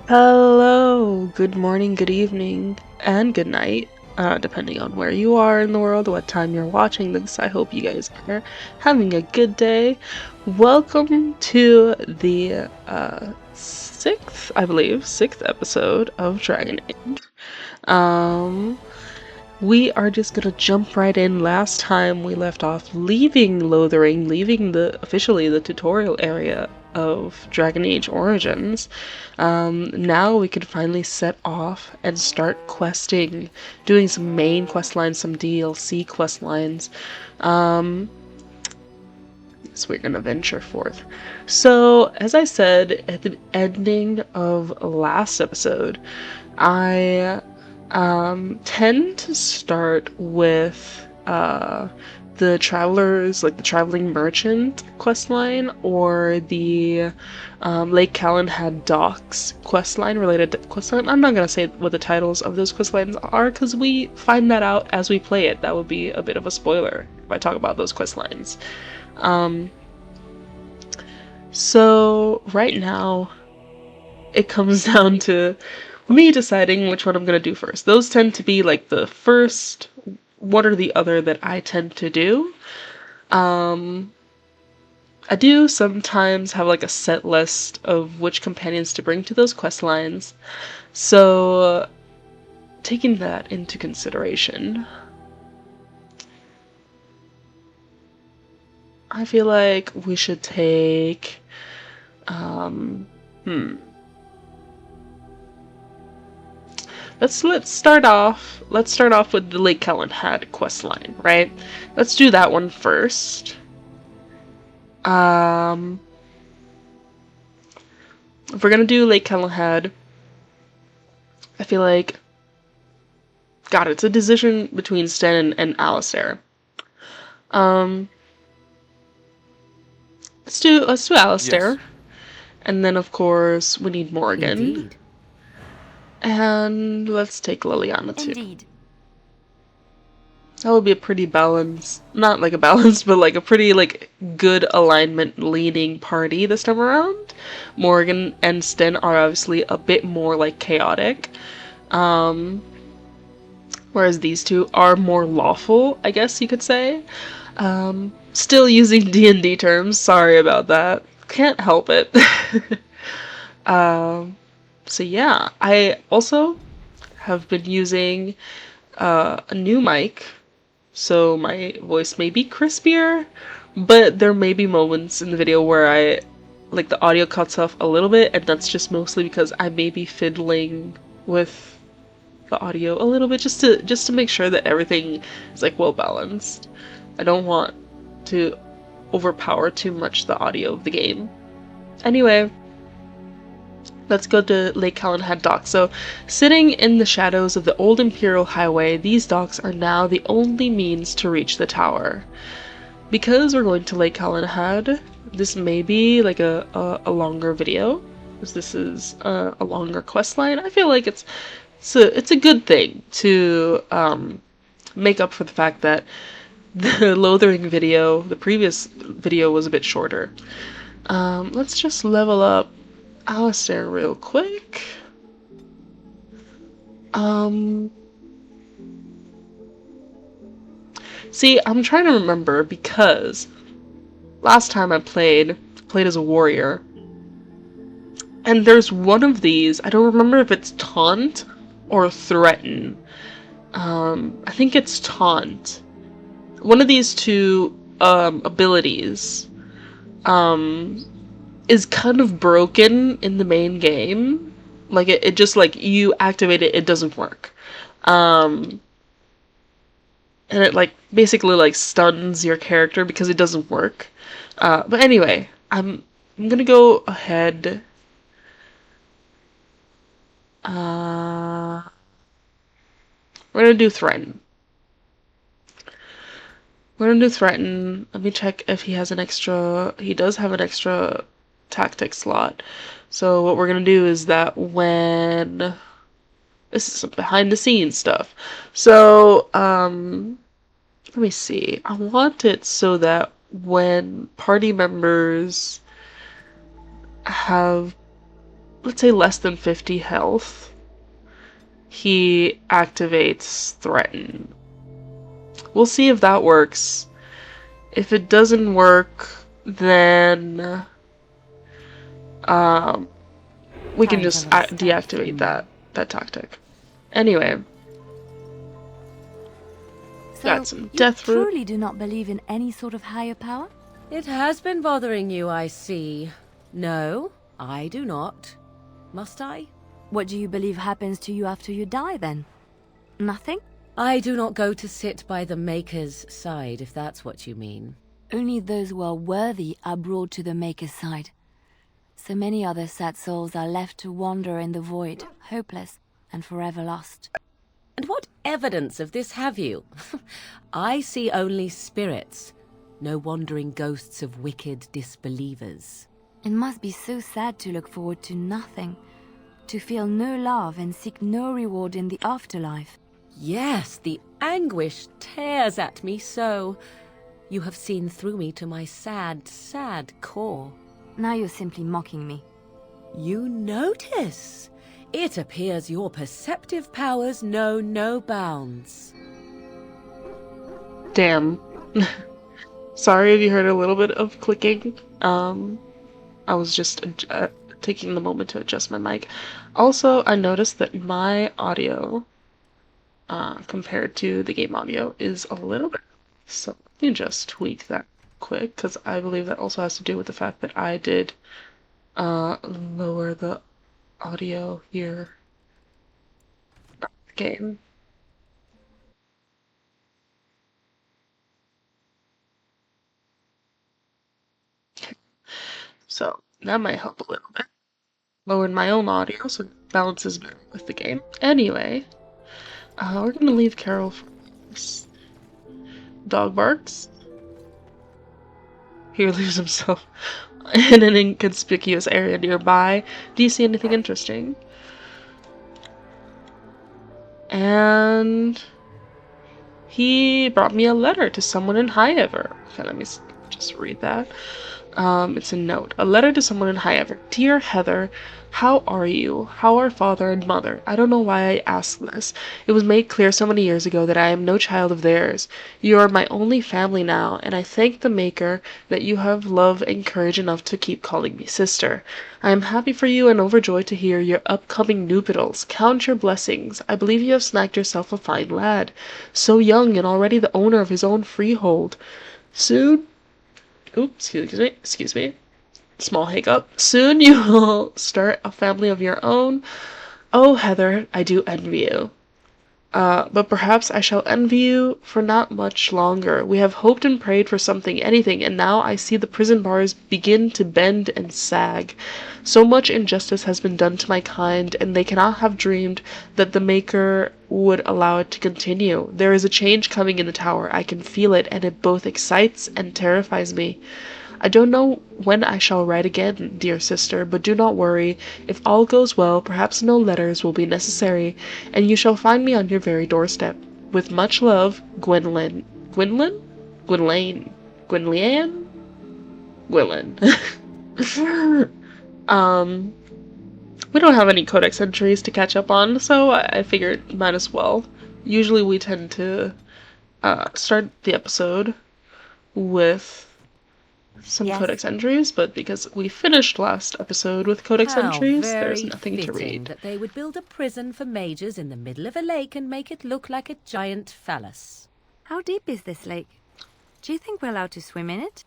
Hello, good morning, good evening, and good night, depending on where you are in the world, what time you're watching this. I hope you guys are having a good day. Welcome to the sixth episode of Dragon Age. Um, we are just gonna jump right in. Last time we left off leaving Lothering, leaving officially the tutorial area of Dragon Age Origins. Now we can finally set off and start questing, doing some main quest lines, some DLC quest lines. So we're gonna venture forth. So, as I said at the ending of last episode, I tend to start with the travelers, like the traveling merchant questline, or the Lake Calenhad docks questline related to questline. I'm not gonna say what the titles of those questlines are because we find that out as we play it. That would be a bit of a spoiler if I talk about those questlines. So right now it comes down to me deciding which one I'm gonna do first. Those tend to be like the first one or the other that I tend to do. I do sometimes have like a set list of which companions to bring to those quest lines. So taking that into consideration, I feel like we should take let's start off with the Lake Calenhad questline, right? Let's do that one first. If we're gonna do Lake Calenhad, I feel like God, it's a decision between Sten and Alistair. Let's do Alistair. Yes. And then of course we need Morgan. Indeed. And let's take Liliana too. Indeed. That would be a pretty balanced, not like a balance, but like a pretty like good alignment leading party this time around. Morgan and Sten are obviously a bit more like chaotic. Whereas these two are more lawful, I guess you could say. Still using D&D terms, sorry about that. Can't help it. So yeah, I also have been using a new mic, so my voice may be crispier, but there may be moments in the video where like the audio cuts off a little bit, and that's just mostly because I may be fiddling with the audio a little bit just to make sure that everything is like well balanced. I don't want to overpower too much the audio of the game. Anyway, let's go to Lake Calenhad docks. So, sitting in the shadows of the old Imperial Highway, these docks are now the only means to reach the tower. Because we're going to Lake Calenhad, this may be like a longer video, because this is a longer quest line. I feel like it's a good thing to make up for the fact that the Lothering video, the previous video, was a bit shorter. Let's just level up Alistair real quick. See, I'm trying to remember because last time I played as a warrior, and there's one of these, I don't remember if it's taunt or threaten. I think it's taunt. One of these two abilities is kind of broken in the main game. Like it just like you activate it, it doesn't work. And it like basically like stuns your character because it doesn't work. But anyway, I'm gonna go ahead. We're gonna do threaten. Let me check if he has an extra. He does have an extra tactic slot. So what we're gonna do is that when this is some behind the scenes stuff. So let me see. I want it so that when party members have let's say less than 50 health, he activates Threaten. We'll see if that works. If it doesn't work, then we can just deactivate that tactic. Anyway, got some death root. You truly do not believe in any sort of higher power? It has been bothering you, I see. No, I do not. Must I? What do you believe happens to you after you die, then? Nothing? I do not go to sit by the Maker's side, if that's what you mean. Only those who are worthy are brought to the Maker's side. So many other sad souls are left to wander in the void, hopeless and forever lost. And what evidence of this have you? I see only spirits, no wandering ghosts of wicked disbelievers. It must be so sad to look forward to nothing, to feel no love and seek no reward in the afterlife. Yes, the anguish tears at me so. You have seen through me to my sad, sad core. Now you're simply mocking me. You notice? It appears your perceptive powers know no bounds. Damn. Sorry if you heard a little bit of clicking. I was just taking the moment to adjust my mic. Also, I noticed that my audio, compared to the game audio, is a little bit. So let me just tweak that quick, because I believe that also has to do with the fact that I did lower the audio here in the game. So that might help a little bit. Lowered my own audio so it balances better with the game. Anyway, we're gonna leave Carol for this. Dog barks. He leaves himself in an inconspicuous area nearby. Do you see anything interesting? And he brought me a letter to someone in Highever. Okay, let me just read that. It's a note. A letter to someone in Highever. Dear Heather, how are you? How are father and mother? I don't know why I ask this. It was made clear so many years ago that I am no child of theirs. You are my only family now, and I thank the Maker that you have love and courage enough to keep calling me sister. I am happy for you and overjoyed to hear your upcoming nuptials. Count your blessings. I believe you have snagged yourself a fine lad. So young and already the owner of his own freehold. Soon... Oops, excuse me. Small hiccup. Soon you will start a family of your own. Oh, Heather, I do envy you. But perhaps I shall envy you for not much longer. We have hoped and prayed for something, anything, and now I see the prison bars begin to bend and sag. So much injustice has been done to my kind, and they cannot have dreamed that the Maker would allow it to continue. There is a change coming in the tower. I can feel it, and it both excites and terrifies me. I don't know when I shall write again, dear sister, but do not worry. If all goes well, perhaps no letters will be necessary, and you shall find me on your very doorstep. With much love, Gwynlyn. Gwynlyn? Gwynlane. Gwynlian? Gwynlyn. We don't have any codex entries to catch up on, so I figured might as well. Usually we tend to start the episode with some codex entries, but because we finished last episode with codex entries, there's nothing to read. That they would build a prison for mages in the middle of a lake and make it look like a giant phallus. How deep is this lake? Do you think we're allowed to swim in it?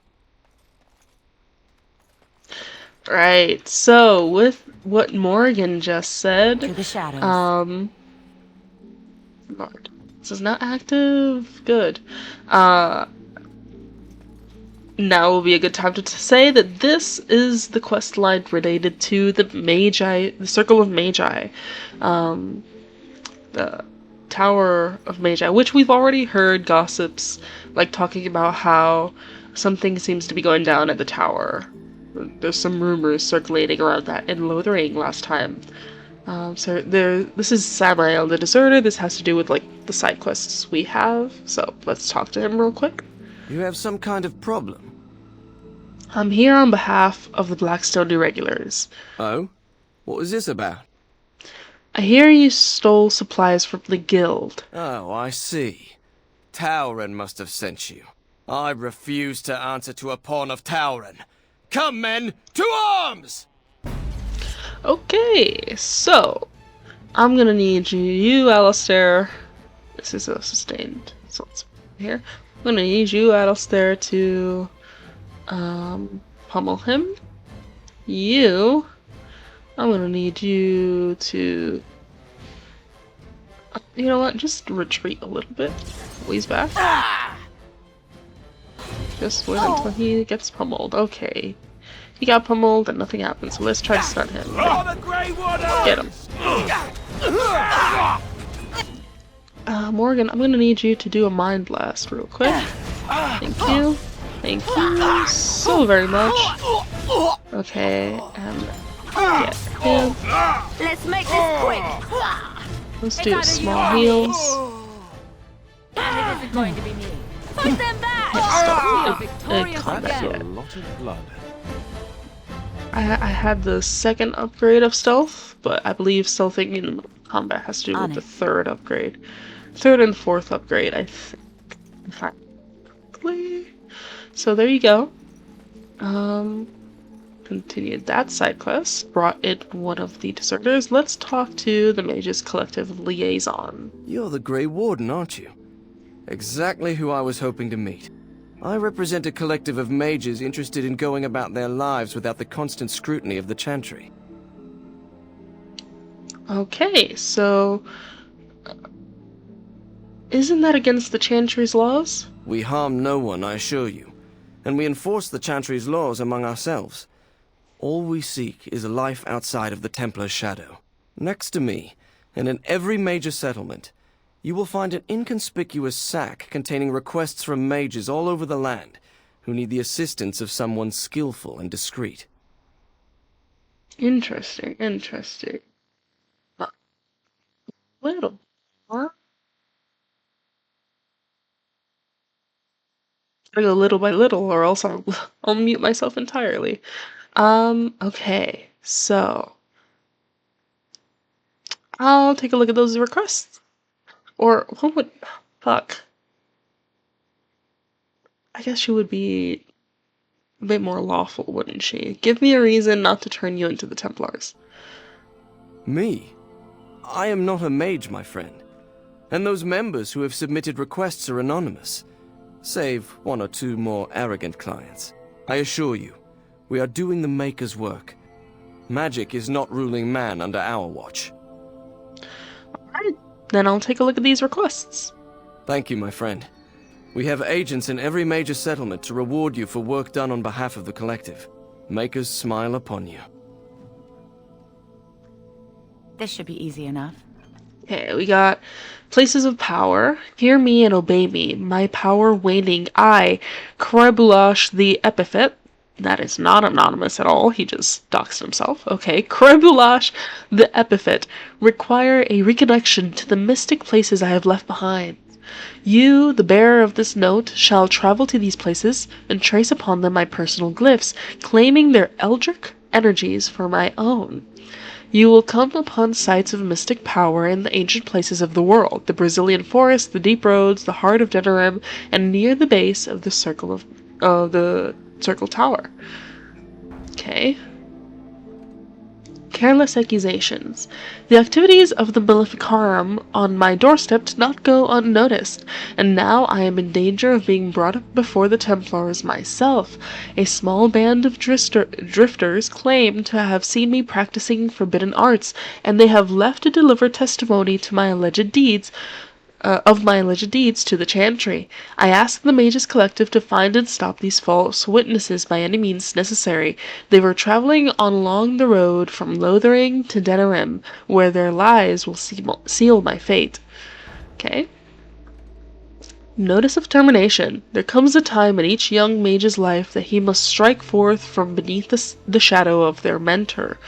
Right, so with what Morgan just said, To the shadows. Lord, this is not active. Good. Now will be a good time to say that this is the quest line related to the Magi, the Circle of Magi, the Tower of Magi, which we've already heard gossips like talking about how something seems to be going down at the tower. There's some rumors circulating around that in Lothering last time. So this is Samael the Deserter. This has to do with like the side quests we have. So let's talk to him real quick. You have some kind of problem? I'm here on behalf of the Blackstone Irregulars. Oh? What was this about? I hear you stole supplies from the guild. Oh, I see. Tauren must have sent you. I refuse to answer to a pawn of Tauren. Come, men, to arms! Okay, so I'm gonna need you, Alistair. This is a sustained, so let's here. I'm gonna need you, Alistair, to pummel him. You, I'm gonna need you to, you know what? Just retreat a little bit. He's back. Just wait until he gets pummeled. Okay. He got pummeled and nothing happened, so let's try to stun him. Get him. Morgan, I'm gonna need you to do a mind blast real quick. Thank you. Thank you so very much. Okay, and get him. Let's make this quick. Let's do small heals. And it isn't going to be me. Fight them back! Combat yet. A lot of blood. I had the second upgrade of stealth, but I believe stealthing in combat has to do with the third upgrade. Third and fourth upgrade, I think. So there you go. Continued that side quest. Brought in one of the deserters. Let's talk to the Mage's Collective liaison. You're the Grey Warden, aren't you? Exactly who I was hoping to meet. I represent a collective of mages interested in going about their lives without the constant scrutiny of the Chantry. Okay, so isn't that against the Chantry's laws? We harm no one, I assure you, and we enforce the Chantry's laws among ourselves. All we seek is a life outside of the Templar's shadow. Next to me, and in every major settlement, you will find an inconspicuous sack containing requests from mages all over the land who need the assistance of someone skillful and discreet. Interesting, interesting. Little. Huh? I go little by little, or else I'll mute myself entirely. Okay, so I'll take a look at those requests. Or what would fuck? I guess she would be a bit more lawful, wouldn't she? Give me a reason not to turn you into the Templars. Me? I am not a mage, my friend. And those members who have submitted requests are anonymous, save one or two more arrogant clients. I assure you, we are doing the Maker's work. Magic is not ruling man under our watch. Alright, then I'll take a look at these requests. Thank you, my friend. We have agents in every major settlement to reward you for work done on behalf of the collective. Makers smile upon you. This should be easy enough. Okay, we got places of power. Hear me and obey me. My power waning. I, Krybulash the Epithet. That is not anonymous at all. He just doxed himself. Okay, Krybulash the Epithet. Require a reconnection to the mystic places I have left behind. You, the bearer of this note, shall travel to these places and trace upon them my personal glyphs, claiming their eldritch energies for my own. You will come upon sites of mystic power in the ancient places of the world, the Brazilian forest, the deep roads, the heart of Denerim, and near the base of the circle tower. Okay. Careless accusations. The activities of the Maleficarum on my doorstep did not go unnoticed, and now I am in danger of being brought up before the Templars myself. A small band of drifters claim to have seen me practicing forbidden arts, and they have left to deliver testimony to my alleged deeds to the Chantry. I ask the Mages Collective to find and stop these false witnesses by any means necessary. They were traveling along the road from Lothering to Denerim, where their lies will seal my fate. Okay. Notice of termination. There comes a time in each young mage's life that he must strike forth from beneath the shadow of their mentor.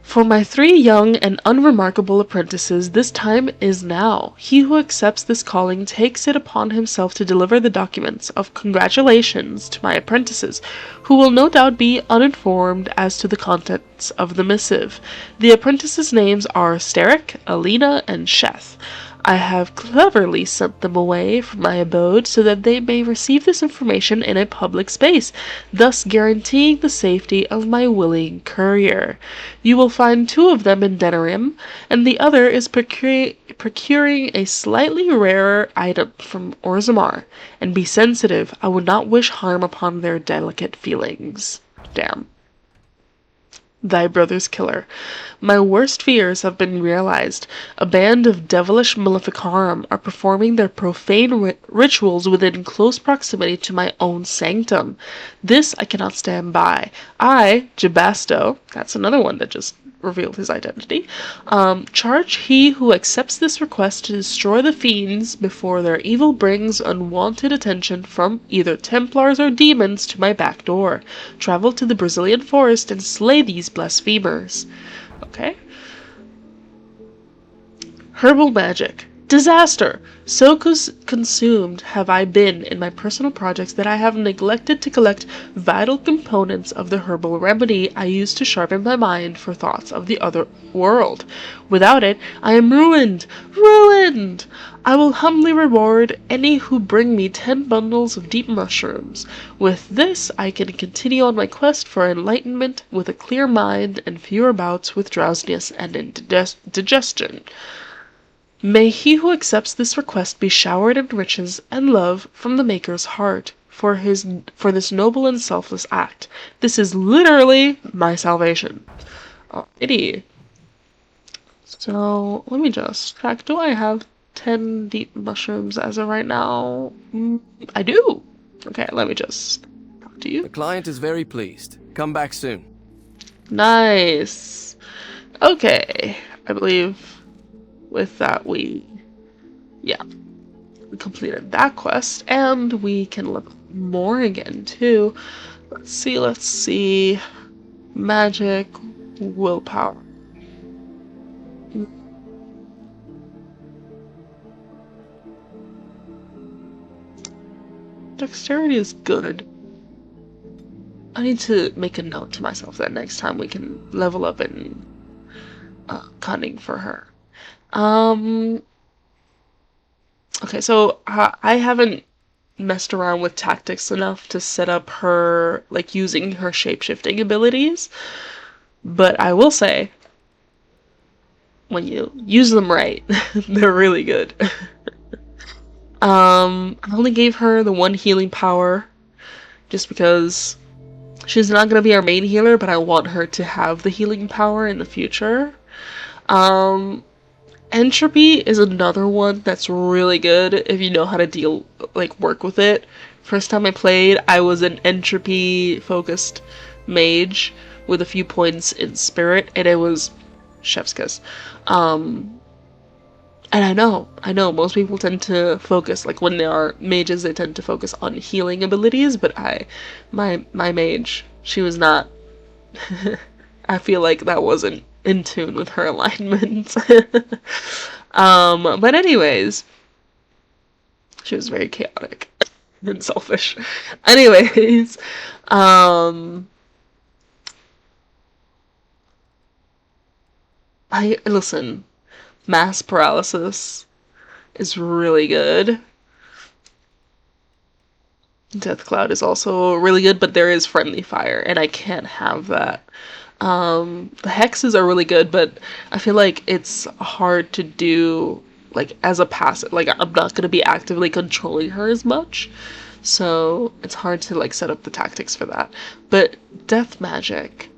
For my 3 young and unremarkable apprentices, this time is now. He who accepts this calling takes it upon himself to deliver the documents of congratulations to my apprentices, who will no doubt be uninformed as to the contents of the missive. The apprentices' names are Steric, Alina, and Sheth. I have cleverly sent them away from my abode so that they may receive this information in a public space, thus guaranteeing the safety of my willing courier. You will find 2 of them in Denerim, and the other is procuring a slightly rarer item from Orzammar. And be sensitive, I would not wish harm upon their delicate feelings. Damn. Thy brother's killer. My worst fears have been realized. A band of devilish maleficarum are performing their profane rituals within close proximity to my own sanctum. This I cannot stand by. I, Jabasto, that's another one that just revealed his identity, charge he who accepts this request to destroy the fiends before their evil brings unwanted attention from either Templars or demons to my back door. Travel to the Brazilian forest and slay these blasphemers. Okay. Herbal magic. Disaster! So consumed have I been in my personal projects that I have neglected to collect vital components of the herbal remedy I use to sharpen my mind for thoughts of the other world. Without it, I am ruined! Ruined! I will humbly reward any who bring me 10 bundles of deep mushrooms. With this, I can continue on my quest for enlightenment with a clear mind and fewer bouts with drowsiness and indigestion. May he who accepts this request be showered in riches and love from the Maker's heart for this noble and selfless act. This is literally my salvation. Alrighty. So let me just check. Do I have 10 deep mushrooms as of right now? I do. Okay, let me just talk to you. The client is very pleased. Come back soon. Nice. Okay, I believe with that we completed that quest, and we can level more again too. Let's see. Magic, willpower. Dexterity is good. I need to make a note to myself that next time we can level up in cunning for her. Okay, so I haven't messed around with tactics enough to set up her, like, using her shape-shifting abilities, but I will say, when you use them right, they're really good. I only gave her the 1 healing power, just because she's not gonna be our main healer, but I want her to have the healing power in the future. Entropy is another one that's really good if you know how to work with it. First time I played, I was an entropy focused mage with a few points in spirit, and it was chef's kiss. And I know most people tend to focus, like when they are mages, they tend to focus on healing abilities, but my mage, she was not, I feel like that wasn't in tune with her alignment. But anyways, she was very chaotic and selfish. Anyways, listen, mass paralysis is really good. Death Cloud is also really good, but there is friendly fire, and I can't have that. The hexes are really good, but I feel like it's hard to do, like, as a passive. Like, I'm not going to be actively controlling her as much, so it's hard to, like, set up the tactics for that. But death magic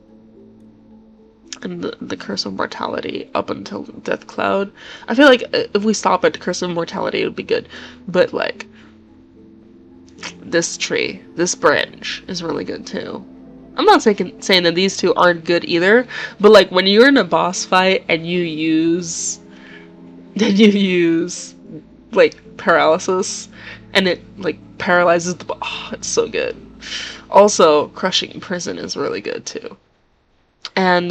and the Curse of Mortality up until Death Cloud, I feel like if we stop at Curse of Mortality, it would be good. But, like, this branch is really good too. I'm not saying that these two aren't good either, but like when you're in a boss fight and you use like paralysis and it like paralyzes the boss, it's so good. Also, Crushing Prison is really good too. And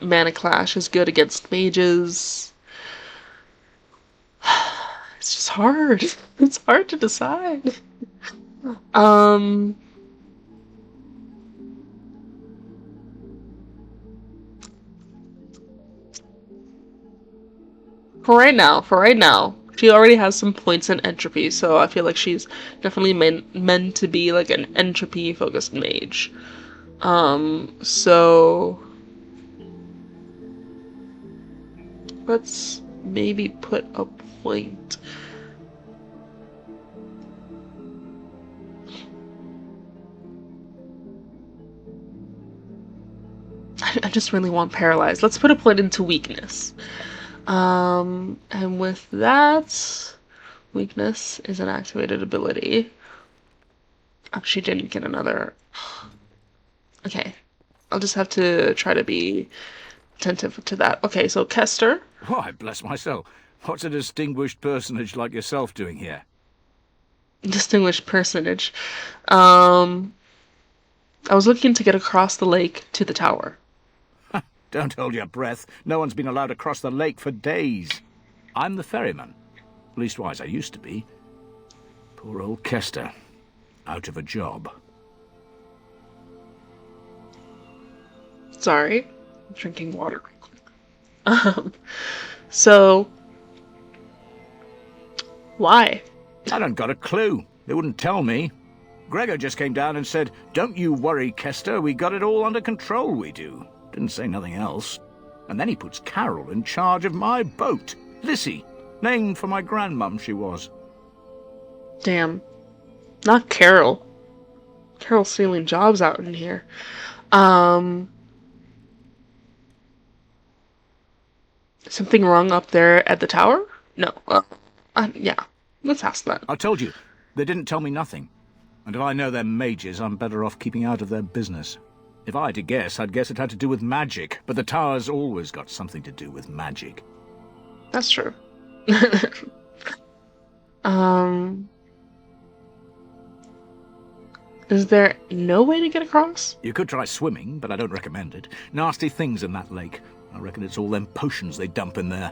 Mana Clash is good against mages. It's just hard. It's hard to decide. For right now, she already has some points in entropy, so I feel like she's definitely meant to be like an entropy focused mage. So let's maybe put a point. I just really want paralyzed. Let's put a point into weakness. And with that, weakness is an activated ability. Oh, she didn't get another. Okay. I'll just have to try to be attentive to that. Okay, so Kester. Why, bless my soul. What's a distinguished personage like yourself doing here? Distinguished personage. I was looking to get across the lake to the tower. Don't hold your breath. No one's been allowed across the lake for days. I'm the ferryman. Leastwise, I used to be. Poor old Kester. Out of a job. Sorry. I'm drinking water real quick. So... why? I don't got a clue. They wouldn't tell me. Gregor just came down and said, "Don't you worry, Kester. We got it all under control, we do." Didn't say nothing else. And then he puts Carol in charge of my boat. Lissy. Named for my grandmum she was. Damn. Not Carol. Carol's stealing jobs out in here. Something wrong up there at the tower? No. Yeah. Let's ask that. I told you. They didn't tell me nothing. And if I know they're mages, I'm better off keeping out of their business. If I had to guess, I'd guess it had to do with magic. But the tower's always got something to do with magic. That's true. Is there no way to get across? You could try swimming, but I don't recommend it. Nasty things in that lake. I reckon it's all them potions they dump in there.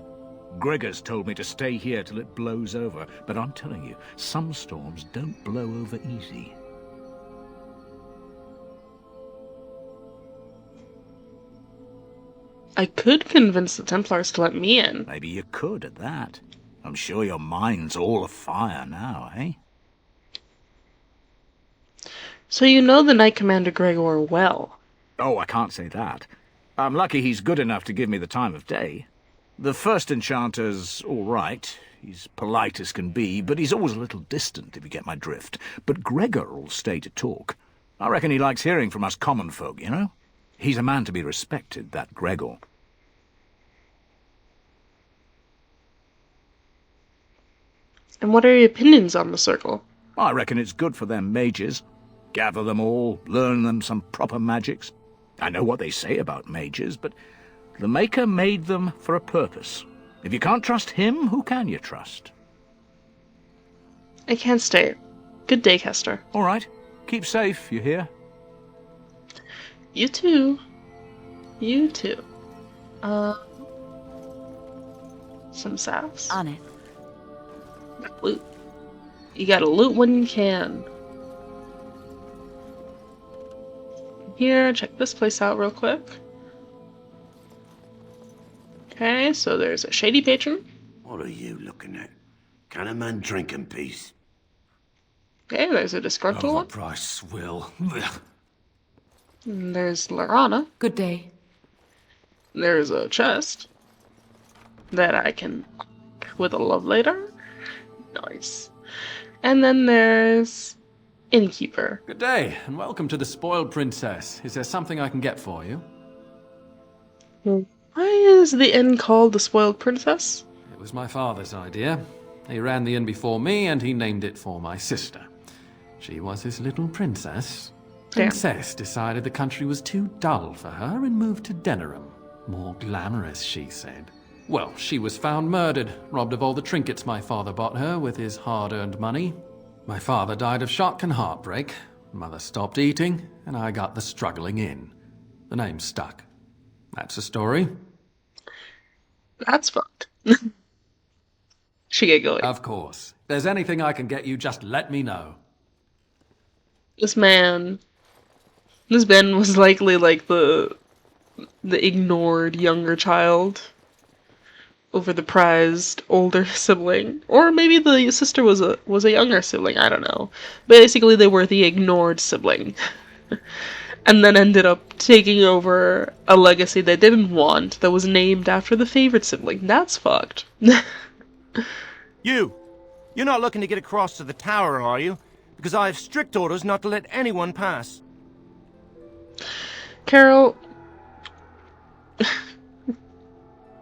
Gregor's told me to stay here till it blows over, but I'm telling you, some storms don't blow over easy. I could convince the Templars to let me in. Maybe you could at that. I'm sure your mind's all afire now, eh? So you know the Knight Commander Gregor well. Oh, I can't say that. I'm lucky he's good enough to give me the time of day. The first enchanter's all right. He's polite as can be, but he's always a little distant, if you get my drift. But Gregor'll stay to talk. I reckon he likes hearing from us common folk, you know? He's a man to be respected, that Gregor. And what are your opinions on the circle? I reckon it's good for them mages. Gather them all, learn them some proper magics. I know what they say about mages, but the Maker made them for a purpose. If you can't trust him, who can you trust? I can't stay. Good day, Kester. All right. Keep safe, you hear? You too. You too. Some sass. On it. Loot. You gotta loot when you can. Here, check this place out real quick. Okay, so there's a shady patron. What are you looking at? Can a man drink in peace? Okay, there's a disgruntled one. Overpriced swill. And there's Lorana. Good day. There's a chest that I can with a love later. Nice. And then there's Innkeeper. Good day, and welcome to the Spoiled Princess. Is there something I can get for you? Why is the inn called the Spoiled Princess? It was my father's idea. He ran the inn before me, and he named it for my sister. She was his little princess. Damn. Princess decided the country was too dull for her and moved to Denerim. More glamorous, she said. Well, she was found murdered, robbed of all the trinkets my father bought her with his hard-earned money. My father died of shock and heartbreak. Mother stopped eating, and I got the struggling inn. The name stuck. That's a story. That's fucked. Should get going. Of course. If there's anything I can get you, just let me know. This man was likely like the ignored younger child over the prized older sibling, or maybe the sister was a younger sibling. I don't know. Basically, they were the ignored sibling, and then ended up taking over a legacy they didn't want that was named after the favorite sibling. That's fucked. You're not looking to get across to the tower, are you? Because I have strict orders not to let anyone pass. Carol,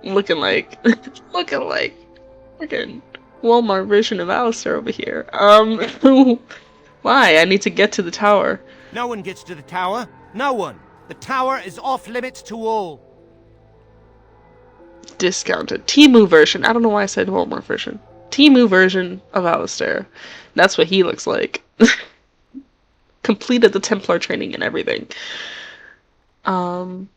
looking like freaking Walmart version of Alistair over here. Why? I need to get to the tower. No one gets to the tower. No one. The tower is off limits to all. Discounted Temu version. I don't know why I said Walmart version. Temu version of Alistair. That's what he looks like. Completed the Templar training and everything. I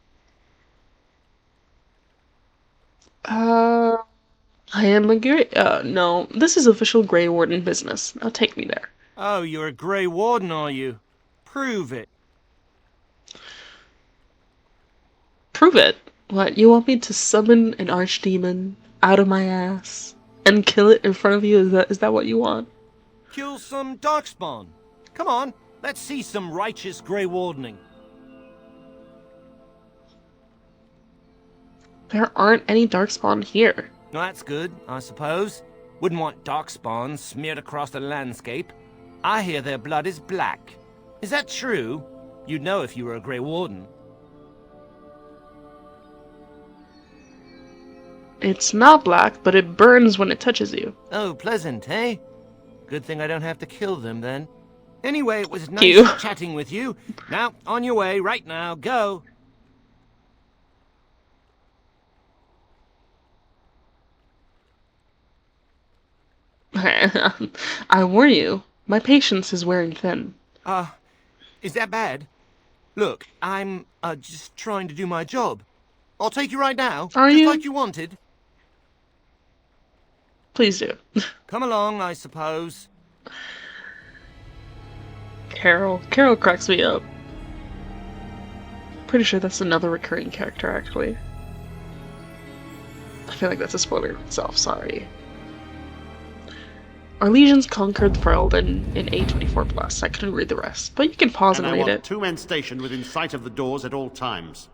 am a Grey... no. This is official Grey Warden business. Now take me there. Oh, you're a Grey Warden, are you? Prove it. Prove it. What, you want me to summon an archdemon out of my ass and kill it in front of you? Is that what you want? Kill some Darkspawn. Come on, let's see some righteous Grey Wardening. There aren't any Darkspawn here. Well, that's good, I suppose. Wouldn't want Darkspawn smeared across the landscape. I hear their blood is black. Is that true? You'd know if you were a Grey Warden. It's not black, but it burns when it touches you. Oh, pleasant, eh? Good thing I don't have to kill them, then. Anyway, it was nice chatting with you. Now, on your way, right now, go! I warn you, my patience is wearing thin. Is that bad? Look, I'm, just trying to do my job. I'll take you right now. Are just you? like you wanted. Please do. Come along, I suppose. Carol cracks me up. Pretty sure that's another recurring character, actually. I feel like that's a spoiler in itself, sorry. Our legions conquered Ferelden in A24+. I couldn't read the rest, but you can pause and read I want it. 2 men stationed within sight of the doors at all times.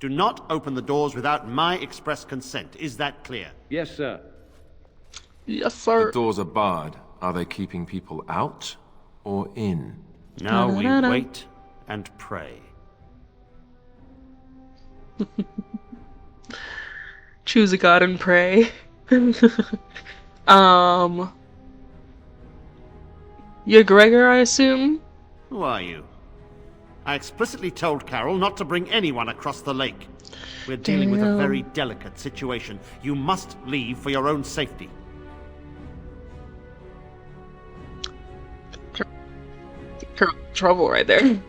Do not open the doors without my express consent. Is that clear? Yes, sir. Yes, sir. The doors are barred. Are they keeping people out or in? Now we wait and pray. Choose a god and pray. You're Gregor, I assume? Who are you? I explicitly told Carol not to bring anyone across the lake. We're dealing with a very delicate situation. You must leave for your own safety. Trouble right there.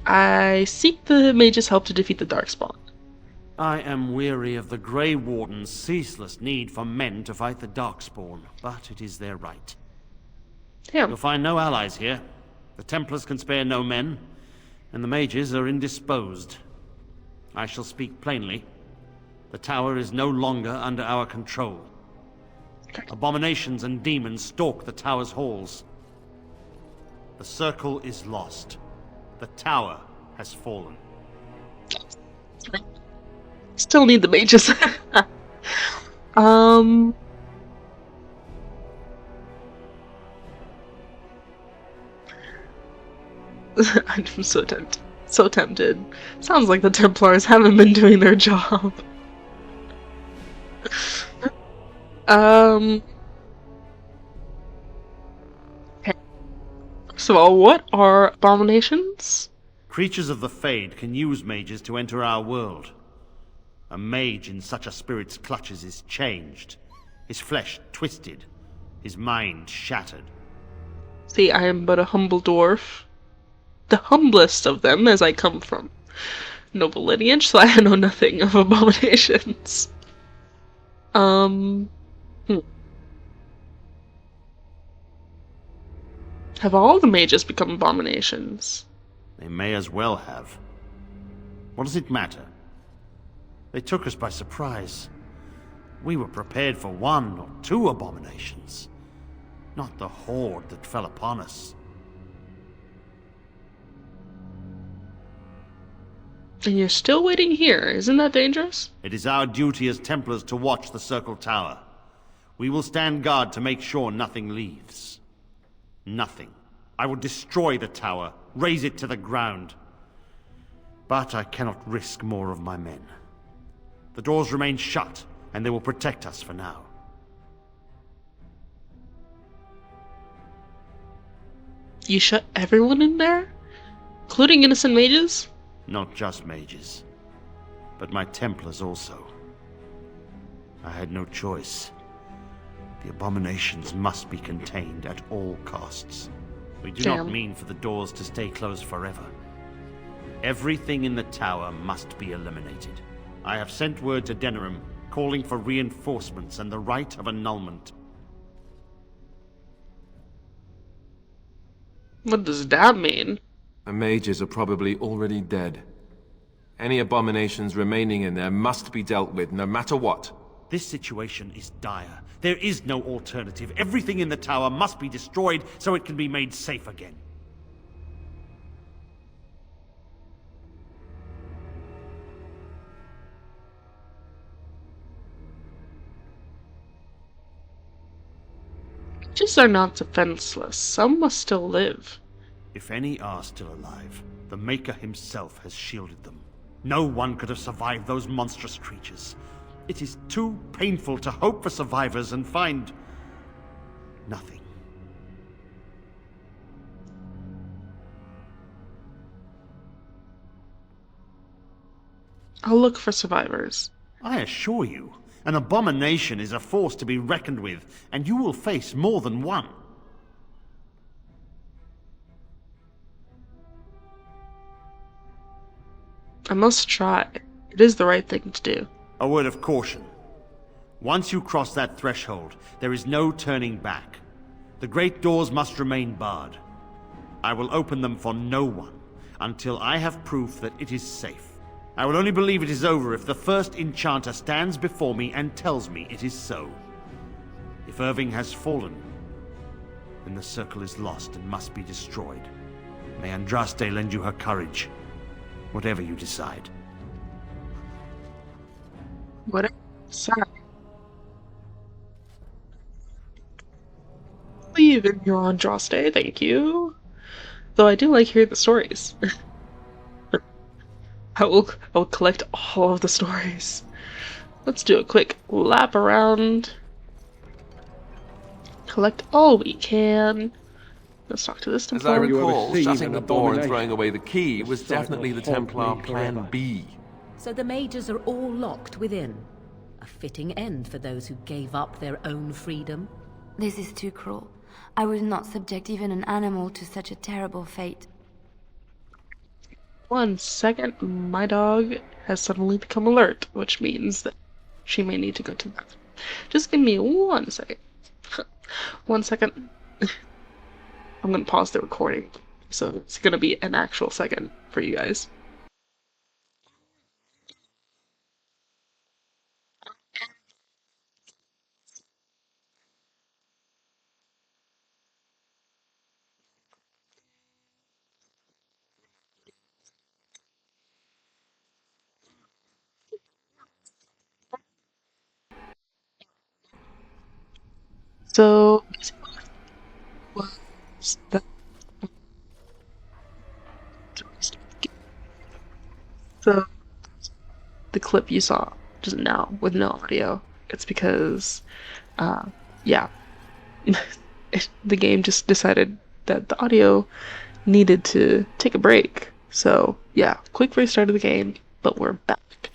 I seek the mage's help to defeat the Darkspawn. I am weary of the Grey Warden's ceaseless need for men to fight the Darkspawn, but it is their right. Damn. You'll find no allies here. The Templars can spare no men, and the mages are indisposed. I shall speak plainly. The tower is no longer under our control. Abominations and demons stalk the tower's halls. The circle is lost. The tower has fallen. Still need the mages. I'm so tempted. So tempted. Sounds like the Templars haven't been doing their job. Okay. First of all, what are abominations? Creatures of the Fade can use mages to enter our world. A mage in such a spirit's clutches is changed, his flesh twisted, his mind shattered. See, I am but a humble dwarf. The humblest of them, as I come from noble lineage, so I know nothing of abominations. Hmm. Have all the mages become abominations? They may as well have. What does it matter? They took us by surprise. We were prepared for 1 or 2 abominations, not the horde that fell upon us. And you're still waiting here, isn't that dangerous? It is our duty as Templars to watch the Circle Tower. We will stand guard to make sure nothing leaves. Nothing. I will destroy the tower, raze it to the ground. But I cannot risk more of my men. The doors remain shut, and they will protect us for now. You shut everyone in there? Including innocent mages? Not just mages, but my Templars also. I had no choice. The abominations must be contained at all costs. We do not mean for the doors to stay closed forever. Everything in the tower must be eliminated. I have sent word to Denerim, calling for reinforcements and the right of annulment. What does that mean? The mages are probably already dead. Any abominations remaining in there must be dealt with, no matter what. This situation is dire. There is no alternative. Everything in the tower must be destroyed so it can be made safe again. Mages are not defenseless. Some must still live. If any are still alive, the Maker himself has shielded them. No one could have survived those monstrous creatures. It is too painful to hope for survivors and find nothing. I'll look for survivors. I assure you, an abomination is a force to be reckoned with, and you will face more than one. I must try. It is the right thing to do. A word of caution. Once you cross that threshold, there is no turning back. The great doors must remain barred. I will open them for no one until I have proof that it is safe. I will only believe it is over if the first enchanter stands before me and tells me it is so. If Irving has fallen, then the circle is lost and must be destroyed. May Andraste lend you her courage, whatever you decide. Whatever. Sorry. Leave in your Andraste, thank you. Though I do like hearing the stories. I will collect all of the stories. Let's do a quick lap around. Collect all we can. Let's talk to this As I Templar. recall, shutting the door and throwing away the key was definitely the Templar Plan B. So the mages are all locked within. A fitting end for those who gave up their own freedom. This is too cruel. I would not subject even an animal to such a terrible fate. 1 second, my dog has suddenly become alert, which means that she may need to go to the bathroom. Just give me 1 second. 1 second. I'm gonna pause the recording, so it's gonna be an actual second for you guys. So, was that so the clip you saw just now with no audio? It's because, yeah, the game just decided that the audio needed to take a break. So yeah, quick restart of the game, but we're back.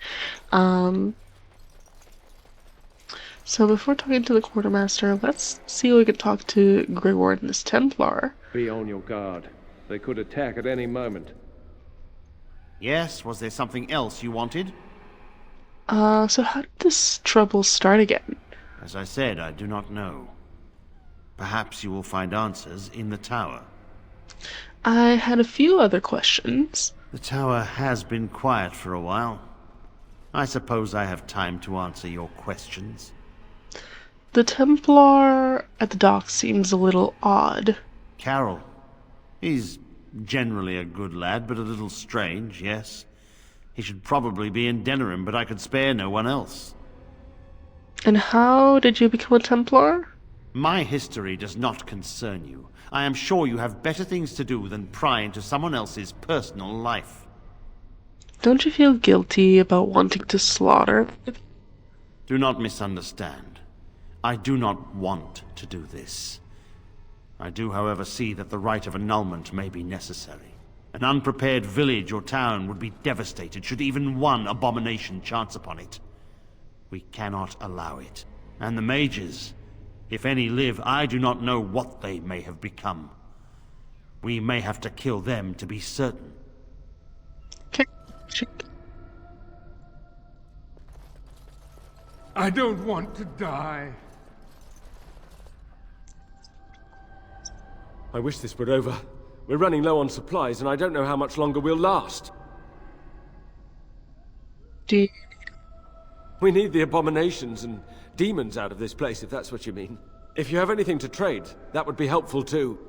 So before talking to the quartermaster, let's see if we can talk to Grigor and this Templar. Be on your guard. They could attack at any moment. Yes, was there something else you wanted? So how did this trouble start again? As I said, I do not know. Perhaps you will find answers in the tower. I had a few other questions. The tower has been quiet for a while. I suppose I have time to answer your questions. The Templar at the dock seems a little odd. Carol. He's generally a good lad, but a little strange, yes. He should probably be in Denerim, but I could spare no one else. And how did you become a Templar? My history does not concern you. I am sure you have better things to do than pry into someone else's personal life. Don't you feel guilty about wanting to slaughter? Do not misunderstand. I do not want to do this. I do, however, see that the rite of annulment may be necessary. An unprepared village or town would be devastated should even one abomination chance upon it. We cannot allow it. And the mages, if any live, I do not know what they may have become. We may have to kill them to be certain. Okay. I don't want to die. I wish this were over. We're running low on supplies, and I don't know how much longer we'll last. We need the abominations and demons out of this place, if that's what you mean. If you have anything to trade, that would be helpful too.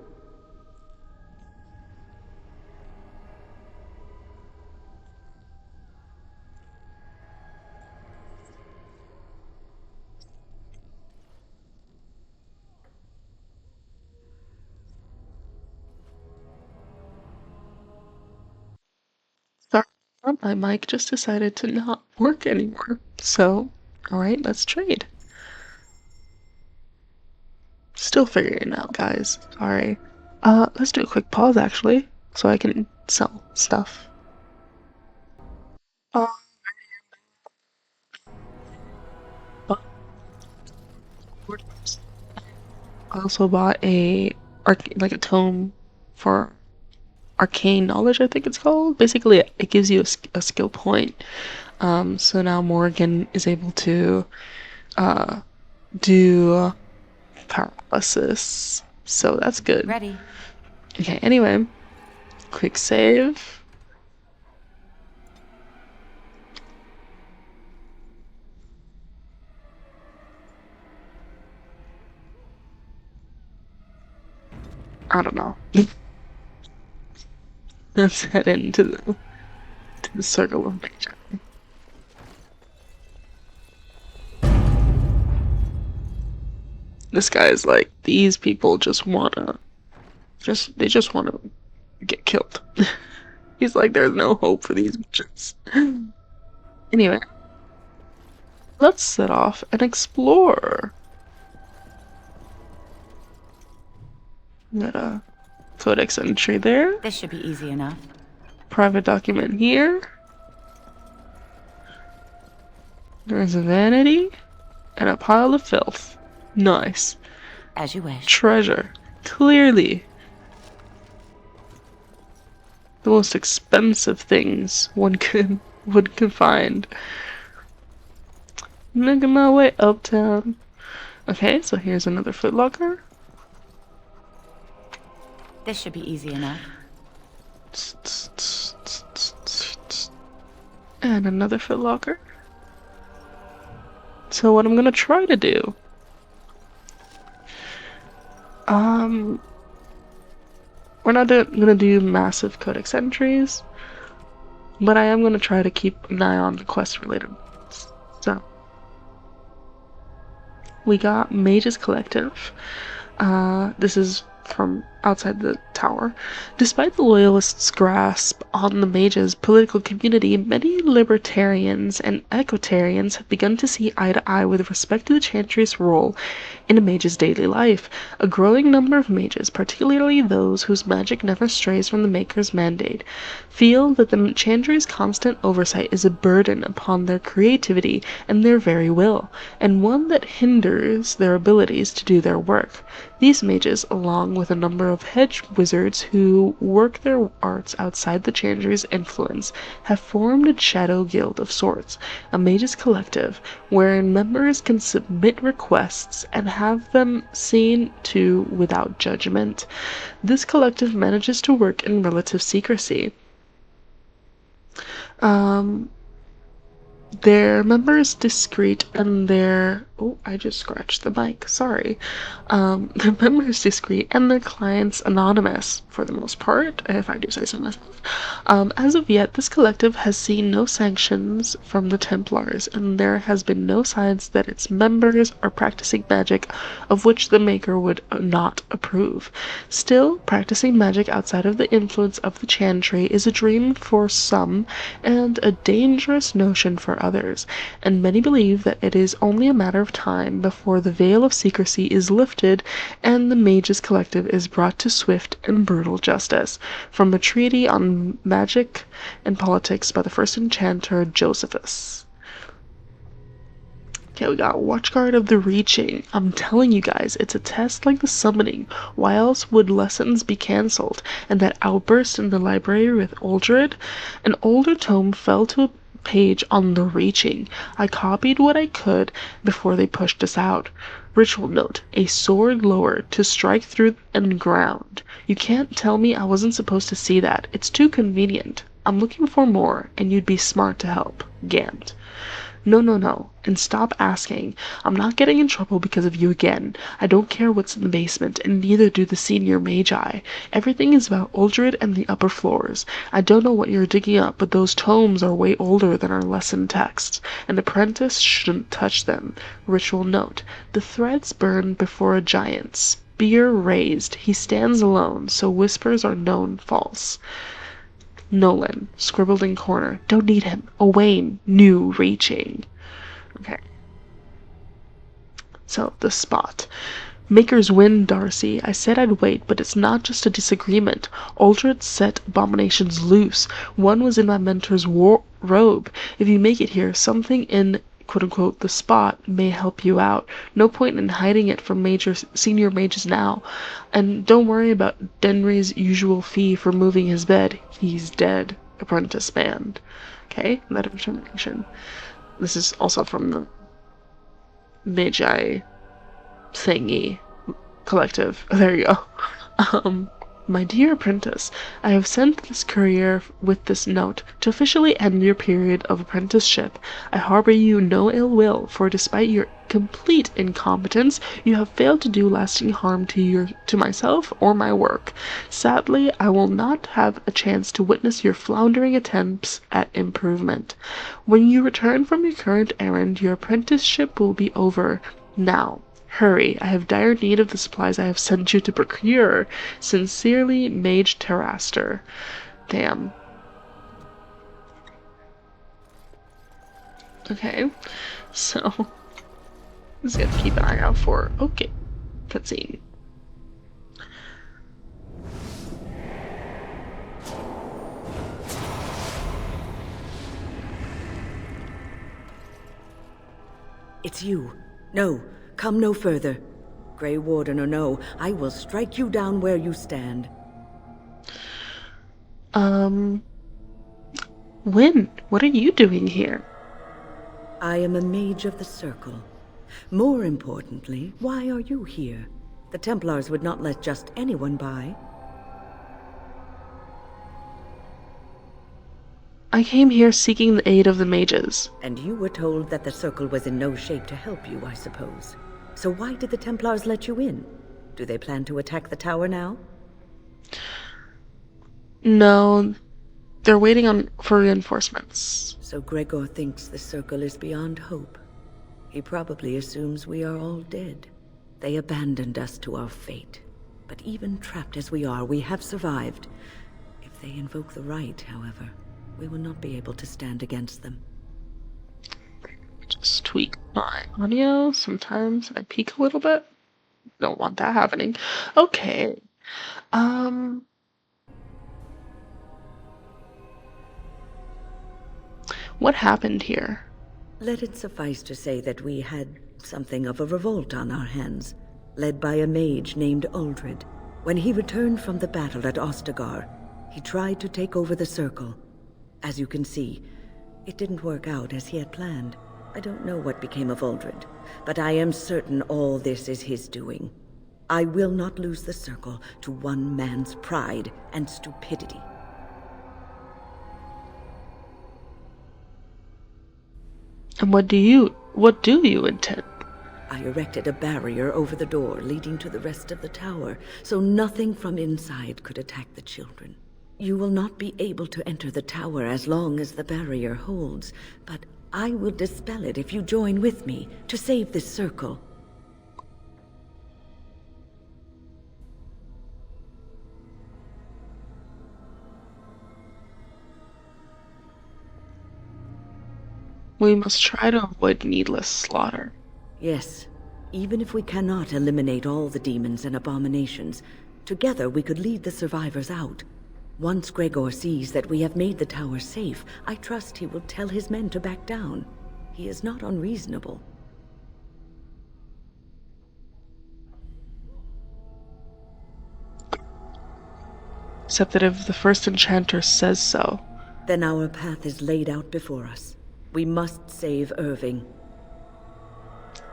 Sorry, my mic just decided to not work anymore. So, alright, let's trade. Still figuring it out, guys. Sorry. Let's do a quick pause, actually, so I can sell stuff. I also bought a tome for arcane knowledge, I think it's called. Basically, it gives you a skill point. So now Morgan is able to do paralysis. So that's good. Ready. Okay, anyway. Quick save. I don't know. Let's head into the circle of Magi. This guy is like, these people just wanna get killed. He's like, there's no hope for these bitches. Anyway, let's set off and explore. Got a codex entry there. This should be easy enough. Private document here. There's a vanity and a pile of filth. Nice. As you wish. Treasure. Clearly. The most expensive things one could find. Making my way uptown. Okay, so here's another footlocker. This should be easy enough. And another footlocker. So what I'm gonna try to do, we're not gonna do massive codex entries, but I am gonna try to keep an eye on the quest related ones. So we got Mage's Collective. This is from outside the tower. Despite the Loyalists' grasp on the Mage's political community, many libertarians and equitarians have begun to see eye to eye with respect to the Chantry's role in a Mage's daily life. A growing number of Mages, particularly those whose magic never strays from the Maker's mandate, feel that the Chantry's constant oversight is a burden upon their creativity and their very will, and one that hinders their abilities to do their work. These mages, along with a number number of hedge wizards who work their arts outside the Chantry's influence have formed a shadow guild of sorts, a mages collective, wherein members can submit requests and have them seen to without judgment. This collective manages to work in relative secrecy. Their members discreet and their I just scratched the mic, sorry. Their members discreet and their clients anonymous, for the most part, if I do say so myself. As of yet, this collective has seen no sanctions from the Templars, and there has been no signs that its members are practicing magic of which the Maker would not approve. Still, practicing magic outside of the influence of the Chantry is a dream for some and a dangerous notion for others, and many believe that it is only a matter of time before the veil of secrecy is lifted and the Mages Collective is brought to swift and brutal justice, from a treaty on magic and politics by the first enchanter Josephus. Okay, we got Watchguard of the Reaching. I'm telling you guys, it's a test like the summoning. Why else would lessons be cancelled? And that outburst in the library with Uldred? An older tome fell to a page on the Reaching. I copied what I could before they pushed us out. Ritual note: a sword lowered to strike through and ground. You can't tell me I wasn't supposed to see that. It's too convenient. I'm looking for more, and you'd be smart to help. Gant. No, and stop asking. I'm not getting in trouble because of you again. I don't care what's in the basement, and neither do the senior Magi. Everything is about Uldred and the upper floors. I don't know what you're digging up, but those tomes are way older than our lesson texts. An apprentice shouldn't touch them. Ritual note: the threads burn before a giant. Spear raised. He stands alone, so whispers are known false. Nolan, scribbled in corner. Don't need him. Owain, new Reaching. Okay. So, the spot. Makers win, Darcy. I said I'd wait, but it's not just a disagreement. Uldred set abominations loose. One was in my mentor's robe. If you make it here, something in quote-unquote the spot may help you out. No point in hiding it from senior mages now. And don't worry about Denry's usual fee for moving his bed. He's dead. Apprentice banned. Okay, letter of termination. This is also from the Magi thingy collective. There you go. My dear apprentice, I have sent this courier with this note to officially end your period of apprenticeship. I harbor you no ill will, for despite your complete incompetence, you have failed to do lasting harm to myself or my work. Sadly, I will not have a chance to witness your floundering attempts at improvement. When you return from your current errand, your apprenticeship will be over. Now, hurry, I have dire need of the supplies I have sent you to procure. Sincerely, Mage Terraster. Damn. Okay, so just gotta keep an eye out for. Okay, cutscene. It's you. No. Come no further. Grey Warden or no, I will strike you down where you stand. Wynne, what are you doing here? I am a mage of the Circle. More importantly, why are you here? The Templars would not let just anyone by. I came here seeking the aid of the mages. And you were told that the Circle was in no shape to help you, I suppose. So why did the Templars let you in? Do they plan to attack the tower now? No, they're waiting for reinforcements. So Gregor thinks the Circle is beyond hope. He probably assumes we are all dead. They abandoned us to our fate. But even trapped as we are, we have survived. If they invoke the right, however, we will not be able to stand against them. Just tweak my audio. Sometimes I peak a little bit. Don't want that happening. Okay. What happened here? Let it suffice to say that we had something of a revolt on our hands, led by a mage named Uldred. When he returned from the battle at Ostagar, he tried to take over the Circle. As you can see, it didn't work out as he had planned. I don't know what became of Uldred, but I am certain all this is his doing. I will not lose the Circle to one man's pride and stupidity. And what do you intend? I erected a barrier over the door leading to the rest of the tower, so nothing from inside could attack the children. You will not be able to enter the tower as long as the barrier holds, but I will dispel it if you join with me to save this Circle. We must try to avoid needless slaughter. Yes, even if we cannot eliminate all the demons and abominations, together we could lead the survivors out. Once Gregor sees that we have made the tower safe, I trust he will tell his men to back down. He is not unreasonable. Except that if the first enchanter says so... Then our path is laid out before us. We must save Irving.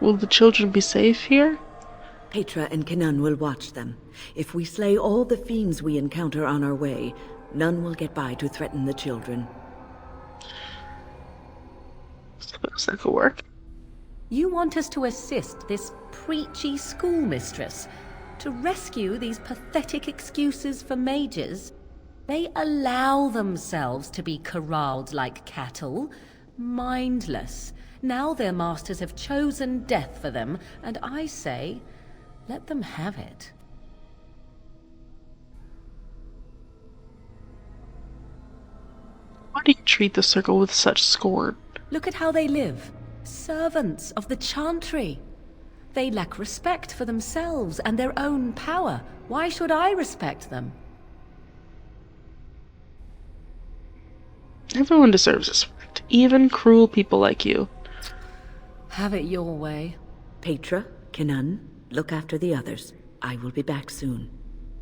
Will the children be safe here? Petra and Kenan will watch them. If we slay all the fiends we encounter on our way, none will get by to threaten the children. Suppose that could work. You want us to assist this preachy schoolmistress to rescue these pathetic excuses for mages? They allow themselves to be corralled like cattle, mindless. Now their masters have chosen death for them, and I say, let them have it. Why do you treat the Circle with such scorn? Look at how they live. Servants of the Chantry. They lack respect for themselves and their own power. Why should I respect them? Everyone deserves respect, even cruel people like you. Have it your way. Petra, Kenan, look after the others. I will be back soon.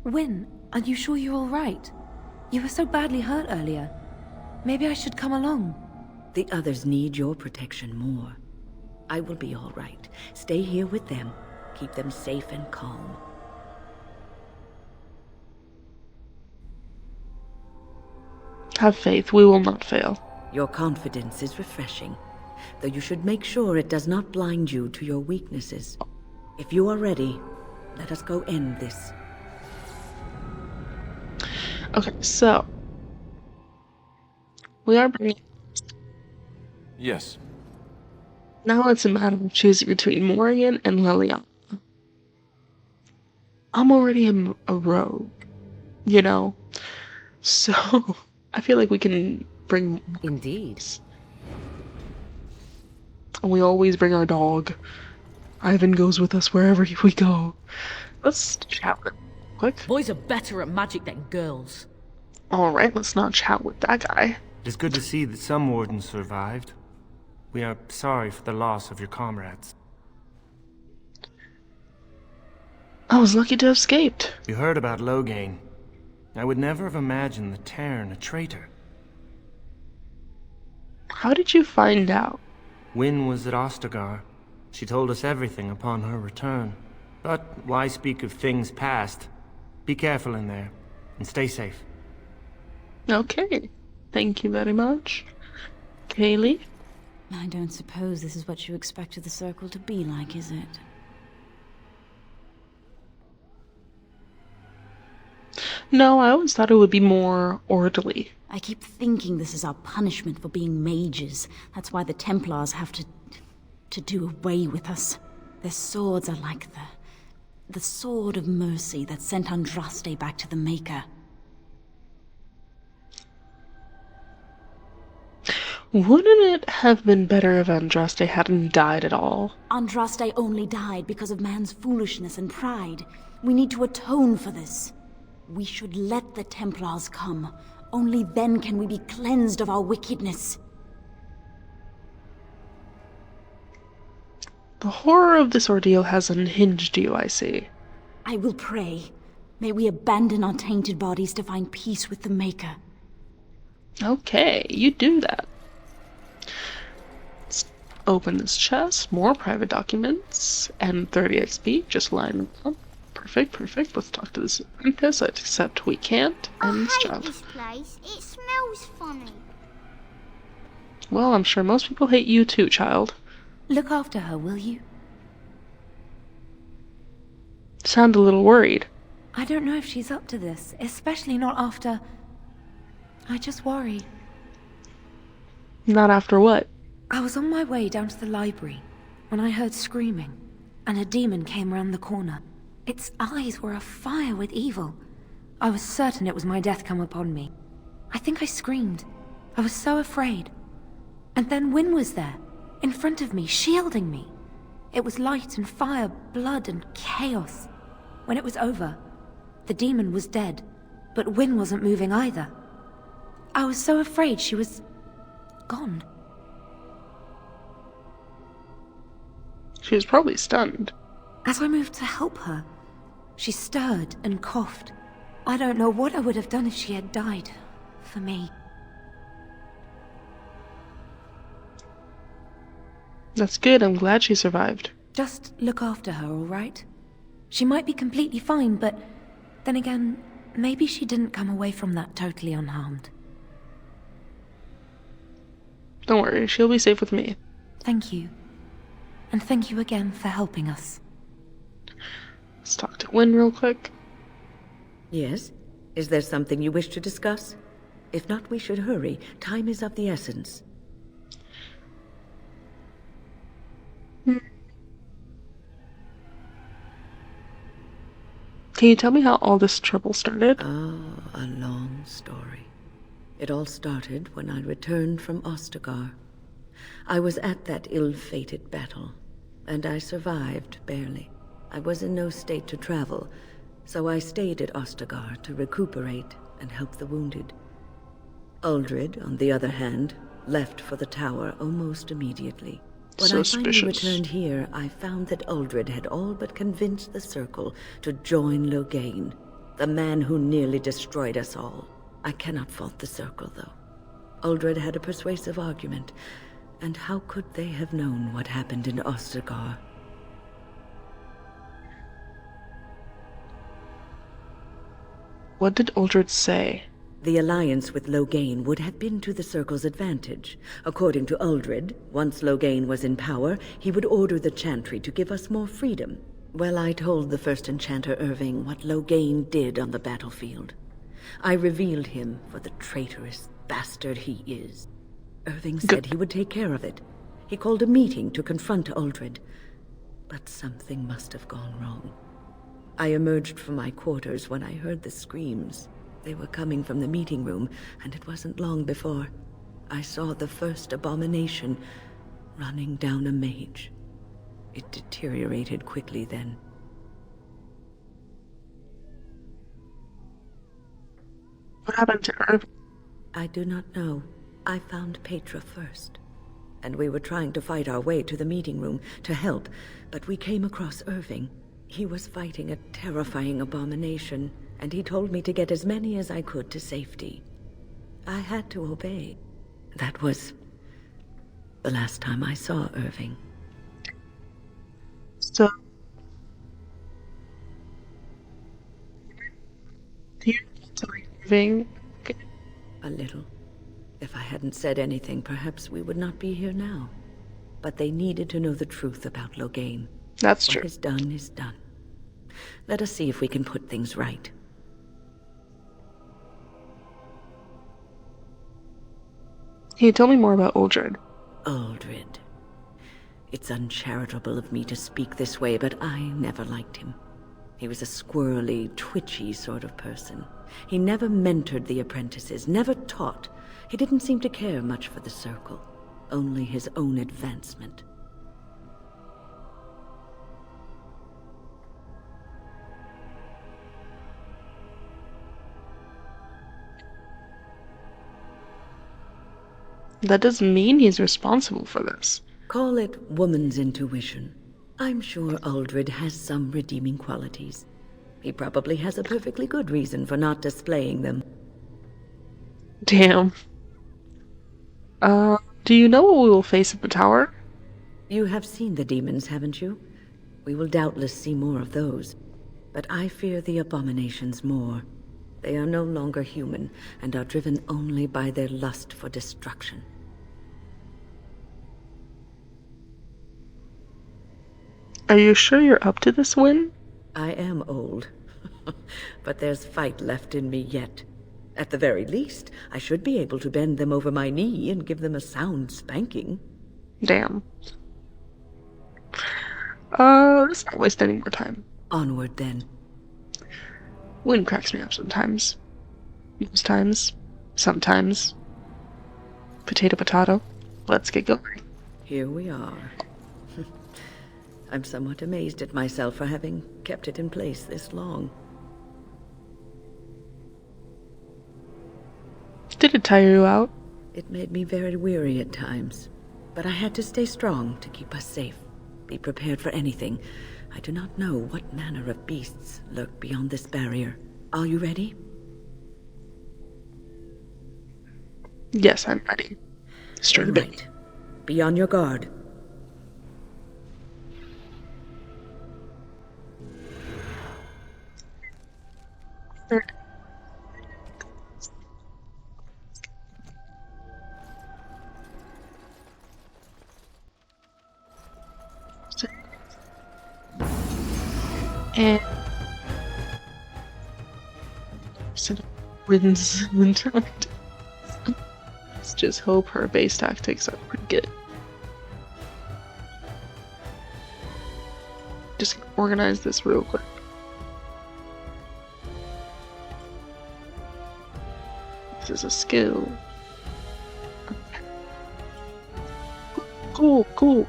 Wyn, are you sure you're all right? You were so badly hurt earlier. Maybe I should come along. The others need your protection more. I will be all right. Stay here with them. Keep them safe and calm. Have faith, we will not fail. Your confidence is refreshing, though you should make sure it does not blind you to your weaknesses. If you are ready, let us go end this. Okay, so... we are bringing... Yes. Now it's a matter of choosing between Morrigan and Liliana. I'm already a rogue, you know? So, I feel like we can bring... Indeed. And we always bring our dog. Ivan goes with us wherever we go. Let's chat with him quick. Boys are better at magic than girls. Alright, let's not chat with that guy. It is good to see that some wardens survived. We are sorry for the loss of your comrades. I was lucky to have escaped. You heard about Loghain. I would never have imagined the Terran a traitor. How did you find out? Wyn was at Ostagar. She told us everything upon her return. But why speak of things past? Be careful in there, and stay safe. Okay. Thank you very much. Kaylee? I don't suppose this is what you expected the Circle to be like, is it? No, I always thought it would be more orderly. I keep thinking this is our punishment for being mages. That's why the Templars have to do away with us. Their swords are like the sword of mercy that sent Andraste back to the Maker. Wouldn't it have been better if Andraste hadn't died at all? Andraste only died because of man's foolishness and pride. We need to atone for this. We should let the Templars come. Only then can we be cleansed of our wickedness. The horror of this ordeal has unhinged you, I see. I will pray. May we abandon our tainted bodies to find peace with the Maker. Okay, you do that. Let's open this chest. More private documents. And 30 XP. Just line them up. Perfect, perfect. Let's talk to this apprentice, except we can't. And this job. This place. It smells funny. Well, I'm sure most people hate you too, child. Look after her, will you? Sound a little worried. I don't know if she's up to this, especially not after... I just worry. Not after what? I was on my way down to the library when I heard screaming, and a demon came round the corner. Its eyes were afire with evil. I was certain it was my death come upon me. I think I screamed. I was so afraid. And then Wynne was there, in front of me, shielding me. It was light and fire, blood and chaos. When it was over, the demon was dead, but Wynne wasn't moving either. I was so afraid she was... gone. She was probably stunned. As I moved to help her, she stirred and coughed. I don't know what I would have done if she had died. For me. That's good. I'm glad she survived. Just look after her, all right? She might be completely fine, but then again, maybe she didn't come away from that totally unharmed. Don't worry, she'll be safe with me. Thank you. And thank you again for helping us. Let's talk to Wynne real quick. Yes? Is there something you wish to discuss? If not, we should hurry. Time is of the essence. Can you tell me how all this trouble started? Ah, a long story. It all started when I returned from Ostagar. I was at that ill-fated battle, and I survived, barely. I was in no state to travel, so I stayed at Ostagar to recuperate and help the wounded. Uldred, on the other hand, left for the tower almost immediately. When I finally returned here, I found that Uldred had all but convinced the Circle to join Loghain, the man who nearly destroyed us all. I cannot fault the Circle, though. Uldred had a persuasive argument, and how could they have known what happened in Ostagar? What did Uldred say? The alliance with Loghain would have been to the Circle's advantage. According to Uldred, once Loghain was in power, he would order the Chantry to give us more freedom. Well, I told the First Enchanter Irving what Loghain did on the battlefield. I revealed him for the traitorous bastard he is. Irving said he would take care of it. He called a meeting to confront Uldred. But something must have gone wrong. I emerged from my quarters when I heard the screams. They were coming from the meeting room, and it wasn't long before I saw the first abomination running down a mage. It deteriorated quickly then. What happened to Irving? I do not know. I found Petra first, and we were trying to fight our way to the meeting room to help, but we came across Irving. He was fighting a terrifying abomination, and he told me to get as many as I could to safety. I had to obey. That was the last time I saw Irving. So, do you tell Irving? A little. If I hadn't said anything, perhaps we would not be here now. But they needed to know the truth about Loghain. That's true. What is done is done. Let us see if we can put things right. Can you tell me more about Uldred? Uldred. It's uncharitable of me to speak this way, but I never liked him. He was a squirrely, twitchy sort of person. He never mentored the apprentices, never taught. He didn't seem to care much for the Circle, only his own advancement. That doesn't mean he's responsible for this. Call it woman's intuition. I'm sure Uldred has some redeeming qualities. He probably has a perfectly good reason for not displaying them. Damn. Do you know what we will face at the tower? You have seen the demons, haven't you? We will doubtless see more of those. But I fear the abominations more. They are no longer human, and are driven only by their lust for destruction. Are you sure you're up to this win? I am old, but there's fight left in me yet. At the very least, I should be able to bend them over my knee and give them a sound spanking. Damn. Let's not waste any more time. Onward, then. Wind cracks me up sometimes. Most times. Sometimes. Potato, potato. Let's get going. Here we are. I'm somewhat amazed at myself for having kept it in place this long. Did it tire you out? It made me very weary at times, but I had to stay strong to keep us safe. Be prepared for anything. I do not know what manner of beasts lurk beyond this barrier. Are you ready? Yes, I'm ready. Straight away. Right. Be on your guard. And wins. Let's just hope her base tactics are pretty good. Just organize this real quick. This is a skill. Cool.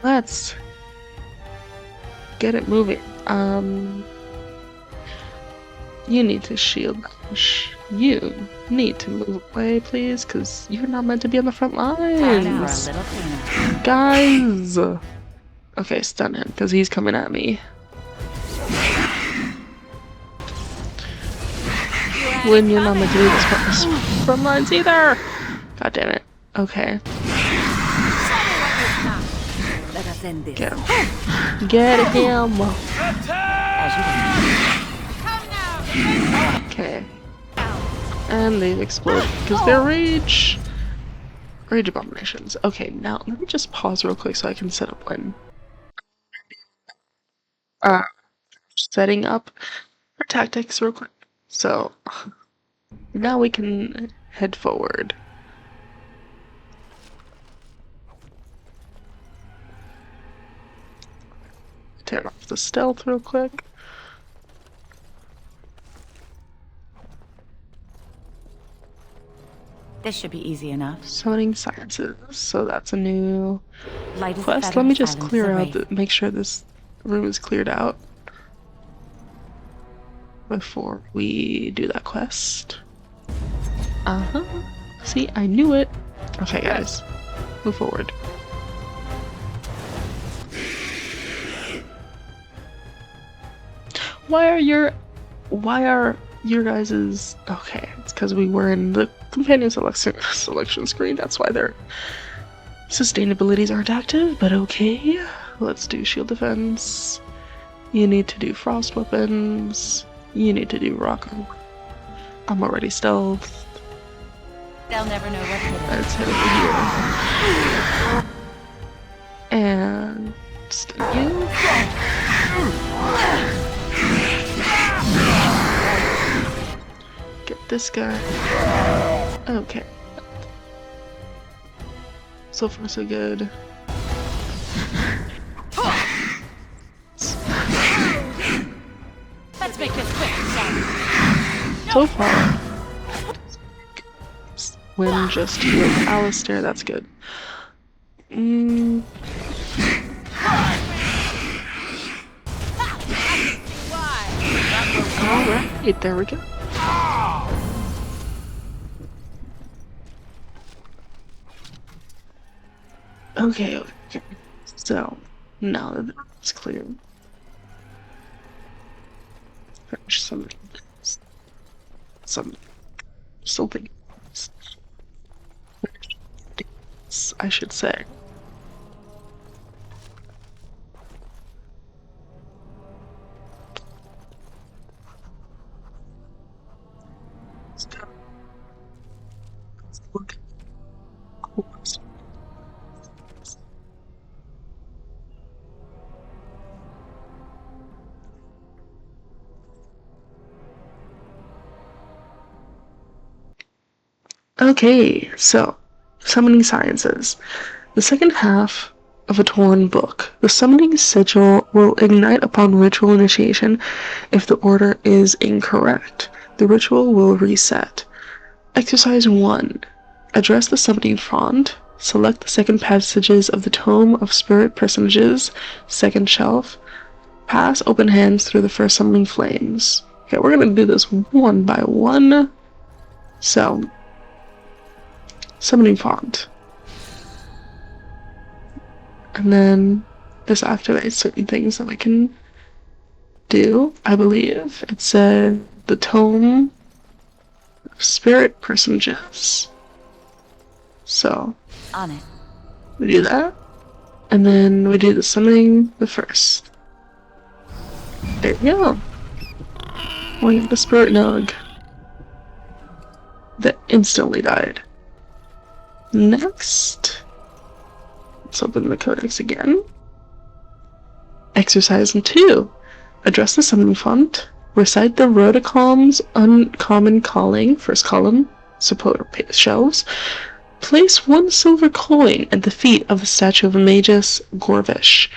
Let's get it moving. You need to shield bash. You need to move away, please, because you're not meant to be on the front lines. Guys! Okay, stun him, because he's coming at me. When you're not meant to be this front lines either! God damn it. Okay. Let us end this. Get him. Get him! Okay. And they've exploded because they're rage abominations. Okay, now let me just pause real quick so I can set up when setting up our tactics real quick. So now we can head forward. Turn off the stealth real quick. This should be easy enough. Summoning sciences. So that's a new Light quest. Let me just clear out make sure this room is cleared out before we do that quest. See, I knew it. Okay, guys, move forward. Why are your guys's... Okay, it's because we were in the companion selection screen. That's why their sustainabilities aren't active, but okay. Let's do shield defense. You need to do frost weapons. You need to do rock armor. I'm already stealth. They'll never know what hit it. Let's head over here. And stun you. Get this guy. Okay. So far so good. Let's make this quick. So far. Win just healed Alistair, that's good. Alright, there we go. Okay. So, now that it's clear, Finish summoning. Something. I should say. Okay, so summoning sciences. The second half of a torn book. The summoning sigil will ignite upon ritual initiation if the order is incorrect. The ritual will reset. Exercise 1. Address the summoning font. Select the second passages of the Tome of Spirit Personages, second shelf. Pass open hands through the first summoning flames. Okay, we're gonna do this one by one. So, summoning font. And then this activates certain things that we can do, I believe. It said the Tome of Spirit Personages. So, On it. we do that. And then we do the summoning the first. There you go. We have the Spirit Nog that instantly died. Next, let's open the codex again. Exercise 2. Address the summoning font. Recite the Rhodocom's uncommon calling, first column, support shelves. Place 1 silver coin at the feet of the statue of Magus Gorvish,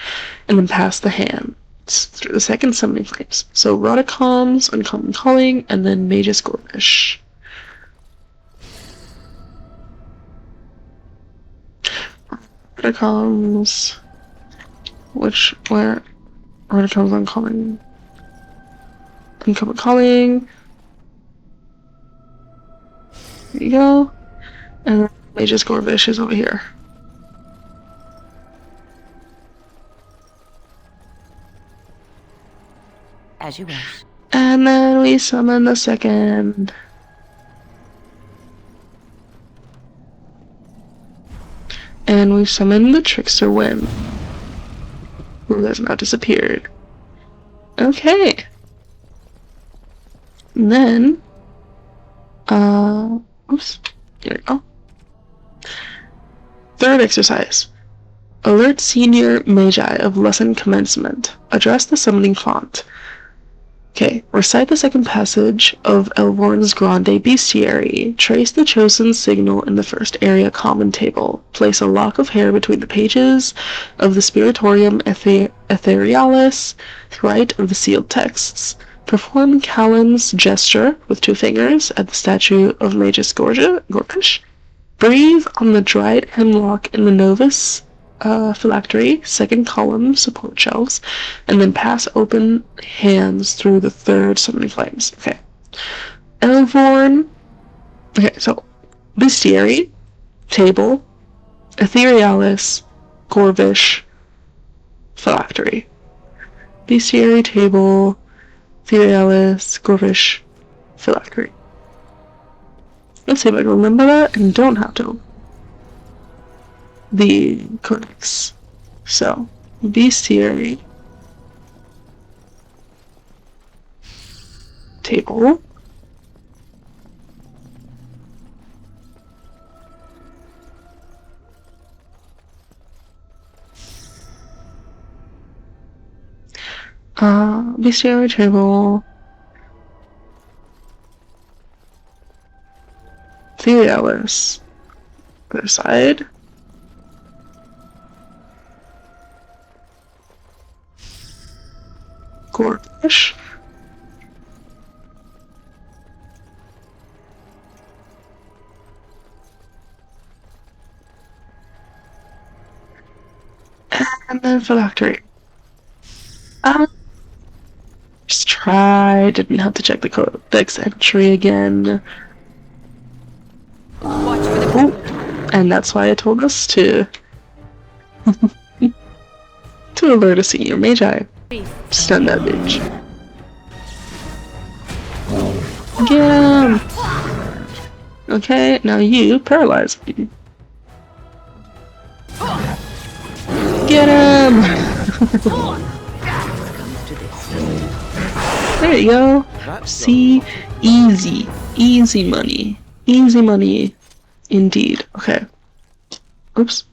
and then pass the hands through the second summoning flames. So Rhodocom's uncommon calling, and then Magus Gorvish. Rhodocom's, where Rhodocom's uncommon calling. There you go. And then Magus Gorvish is over here. As you wish. And then we summon the second. And we summon the Trickster Wim, who has now disappeared. Okay. And then, oops, here we go. Third exercise. Alert Senior Magi of lesson commencement. Address the summoning font. Okay, recite the second passage of Elvorn's Grande Bestiary. Trace the chosen signal in the first area common table. Place a lock of hair between the pages of the Spiritorium Etherealis, right of the sealed texts. Perform Callan's gesture with 2 fingers at the statue of Magus Gorvish. Breathe on the dried hemlock in the Novus phylactery, second column, support shelves, and then pass open hands through the third summoning flames. Okay. Elvorn. Okay, so Bestiary, table, Etherealis, Gorvish, phylactery. Bestiary, table, Etherealis, Gorvish, phylactery. Let's see if I can remember that and don't have to. The codex. So, Bestiary, table, Bestiary, table, Etherealis, other side. Gorvish. And then phylactery. Just try. Didn't have to check the codex entry again. And that's why I told us to alert a senior magi. Stun that bitch. Get him! Okay, now you paralyze him. Get him! There you go. See? Easy. Easy money. Easy money. Indeed. Okay. Oops.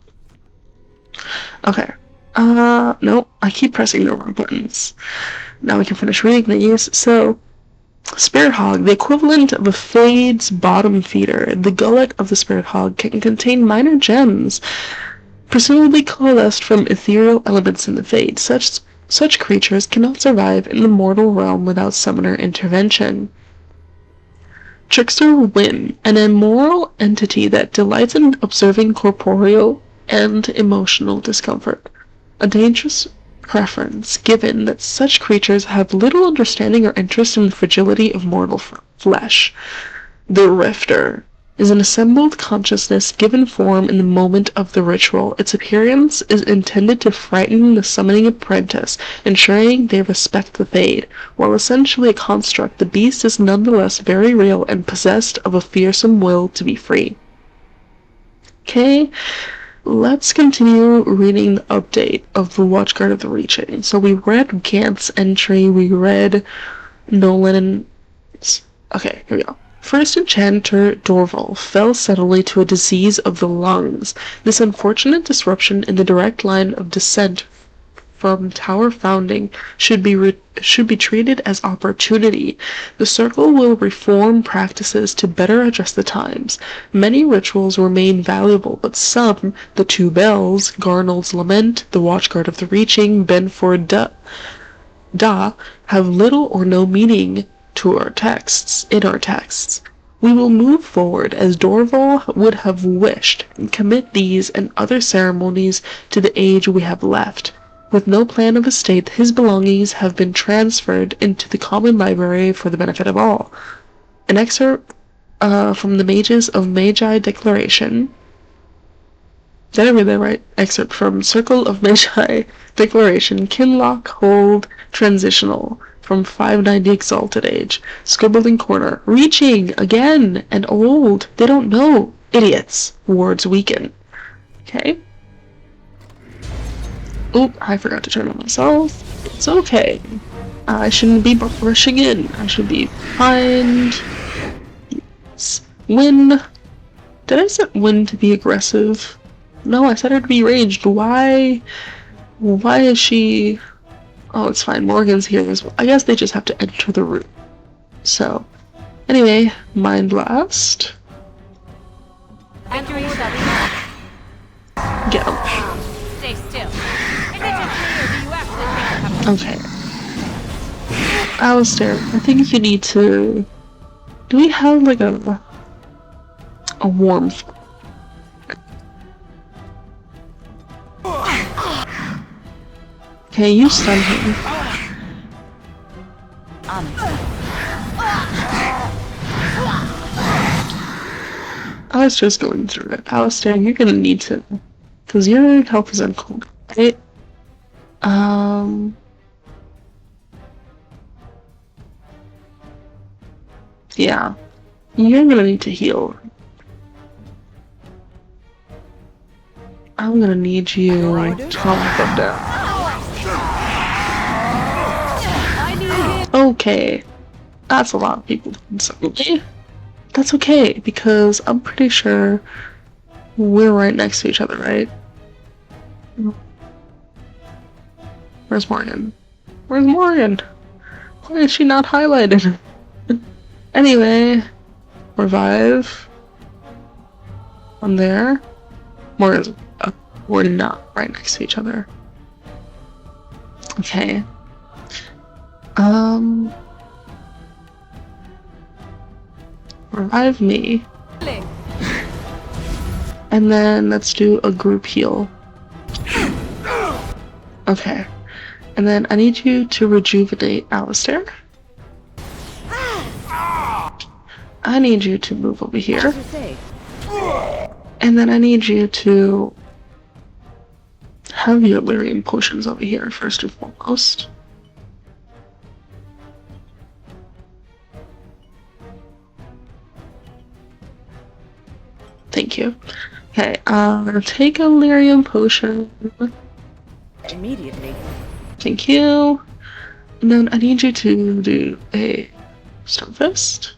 Okay. Nope. I keep pressing the wrong buttons. Now we can finish reading these. So, Spirit Hog, the equivalent of a Fade's bottom feeder. The gullet of the Spirit Hog can contain minor gems, presumably coalesced from ethereal elements in the Fade. Such creatures cannot survive in the mortal realm without summoner intervention. Trickster Wynn, an immoral entity that delights in observing corporeal and emotional discomfort. A dangerous preference, given that such creatures have little understanding or interest in the fragility of mortal flesh. The Rifter is an assembled consciousness given form in the moment of the ritual. Its appearance is intended to frighten the summoning apprentice, ensuring they respect the Fade. While essentially a construct, the beast is nonetheless very real and possessed of a fearsome will to be free. Okay, let's continue reading the update of the Watchguard of the Reaching. So we read Gant's entry, we read Nolan's... Okay, here we go. First enchanter Dorval fell suddenly to a disease of the lungs. This unfortunate disruption in the direct line of descent from Tower Founding should be treated as opportunity. The Circle will reform practices to better adjust the times. Many rituals remain valuable, but some, the Two Bells, Garnold's Lament, the Watchguard of the Reaching, Benford Da, have little or no meaning to our texts, in our texts. We will move forward as Dorval would have wished, and commit these and other ceremonies to the age we have left. With no plan of estate, his belongings have been transferred into the common library for the benefit of all. An excerpt from the Mages of Magi Declaration. Did I read that right? Excerpt from Circle of Magi Declaration. Kinlock Hold Transitional. From 590 Exalted Age. Scribbled in corner. Reaching! Again! And old! They don't know! Idiots! Wards weaken. Okay. Oop, I forgot to turn on myself. It's okay. I shouldn't be rushing in. I should be fine. Yes. Win. Did I set Win to be aggressive? No, I set her to be ranged. Why? Why is she... Oh, it's fine. Morgan's here as well. I guess they just have to enter the room. So, anyway, Mind Blast. Entering study. Get him. Stay still. Is it just me or do you actually think Okay. Alistair, I think you need to... Do we have like a warmth? Okay, you stun him. Alistair's going through it. Alistair, you're gonna need to... Because your health is uncold, right? Yeah. You're gonna need to heal. I'm gonna need you to calm them down. Okay. That's a lot of people suddenly. That's okay, because I'm pretty sure we're right next to each other, right? Where's Morgan? Where's Morgan? Why is she not highlighted? Anyway, revive. I'm there. Morgan's we're not right next to each other. Okay. Revive me. And then let's do a group heal. Okay. And then I need you to rejuvenate Alistair. I need you to move over here. And then I need you to have your Lyrium potions over here first and foremost. Thank you. Okay, take a lyrium potion. Immediately. Thank you. And then I need you to do a stone fist.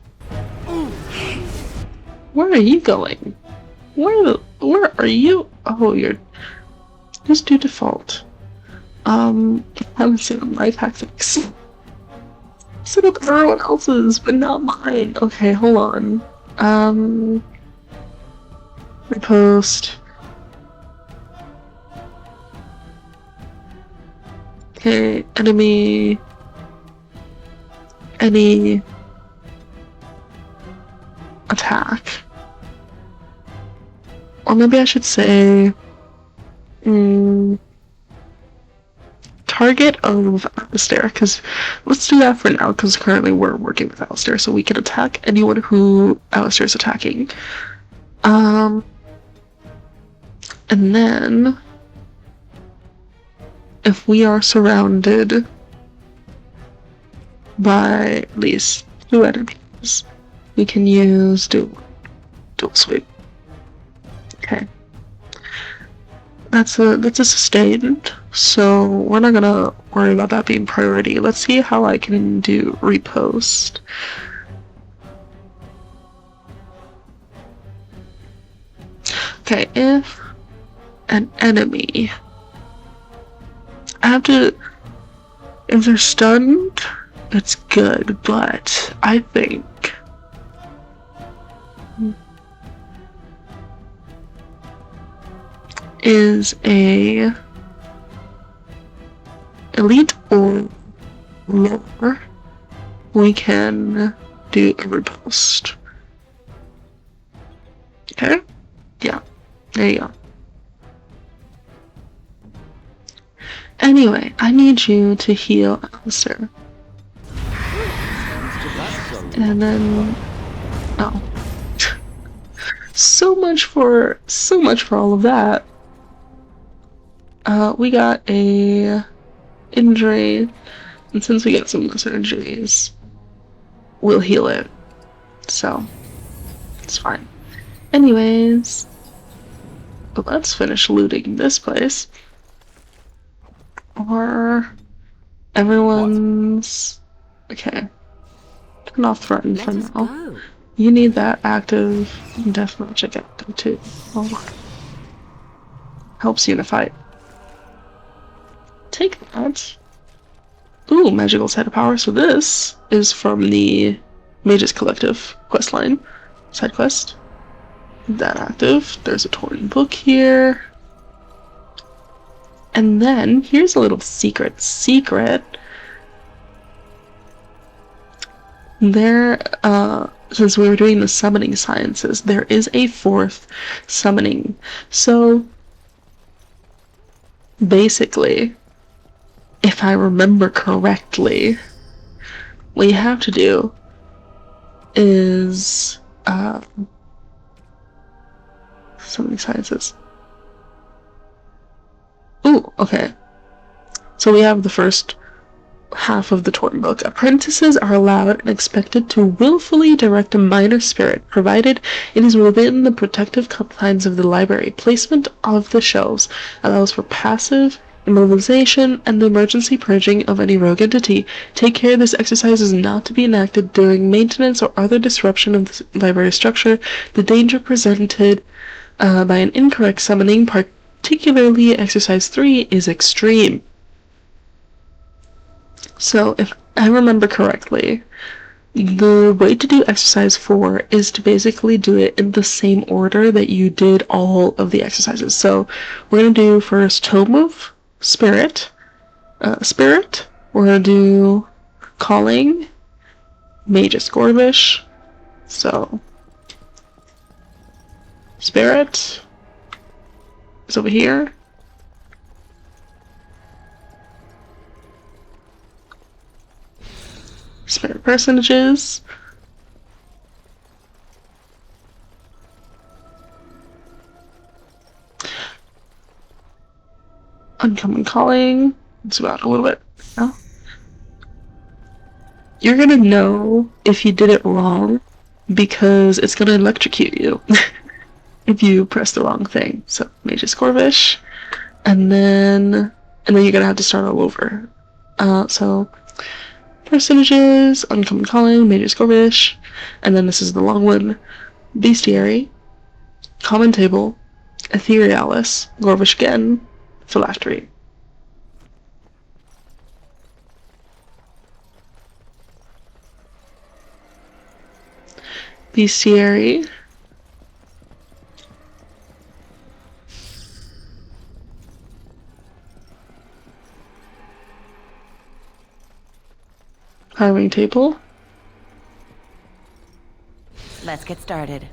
Where are you going? Where are you? Oh, just do default. I haven't seen my tactics. Set up everyone else's, but not mine. Okay, hold on. Repost. Okay, enemy. Any attack. Or maybe I should say target of Alistair, because let's do that for now, because currently we're working with Alistair, so we can attack anyone who Alistair is attacking. And then if we are surrounded by at least 2 enemies, we can use dual sweep. Okay. That's a sustained, so we're not gonna worry about that being priority. Let's see how I can do repost. Okay, if an enemy, if they're stunned, it's good, but I think is a elite or lower, we can do a riposte. Okay? Yeah. There you go. Anyway, I need you to heal Alistair. And then oh. so much for all of that. We got a injury, and since we got some lesser injuries, we'll heal it. So it's fine. Anyways, let's finish looting this place. Or everyone's okay. Turn off threaten for now. You need that active, death magic active too. Oh. Helps unify. Take that. Ooh, magical side of power. So this is from the Mages Collective questline. Side quest. That active. There's a torn book here. And then here's a little secret. There, since we were doing the summoning sciences, there is a 4th summoning. So basically, if I remember correctly, what you have to do is summoning sciences. Ooh, okay. So we have the first half of the Torn Book. Apprentices are allowed and expected to willfully direct a minor spirit, provided it is within the protective confines of the library. Placement of the shelves allows for passive immobilization and the emergency purging of any rogue entity. Take care this exercise is not to be enacted during maintenance or other disruption of the library structure. The danger presented by an incorrect summoning, particularly exercise 3, is extreme. So if I remember correctly, the way to do exercise 4 is to basically do it in the same order that you did all of the exercises. So we're going to do first Tome of Spirit, we're going to do Calling, Mage's Gorvish, so Spirit is over here. Spirit personages. Uncommon Calling. It's about a little bit now. You're gonna know if you did it wrong because it's gonna electrocute you. if you press the wrong thing. So Mage's Corvish, and then you're gonna have to start all over. So percentages, uncommon calling, Mage's Corvish, and then this is the long one. Bestiary, common table, Etherealis, Gorvish again, Phylactery. Bestiary, hiring table. Let's get started.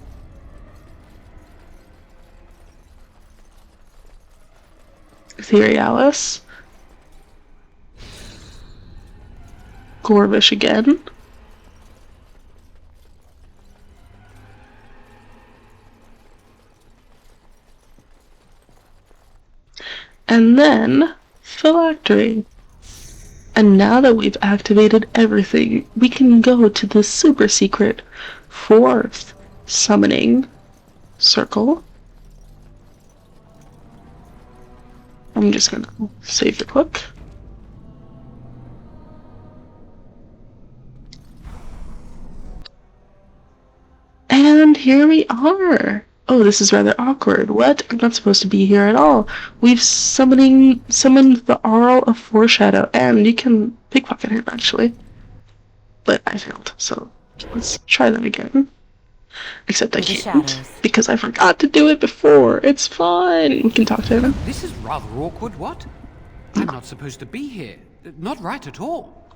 Etherealis, Gorvish again, and then Phylactery. And now that we've activated everything, we can go to the super secret 4th summoning circle. I'm just gonna save the book. And here we are. Oh, this is rather awkward. What? I'm not supposed to be here at all. We've summoned the Arl of Foreshadow, and you can pickpocket him, actually. But I failed, so let's try that again. Except I can't, because I forgot to do it before. It's fine. We can talk to him. This is rather awkward, what? I'm not supposed to be here. Not right at all.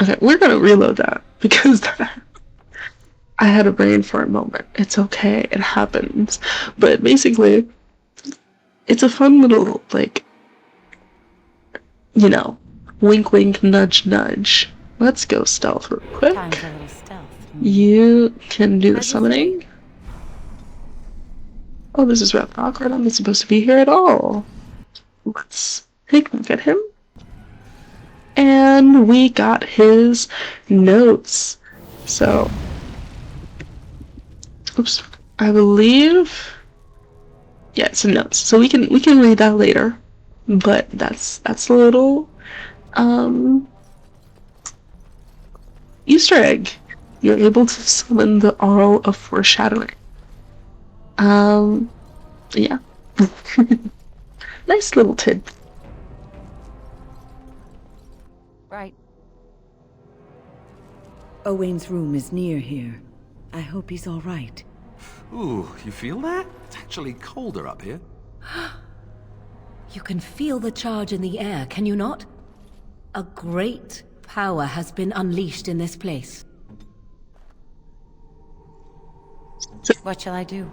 Okay, we're gonna reload that, because I had a brain for a moment. It's okay, it happens. But basically, it's a fun little, like, you know, wink wink, nudge nudge. Let's go stealth real quick. Time for a little stealth. You can do the summoning. Oh, this is rather awkward. I'm not supposed to be here at all. Let's take a look at him. And we got his notes. So, oops, I believe, yeah, it's some notes. So we can read that later. But that's a little Easter egg. You're able to summon the Arl of Foreshadowing. Yeah. Nice little tid. Right. Owain's room is near here. I hope he's all right. Ooh, you feel that? It's actually colder up here. You can feel the charge in the air, can you not? A great power has been unleashed in this place. What shall I do?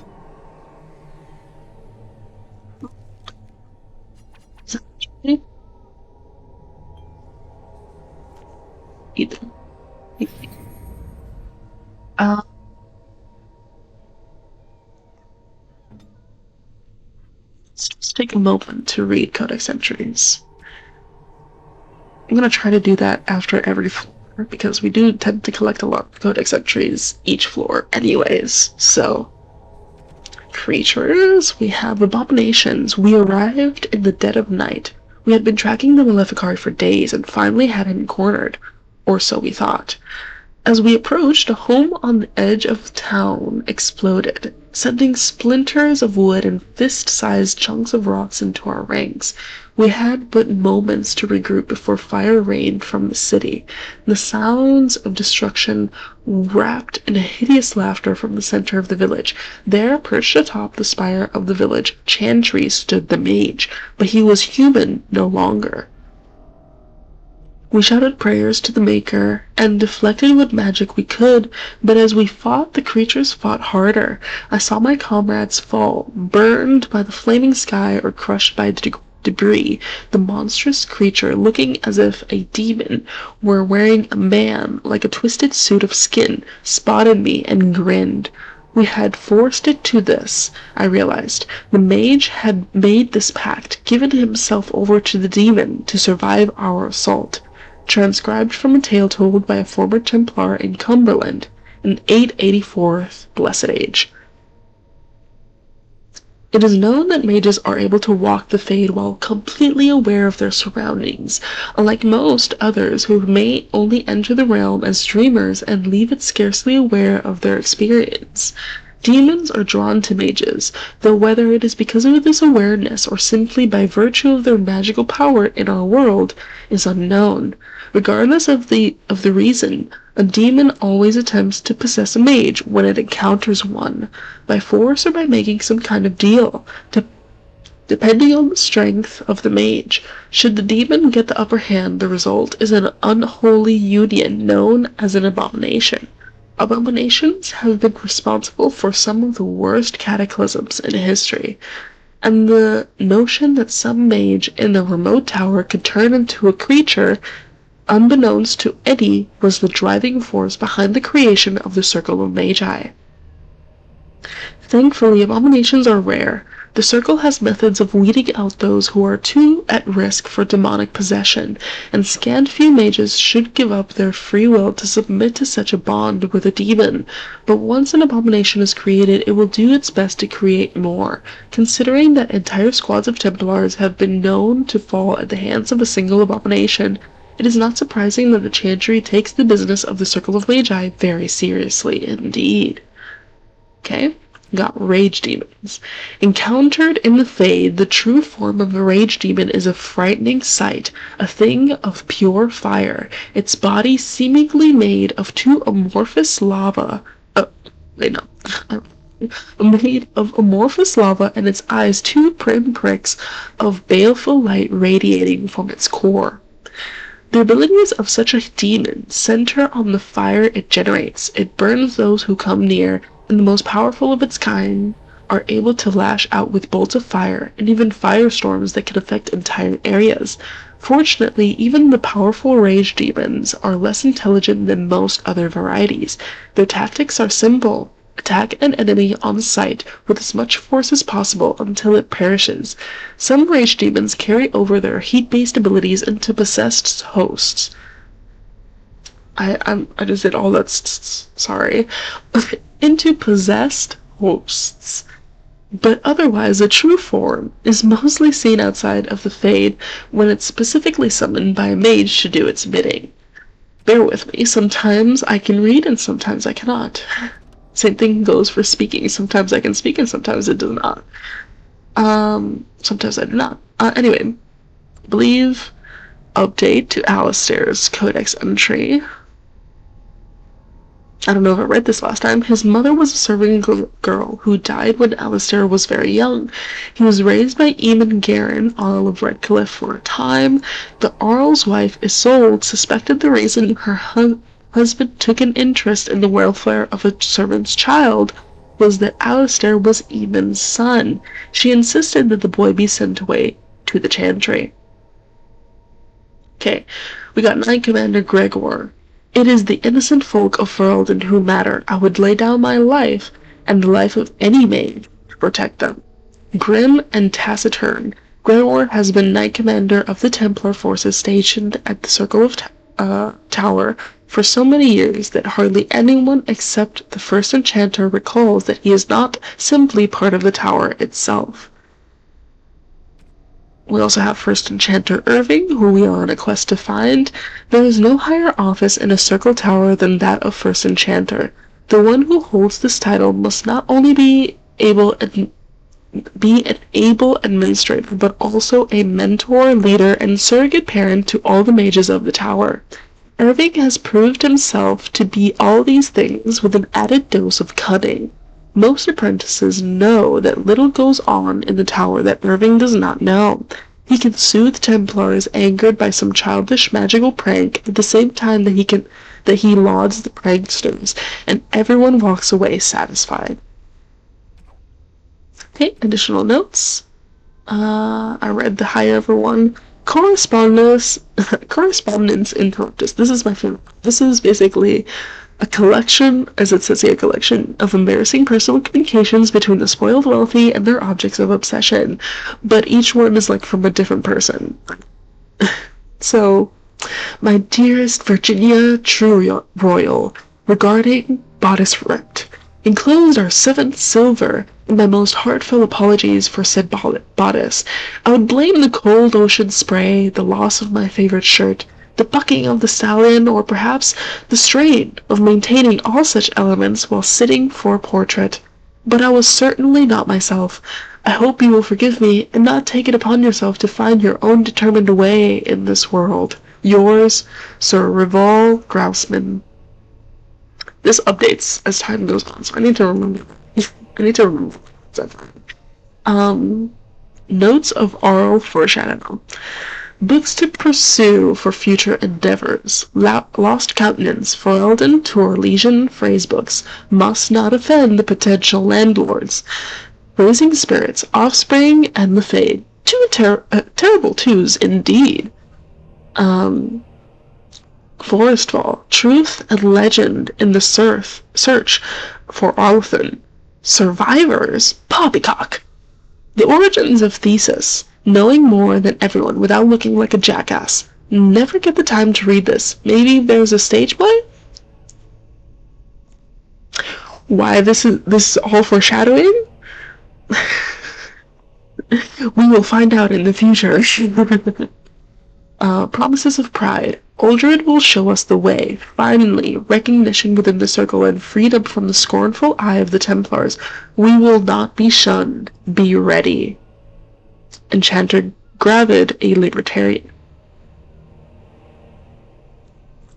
Let's just take a moment to read Codex entries. I'm gonna try to do that after every floor, because we do tend to collect a lot of Codex entries each floor anyways, so... Creatures, we have abominations. We arrived in the dead of night. We had been tracking the Maleficari for days and finally had him cornered, or so we thought. As we approached, a home on the edge of town exploded, sending splinters of wood and fist-sized chunks of rocks into our ranks. We had but moments to regroup before fire rained from the city. The sounds of destruction wrapped in a hideous laughter from the center of the village. There, perched atop the spire of the village chantry, stood the mage, but he was human no longer. We shouted prayers to the Maker, and deflected what magic we could, but as we fought, the creatures fought harder. I saw my comrades fall, burned by the flaming sky or crushed by debris. The monstrous creature, looking as if a demon were wearing a man like a twisted suit of skin, spotted me and grinned. We had forced it to this, I realized. The mage had made this pact, given himself over to the demon to survive our assault. Transcribed from a tale told by a former Templar in Cumberland in 884th Blessed Age. It is known that mages are able to walk the Fade while completely aware of their surroundings, unlike most others who may only enter the realm as dreamers and leave it scarcely aware of their experience. Demons are drawn to mages, though whether it is because of this awareness or simply by virtue of their magical power in our world is unknown. Regardless of the reason, a demon always attempts to possess a mage when it encounters one, by force or by making some kind of deal, depending on the strength of the mage. Should the demon get the upper hand, the result is an unholy union known as an abomination. Abominations have been responsible for some of the worst cataclysms in history, and the notion that some mage in the remote tower could turn into a creature, unbeknownst to Eddie, was the driving force behind the creation of the Circle of Magi. Thankfully, abominations are rare. The Circle has methods of weeding out those who are too at risk for demonic possession, and scant few mages should give up their free will to submit to such a bond with a demon. But once an abomination is created, it will do its best to create more. Considering that entire squads of Templars have been known to fall at the hands of a single abomination, it is not surprising that the Chantry takes the business of the Circle of Magi very seriously indeed. Okay? Got rage demons. Encountered in the Fade, the true form of a rage demon is a frightening sight, a thing of pure fire, its body seemingly made of two amorphous lava. Made of amorphous lava, and its eyes two pinpricks of baleful light radiating from its core. The abilities of such a demon center on the fire it generates. It burns those who come near, and the most powerful of its kind are able to lash out with bolts of fire and even firestorms that can affect entire areas. Fortunately, even the powerful rage demons are less intelligent than most other varieties. Their tactics are simple. Attack an enemy on sight with as much force as possible until it perishes. Some rage demons carry over their heat-based abilities into possessed hosts. I just did all that, sorry. Into possessed hosts. But otherwise, the true form is mostly seen outside of the Fade when it's specifically summoned by a mage to do its bidding. Bear with me, sometimes I can read and sometimes I cannot. Same thing goes for speaking. Sometimes I can speak and sometimes it does not. Sometimes I do not. Anyway, believe update to Alistair's codex entry. I don't know if I read this last time. His mother was a serving girl who died when Alistair was very young. He was raised by Eamon Garin, Earl of Redcliffe, for a time. The Earl's wife, Isolde, suspected the reason her husband took an interest in the welfare of a servant's child was that Alistair was Eamon's son. She insisted that the boy be sent away to the Chantry. Okay, we got Knight Commander Gregor. It is the innocent folk of Ferelden who matter. I would lay down my life, and the life of any mage, to protect them. Grim and taciturn, Gregor has been Knight Commander of the Templar forces stationed at the Circle of Tower for so many years that hardly anyone except the first enchanter recalls that he is not simply part of the tower itself. We also have First Enchanter Irving, who we are on a quest to find. There is no higher office in a Circle Tower than that of First Enchanter. The one who holds this title must not only be an able administrator, but also a mentor, leader, and surrogate parent to all the mages of the tower. Irving has proved himself to be all these things with an added dose of cunning. Most apprentices know that little goes on in the tower that Irving does not know. He can soothe Templars angered by some childish magical prank at the same time that he lauds the pranksters, and everyone walks away satisfied. Okay, additional notes. I read the high-ever one. Correspondence interruptus. This is my favorite. This is basically a collection, as it says here, a collection of embarrassing personal communications between the spoiled wealthy and their objects of obsession, but each one is like from a different person. So, my dearest Virginia True Royal, regarding Bodice Ripped. Enclosed are 7 silver, and my most heartfelt apologies for said bodice. I would blame the cold ocean spray, the loss of my favorite shirt, the bucking of the stallion, or perhaps the strain of maintaining all such elements while sitting for a portrait. But I was certainly not myself. I hope you will forgive me, and not take it upon yourself to find your own determined way in this world. Yours, Sir Revol Grouseman. This updates as time goes on, so I need to remember. Notes of oral foreshadow. Books to pursue for future endeavors. Lost Countenance, Ferelden to Orlesian phrase books. Must not offend the potential landlords. Raising Spirits, Offspring, and the Fade. Two terrible twos indeed. Forestfall, Truth and Legend in the Search for Lothering. Survivors, Poppycock. The Origins of Thesis, Knowing More Than Everyone Without Looking Like a Jackass. Never get the time to read this. Maybe there's a stage play? Why this is all foreshadowing? We will find out in the future. Promises of Pride. Uldred will show us the way. Finally, recognition within the circle and freedom from the scornful eye of the Templars. We will not be shunned. Be ready. Enchanter Gravid, a libertarian.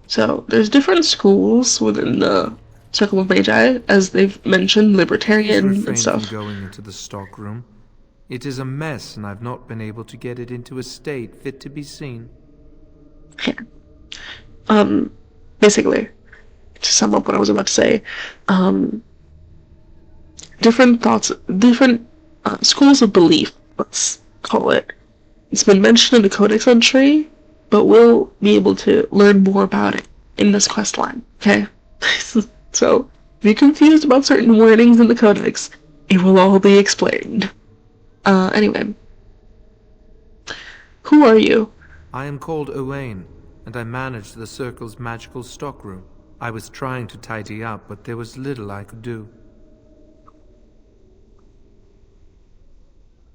So, there's different schools within the Circle of Magi, as they've mentioned, libertarian and stuff. From going into the stockroom. It is a mess, and I've not been able to get it into a state fit to be seen. Basically, to sum up what I was about to say, different thoughts, different schools of belief, let's call it. It's been mentioned in the Codex entry, but we'll be able to learn more about it in this quest line, okay? So, if you're confused about certain wordings in the Codex, it will all be explained. Anyway. Who are you? I am called Owain, and I manage the Circle's magical stockroom. I was trying to tidy up, but there was little I could do.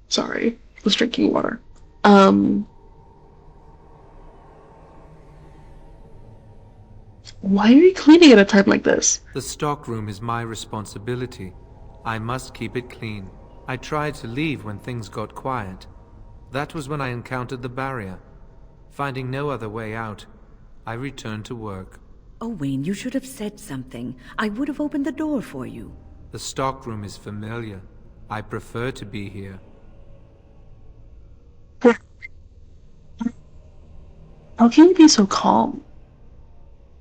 Sorry, I was drinking water. Why are you cleaning at a time like this? The stockroom is my responsibility. I must keep it clean. I tried to leave when things got quiet. That was when I encountered the barrier. Finding no other way out, I returned to work. Owain, you should have said something. I would have opened the door for you. The stockroom is familiar. I prefer to be here. How can you be so calm?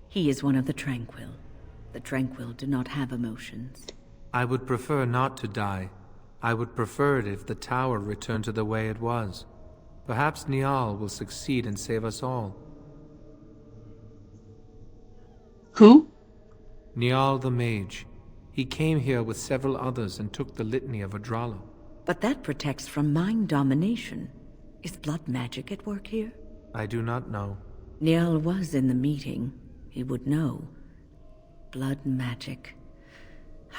He is one of the Tranquil. The Tranquil do not have emotions. I would prefer not to die. I would prefer it if the tower returned to the way it was. Perhaps Niall will succeed and save us all. Who? Niall the Mage. He came here with several others and took the litany of Adralo. But that protects from mind domination. Is blood magic at work here? I do not know. Niall was in the meeting. He would know. Blood magic.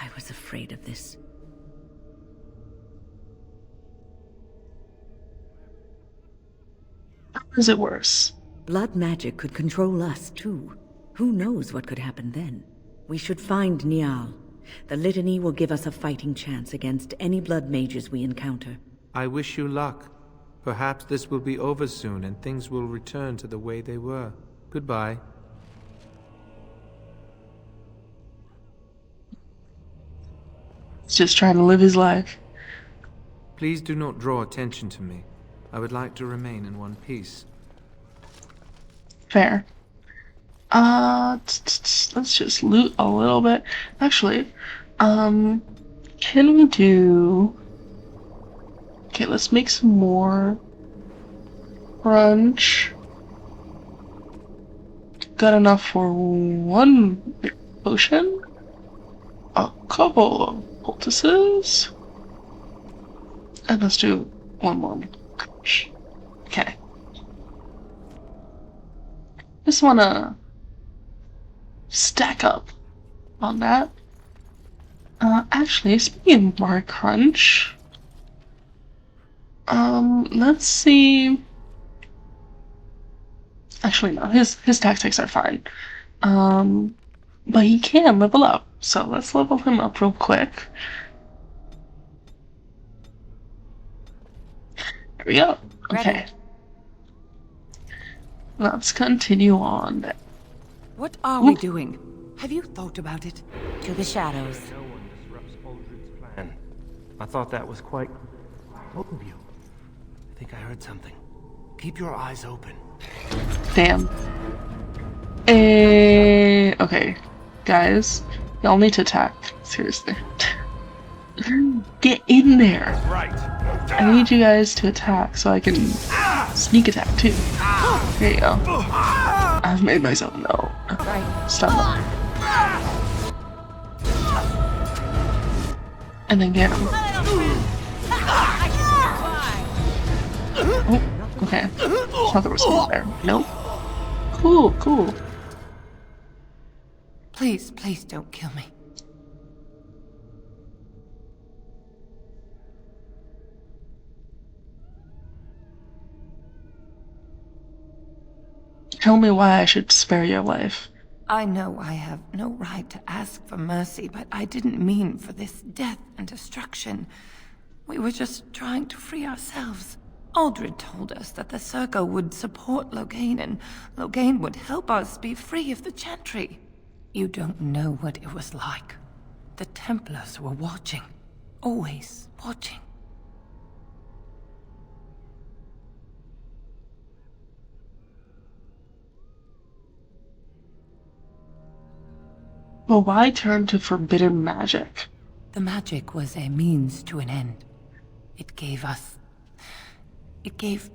I was afraid of this. How is it worse? Blood magic could control us, too. Who knows what could happen then? We should find Niall. The litany will give us a fighting chance against any blood mages we encounter. I wish you luck. Perhaps this will be over soon and things will return to the way they were. Goodbye. He's just trying to live his life. Please do not draw attention to me. I would like to remain in one piece. Fair. Let's just loot a little bit. Actually, can we do... Okay, let's make some more crunch. Got enough for one potion, a couple of poultices, and let's do one more crunch. Okay. Just wanna stack up on that. Actually, speaking of Mark Crunch, let's see. Actually, no, his tactics are fine. But he can level up, so let's level him up real quick. There we go. Okay. Let's continue on. What are we doing? Have you thought about it? To the shadows. No one disrupts Aldred's plan. I thought that was quite bold of you. I think I heard something. Keep your eyes open. Damn. Okay. Guys, y'all need to attack. Seriously. Get in there! Right. I need you guys to attack so I can sneak attack too. There you go. I've made myself know. Stop. And then get him. Oh, okay. Thought there was someone there. Nope. Cool. Please, please don't kill me. Tell me why I should spare your life. I know I have no right to ask for mercy, but I didn't mean for this death and destruction. We were just trying to free ourselves. Aldred told us that the Circle would support Loghain, and Loghain would help us be free of the Chantry. You don't know what it was like. The Templars were watching. Always watching. Well, why turn to forbidden magic? The magic was a means to an end. It gave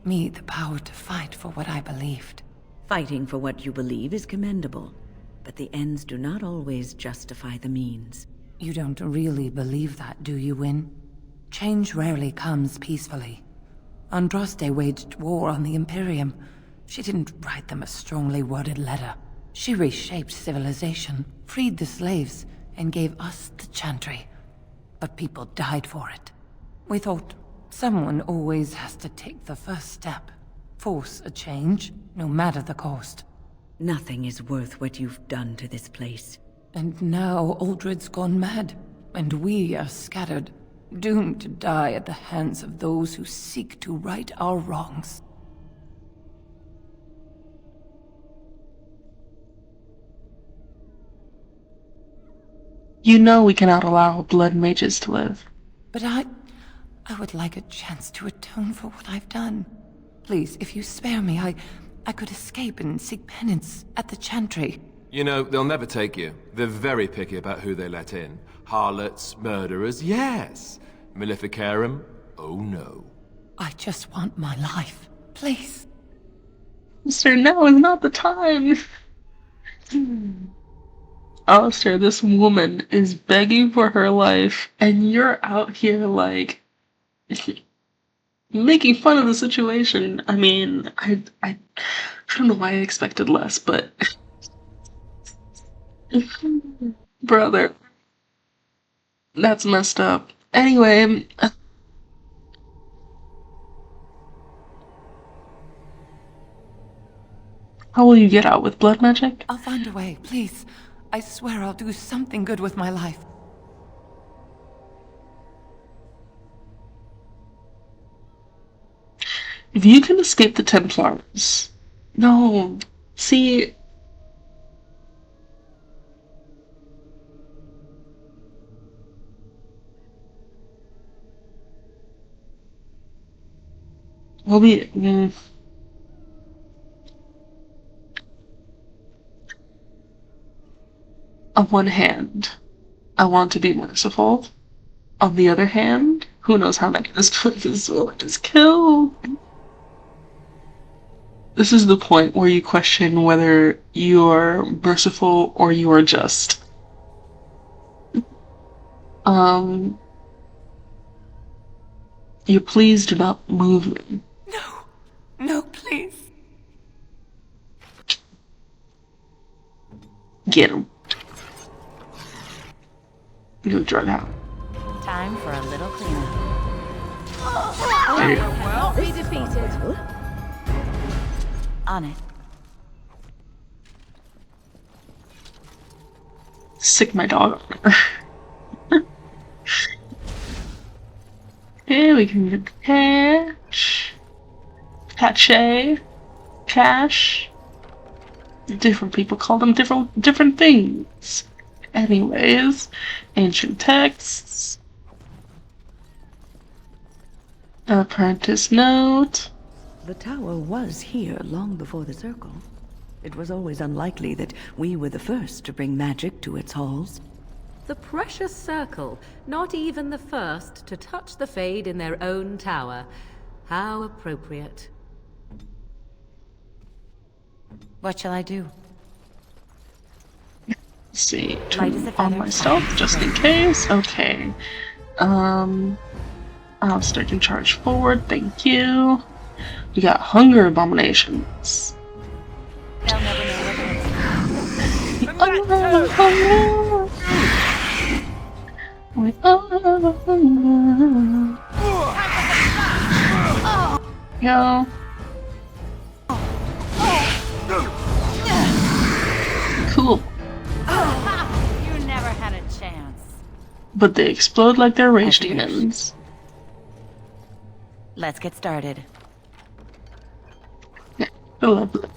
me the power to fight for what I believed. Fighting for what you believe is commendable, but the ends do not always justify the means. You don't really believe that, do you, Wynne? Change rarely comes peacefully. Andraste waged war on the Imperium. She didn't write them a strongly worded letter. She reshaped civilization, freed the slaves, and gave us the Chantry. But people died for it. We thought someone always has to take the first step. Force a change, no matter the cost. Nothing is worth what you've done to this place. And now Aldred's gone mad, and we are scattered, doomed to die at the hands of those who seek to right our wrongs. You know we cannot allow blood mages to live. But I would like a chance to atone for what I've done. Please, if you spare me, I could escape and seek penance at the Chantry. You know, they'll never take you. They're very picky about who they let in. Harlots, murderers, yes. Maleficarum, oh no. I just want my life. Please. Mister, now is not the time. Alistair, this woman is begging for her life, and you're out here, like, making fun of the situation. I mean, I don't know why I expected less, but... Brother. That's messed up. Anyway... How will you get out with blood magic? I'll find a way, please. I swear I'll do something good with my life. If you can escape the Templars... No. See... We'll be... On one hand, I want to be merciful. On the other hand, who knows how many this will just kill. This is the point where you question whether you are merciful or you are just. You please do not move me. No, please. Get him. You drug out. Time for a little cleanup. There you go. Not be defeated. On it. Sick my dog on her. Okay, we can get cash. Cash. Different people call them different things. Anyways, ancient texts. Apprentice note. The tower was here long before the circle. It was always unlikely that we were the first to bring magic to its halls. The precious circle, not even the first to touch the Fade in their own tower. How appropriate. What shall I do? Let's see, turn on my stealth just in case. Okay. I'll stick and charge forward. Thank you. We got hunger abominations. They'll never know Yo. Cool. You never had a chance. But they explode like they're rage demons. Let's get started. Yeah, lovely.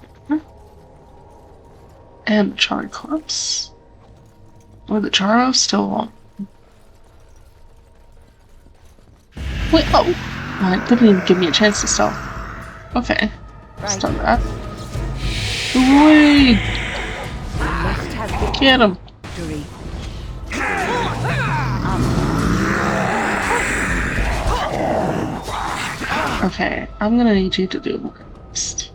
And the charred corpse. Or the Charo still on. Wait, oh! That didn't even give me a chance to stealth. Okay. Let's done that. Wait! Get him! Okay, I'm gonna need you to do more next.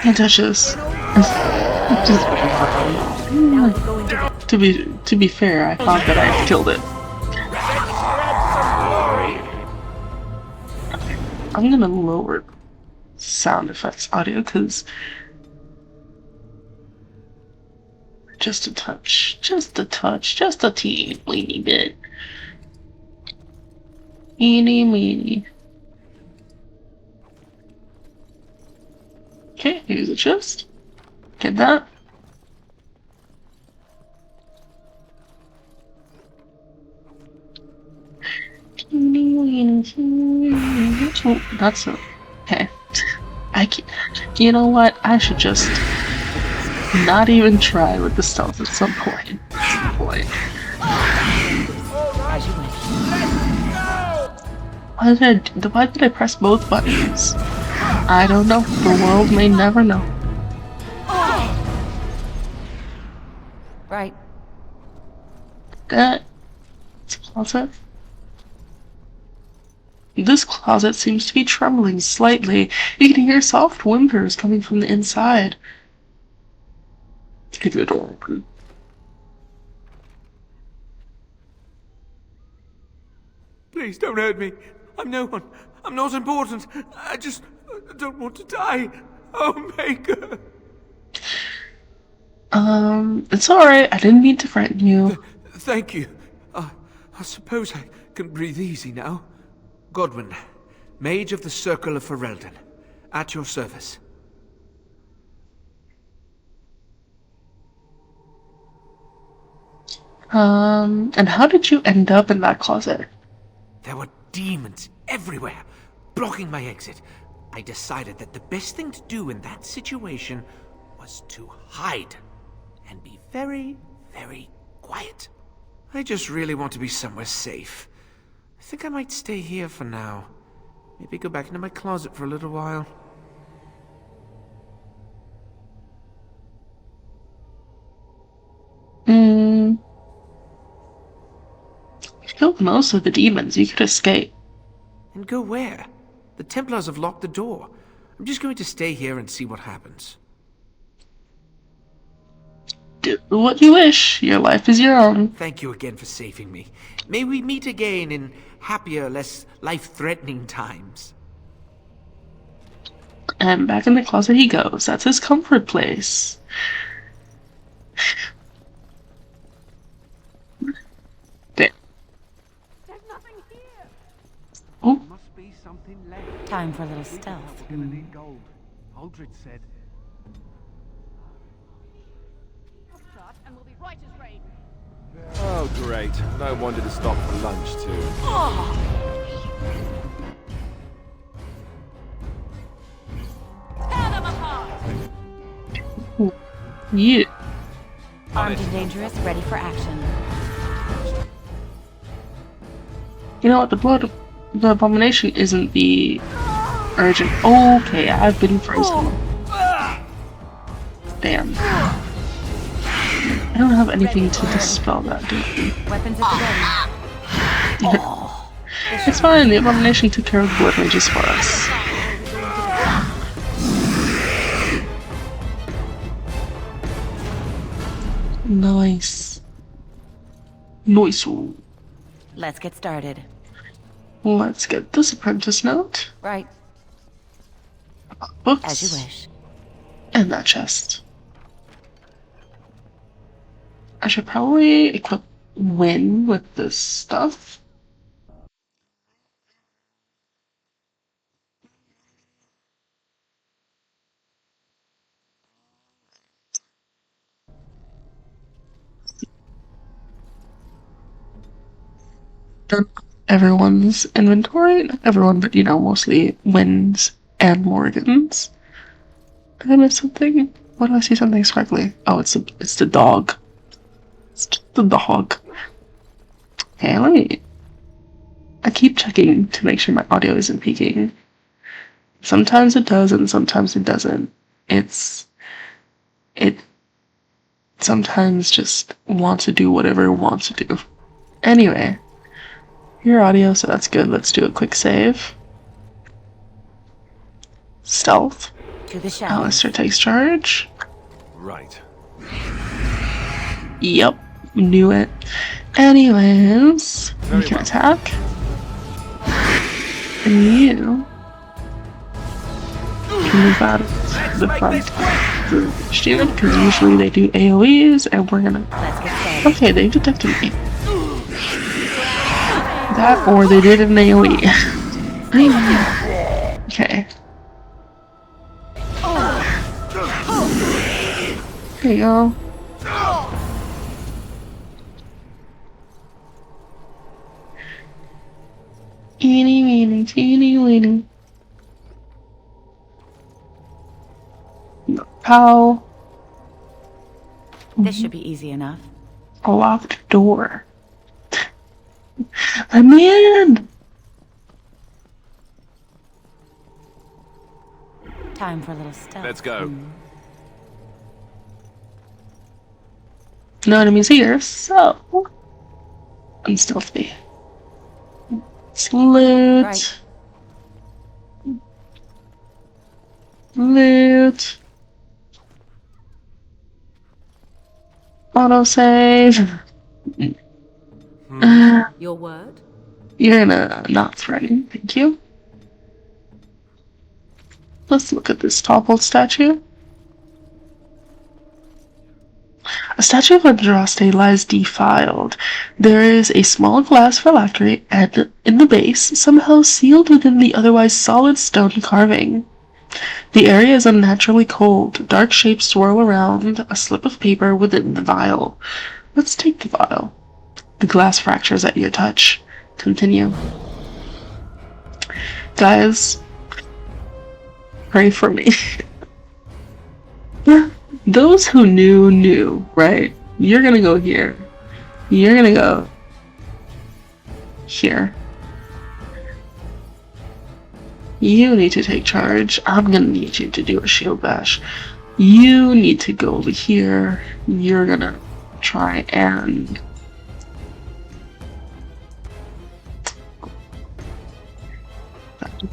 Can't touch this. To be fair, I thought that I killed it. Okay, I'm gonna lower sound effects audio because just a touch, just a teeny bit. Eeny meeny. Okay, here's a chest. Get that. Oh, that's a, okay. I can't. You know what? I should just not even try with the stealth at some point. Why did I press both buttons? I don't know. The world may never know. Right. That. It's a closet. This closet seems to be trembling slightly. You can hear soft whimpers coming from the inside. Keep the door open. Please don't hurt me. I'm no one. I'm not important. I just don't want to die. Oh, Maker. It's alright. I didn't mean to frighten you. Thank you. I suppose I can breathe easy now. Godwin, Mage of the Circle of Ferelden, at your service. And how did you end up in that closet? There were demons everywhere, blocking my exit. I decided that the best thing to do in that situation was to hide and be very, very quiet. I just really want to be somewhere safe. I think I might stay here for now. Maybe go back into my closet for a little while. You killed most of the demons. You could escape. And go where? The Templars have locked the door. I'm just going to stay here and see what happens. Do what you wish. Your life is your own. Thank you again for saving me. May we meet again in happier, less life-threatening times. And back in the closet he goes. That's his comfort place. Damn. Oh. Time for a little stealth. Aldred said. Oh, great. No wonder to stop for lunch, too. Yeah. Armed and dangerous, ready for action. You know what? The abomination isn't the urgent. Okay, I've been frozen. Damn. I don't have anything to dispel that, do we? Weapons at the ready. It's fine. The abomination took care of the blood mages for us. Nice. Nice. Let's get started. Let's get this apprentice note. Right. Books. As you wish. And that chest. I should probably equip Win with this stuff. Everyone's inventory. Not everyone, but you know, mostly Wins and Morgans. Did I miss something? Why do I see something sparkly? Oh, it's the dog. It's just the dog. Okay, I keep checking to make sure my audio isn't peaking. Sometimes it does, and sometimes it doesn't. It sometimes just wants to do whatever it wants to do. Anyway, your audio, so that's good. Let's do a quick save. Stealth. To the shadows. Alistair takes charge. Right. Yep, knew it. Anyways, you can attack. And you can move out of the front for shield, because usually they do AoEs, and we're gonna... Okay, they detected me. That, or they did an AoE. Okay. There you go. Eeny, meeny, teeny, weeny. Pow. This should be easy enough. A locked door. I'm in! Time for a little stealth. Let's go. No enemies here, so unstealthy. Let's loot. Right. Loot. Autosave. Your word? You're gonna not threaten, thank you. Let's look at this toppled statue. A statue of Andraste lies defiled. There is a small glass phylactery and in the base, somehow sealed within the otherwise solid stone carving. The area is unnaturally cold. Dark shapes swirl around a slip of paper within the vial. Let's take the vial. The glass fractures at your touch. Continue. Guys, pray for me. Those who knew, right? You're gonna go here. You're gonna go here. You need to take charge. I'm gonna need you to do a shield bash. You need to go over here. You're gonna try and...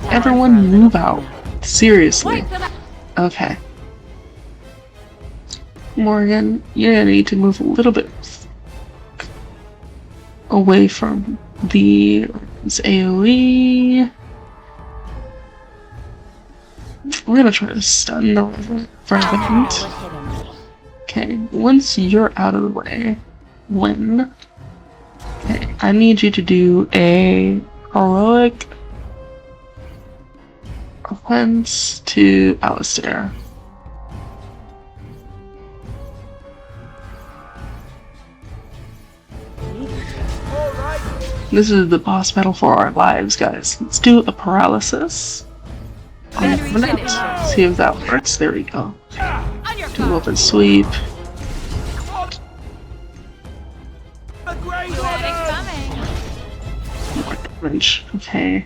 Everyone move out. Seriously. Okay. Morgan, you're gonna need to move a little bit away from the AoE. We're gonna try to stun the Ferelden. Okay, once you're out of the way, when? Okay, I need you to do a heroic offense to Alistair. This is the boss battle for our lives, guys. Let's do a paralysis. See if that works. There we go. Do open sweep. Wrench. Okay.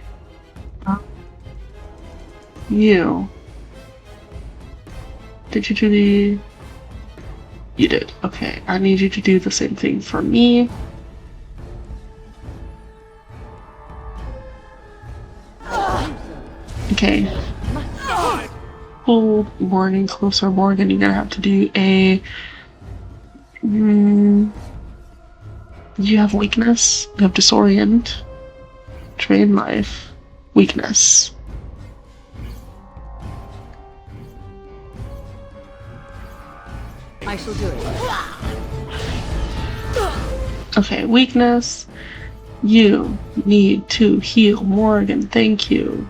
You. Did you do the... You did. Okay. I need you to do the same thing for me. Okay. Pull Morgan closer. Morgan, you're gonna have to do a... you have weakness. You have disorient. Trade life. Weakness. I shall do it. Okay, weakness. You need to heal Morgan. Thank you.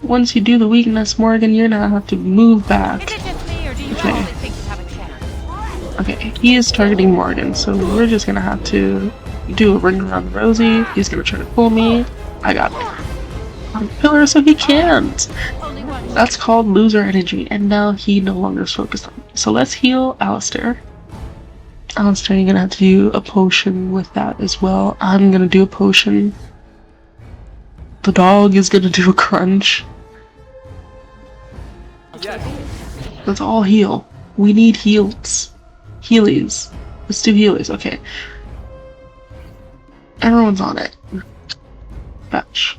Once you do the weakness, Morgan, you're gonna have to move back. Okay. Okay, he is targeting Morgan, so we're just gonna have to do a ring around the rosy. He's gonna try to pull me. I got on the pillar, so he can't. That's called loser energy, and now he no longer is focused on me. So let's heal Alistair. Alistair, you're gonna have to do a potion with that as well. I'm gonna do a potion. The dog is gonna do a crunch. Let's all heal. We need heals. Healies. Let's do healies. Okay. Everyone's on it. Fetch.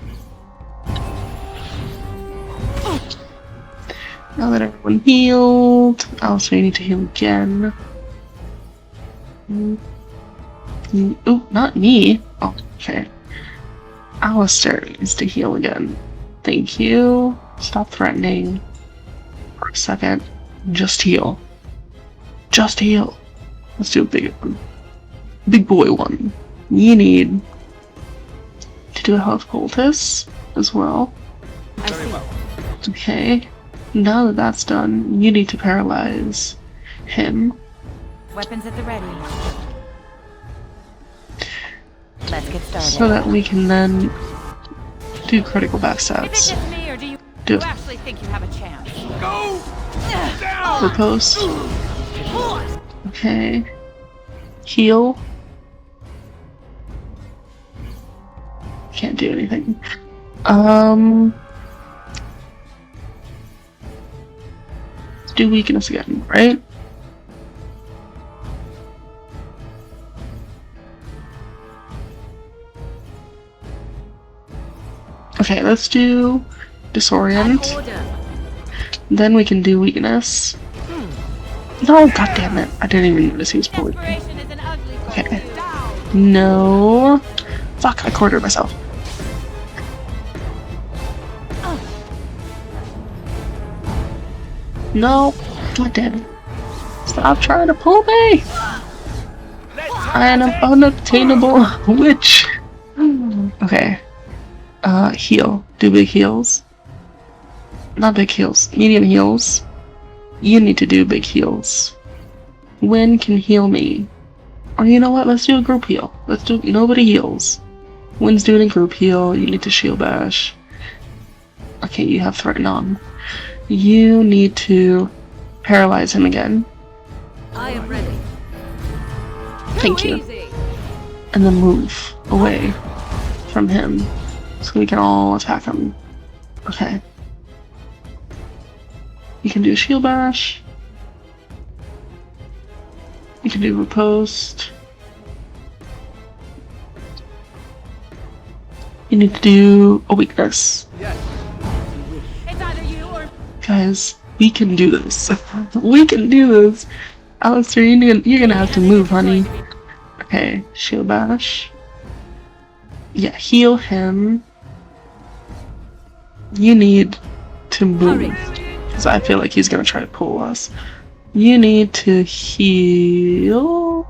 Now that everyone healed, Alistair, you need to heal again. Oh, not me. Oh, okay. Alistair needs to heal again. Thank you. Stop threatening. For a second. Just heal. Just heal. Let's do a big one. Big boy one. You need to do a health poultice as well. Okay. Now that that's done, you need to paralyze him. Weapons at the ready. Let's get started. So that we can then do critical backstabs. Is it just me, or do you actually think you have a chance? Go! Riposte. Okay. Heal. Can't do anything. Do weakness again, right? Okay, let's do disorient. Then we can do weakness. No, god damn it. I didn't even notice he was pulling me. Okay. No. Fuck, I cornered myself. No. God damn it. Stop trying to pull me! I am an unobtainable witch. Okay. Heal. Do big heals. Not big heals. Medium heals. You need to do big heals. Win can heal me. Or you know what? Let's do a group heal. Let's do... Nobody heals. Win's doing a group heal. You need to shield bash. Okay, you have threaten on. You need to paralyze him again. I am ready. Thank you. And then move away from him so we can all attack him. Okay. You can do a shield bash. You can do riposte. You need to do a weakness. It's either you or... Guys, We can do this. We can do this. Alistair, you're gonna have to move, honey. Okay, shield bash. Yeah, heal him. You need to move. Because I feel like he's gonna try to pull us. You need to heal.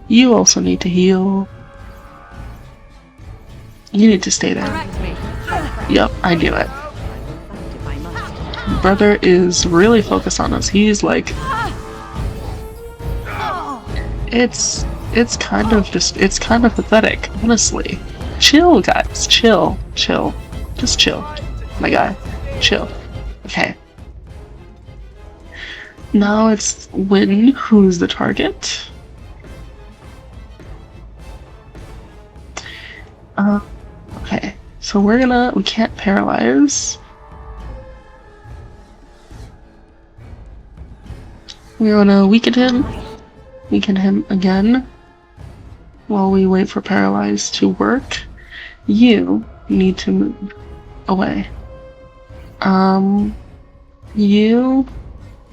You also need to heal. You need to stay there. Yep, I knew it. Brother is really focused on us. He's like, it's kind of pathetic, honestly. Chill, guys, chill, just chill, my guy, chill. Okay. Now it's Win who's the target. Okay, so we can't paralyze. We're gonna weaken him again, while we wait for paralyze to work. You need to move away. You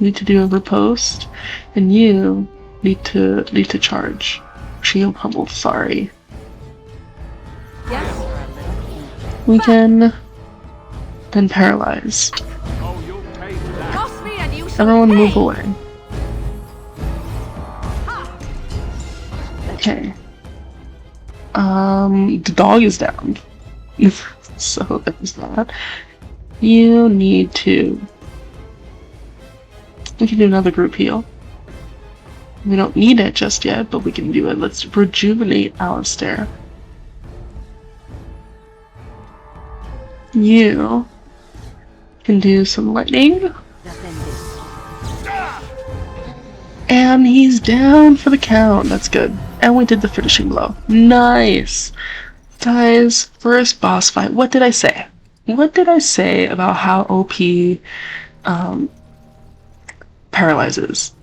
need to do a riposte, and you need to charge. Shield pummel, sorry. We can then paralyze. Everyone move away. Okay. The dog is down. So there's that. You need to... We can do another group heal. We don't need it just yet, but we can do it. Let's rejuvenate Alistair. You can do some lightning. And he's down for the count. That's good. And we did the finishing blow. Nice! Guys, first boss fight. What did I say? What did I say about how OP paralyzes?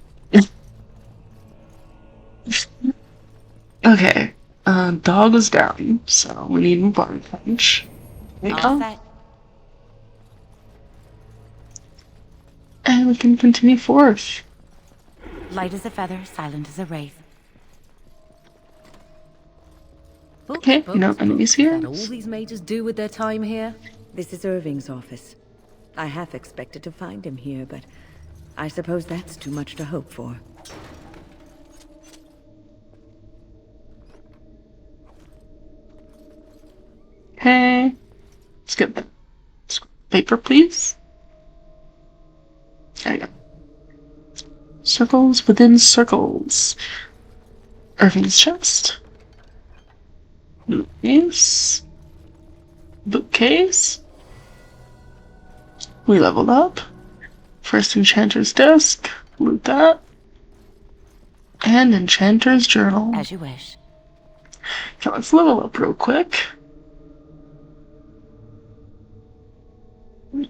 Okay. Dog was down, so we need a button punch. There you go. And we can continue forth. Light as a feather, silent as a wraith. Okay, no enemies here. All these mages do with their time here? This is Irving's office. I half expected to find him here, but I suppose that's too much to hope for. Okay. Let's get the paper, please. There you go. Circles within circles. Irving's chest. Nice. Bookcase. We leveled up. First Enchanter's desk. Loot that. And Enchanter's journal. As you wish. Okay, let's level up real quick.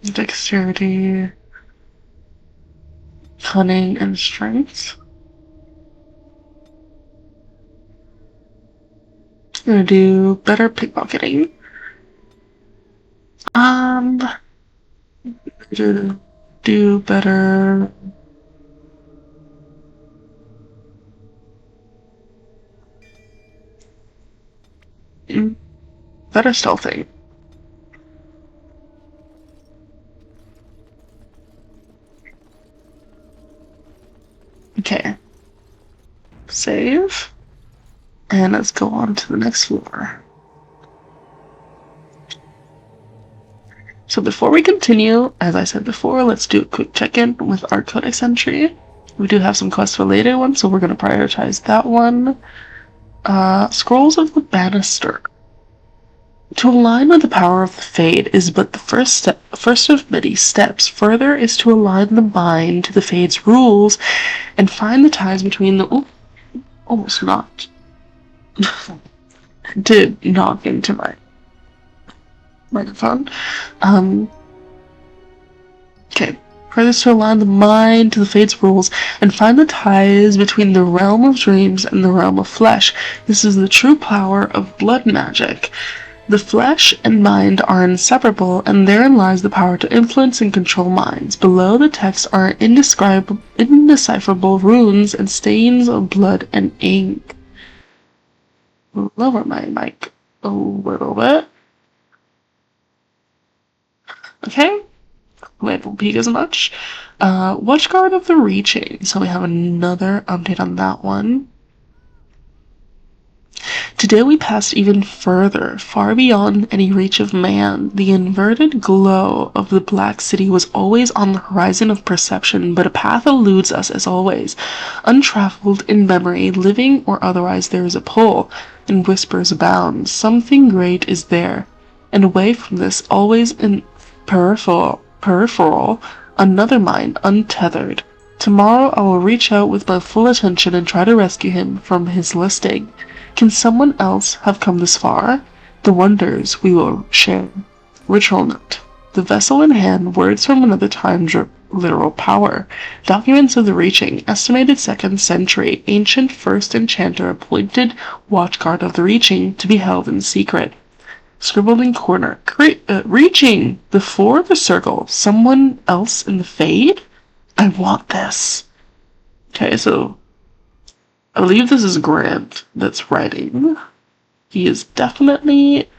Dexterity. Cunning and strength. I'm gonna do better pickpocketing. Do better. Better stealthing. Okay. Save. And let's go on to the next floor. So before we continue, as I said before, let's do a quick check-in with our Codex entry. We do have some quest-related ones, so we're going to prioritize that one. Scrolls of the Banister. To align with the power of the Fade is but the first of many steps. Further is to align the mind to the Fade's rules and find the ties between the... Ooh, almost knocked. Did knock into my microphone. Okay. Further is to align the mind to the Fade's rules and find the ties between the realm of dreams and the realm of flesh. This is the true power of blood magic. The flesh and mind are inseparable, and therein lies the power to influence and control minds. Below the text are indecipherable runes and stains of blood and ink. Lower my mic a little bit. Okay, we won't peek as much. Watchguard of the Reaching. So we have another update on that one. Today we passed even further, far beyond any reach of man. The inverted glow of the Black City was always on the horizon of perception, but a path eludes us as always. Untraveled in memory, living or otherwise, there is a pull, and whispers abound. Something great is there, and away from this, always in peripheral, another mind, untethered. Tomorrow I will reach out with my full attention and try to rescue him from his listing. Can someone else have come this far? The wonders we will share. Ritual note. The vessel in hand, words from another time, literal power. Documents of the Reaching, estimated 2nd century, ancient first enchanter appointed watchguard of the Reaching to be held in secret. Scribbled in corner. Reaching! Before the circle, someone else in the fade? I want this. Okay, so I believe this is Grant that's writing. He is definitely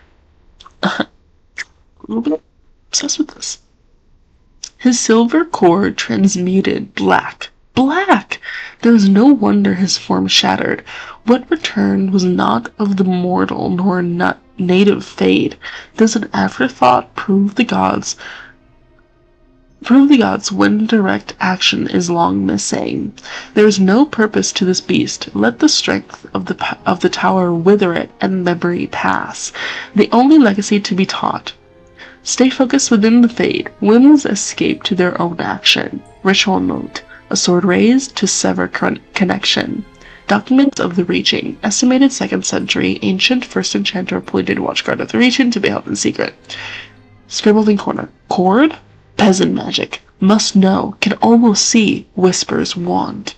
a little bit obsessed with this. His silver cord transmuted black. Black! There is no wonder his form shattered. What returned was not of the mortal nor native fade. Does an afterthought prove the gods when direct action is long missing? There is no purpose to this beast. Let the strength of the tower wither it, and memory pass. The only legacy to be taught. Stay focused within the fade. Whims escape to their own action. Ritual note. A sword raised to sever connection. Documents of the Reaching. Estimated 2nd century. Ancient first enchanter appointed watchguard of the Reaching to be held in secret. Scribbled in corner. Cord? Peasant magic. Must know. Can almost see. Whispers want.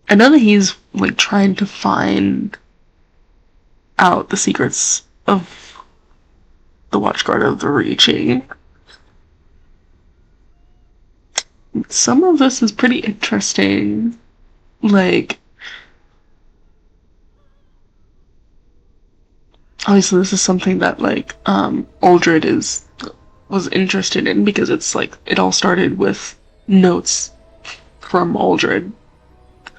I know that he's like trying to find out the secrets of the watchguard of the Reaching. Some of this is pretty interesting. Like, obviously this is something that like Uldred was interested in, because it's like it all started with notes from Uldred.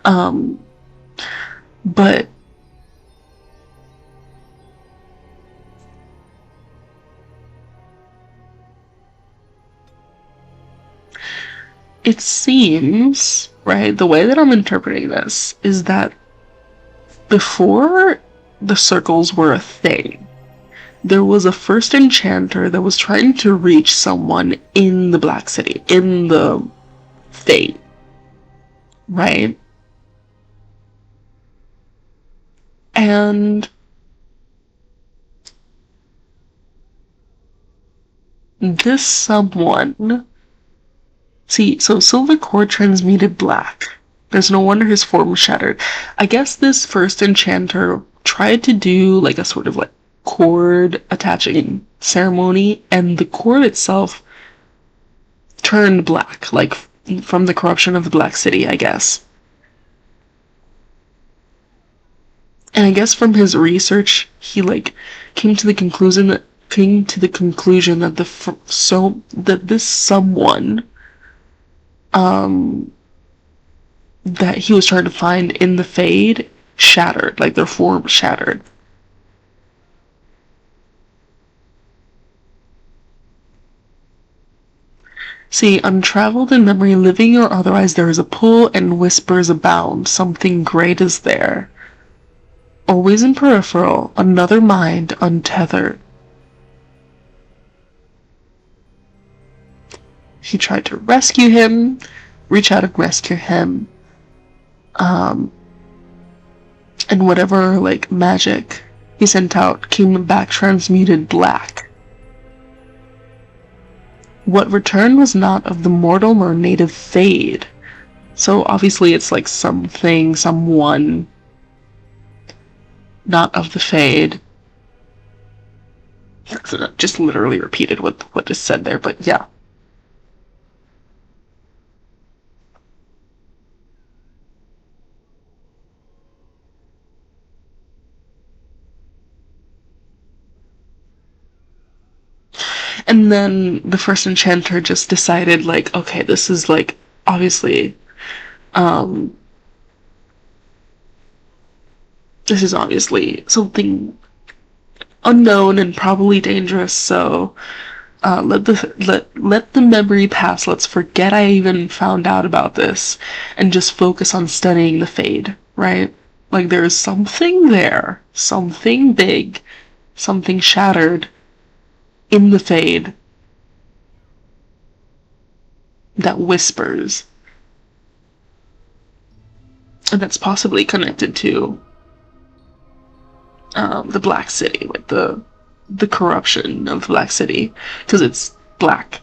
But it seems, right, the way that I'm interpreting this is that before the circles were a thing, there was a first enchanter that was trying to reach someone in the Black City, in the Fate, right? And this someone, see, so silver cord transmuted black. There's no wonder his form was shattered. I guess this first enchanter tried to do like a sort of like cord attaching ceremony, and the cord itself turned black, like from the corruption of the Black City, I guess. And I guess from his research, he like came to the conclusion that this someone that he was trying to find in the Fade shattered, like their form shattered. See, untraveled in memory, living or otherwise, there is a pull and whispers abound. Something great is there. Always in peripheral, another mind untethered. He tried to rescue him, reach out and rescue him. And whatever, like, magic he sent out came back transmuted black. What returned was not of the mortal nor native Fade. So obviously it's like something, someone not of the Fade. So just literally repeated what is said there, but yeah. And then the first enchanter just decided, like, okay, this is, like, obviously, this is obviously something unknown and probably dangerous, so let the memory pass. Let's forget I even found out about this and just focus on studying the Fade, right? Like, there's something there, something big, something shattered in the Fade that whispers, and that's possibly connected to the Black City, with the corruption of the Black City, because it's black.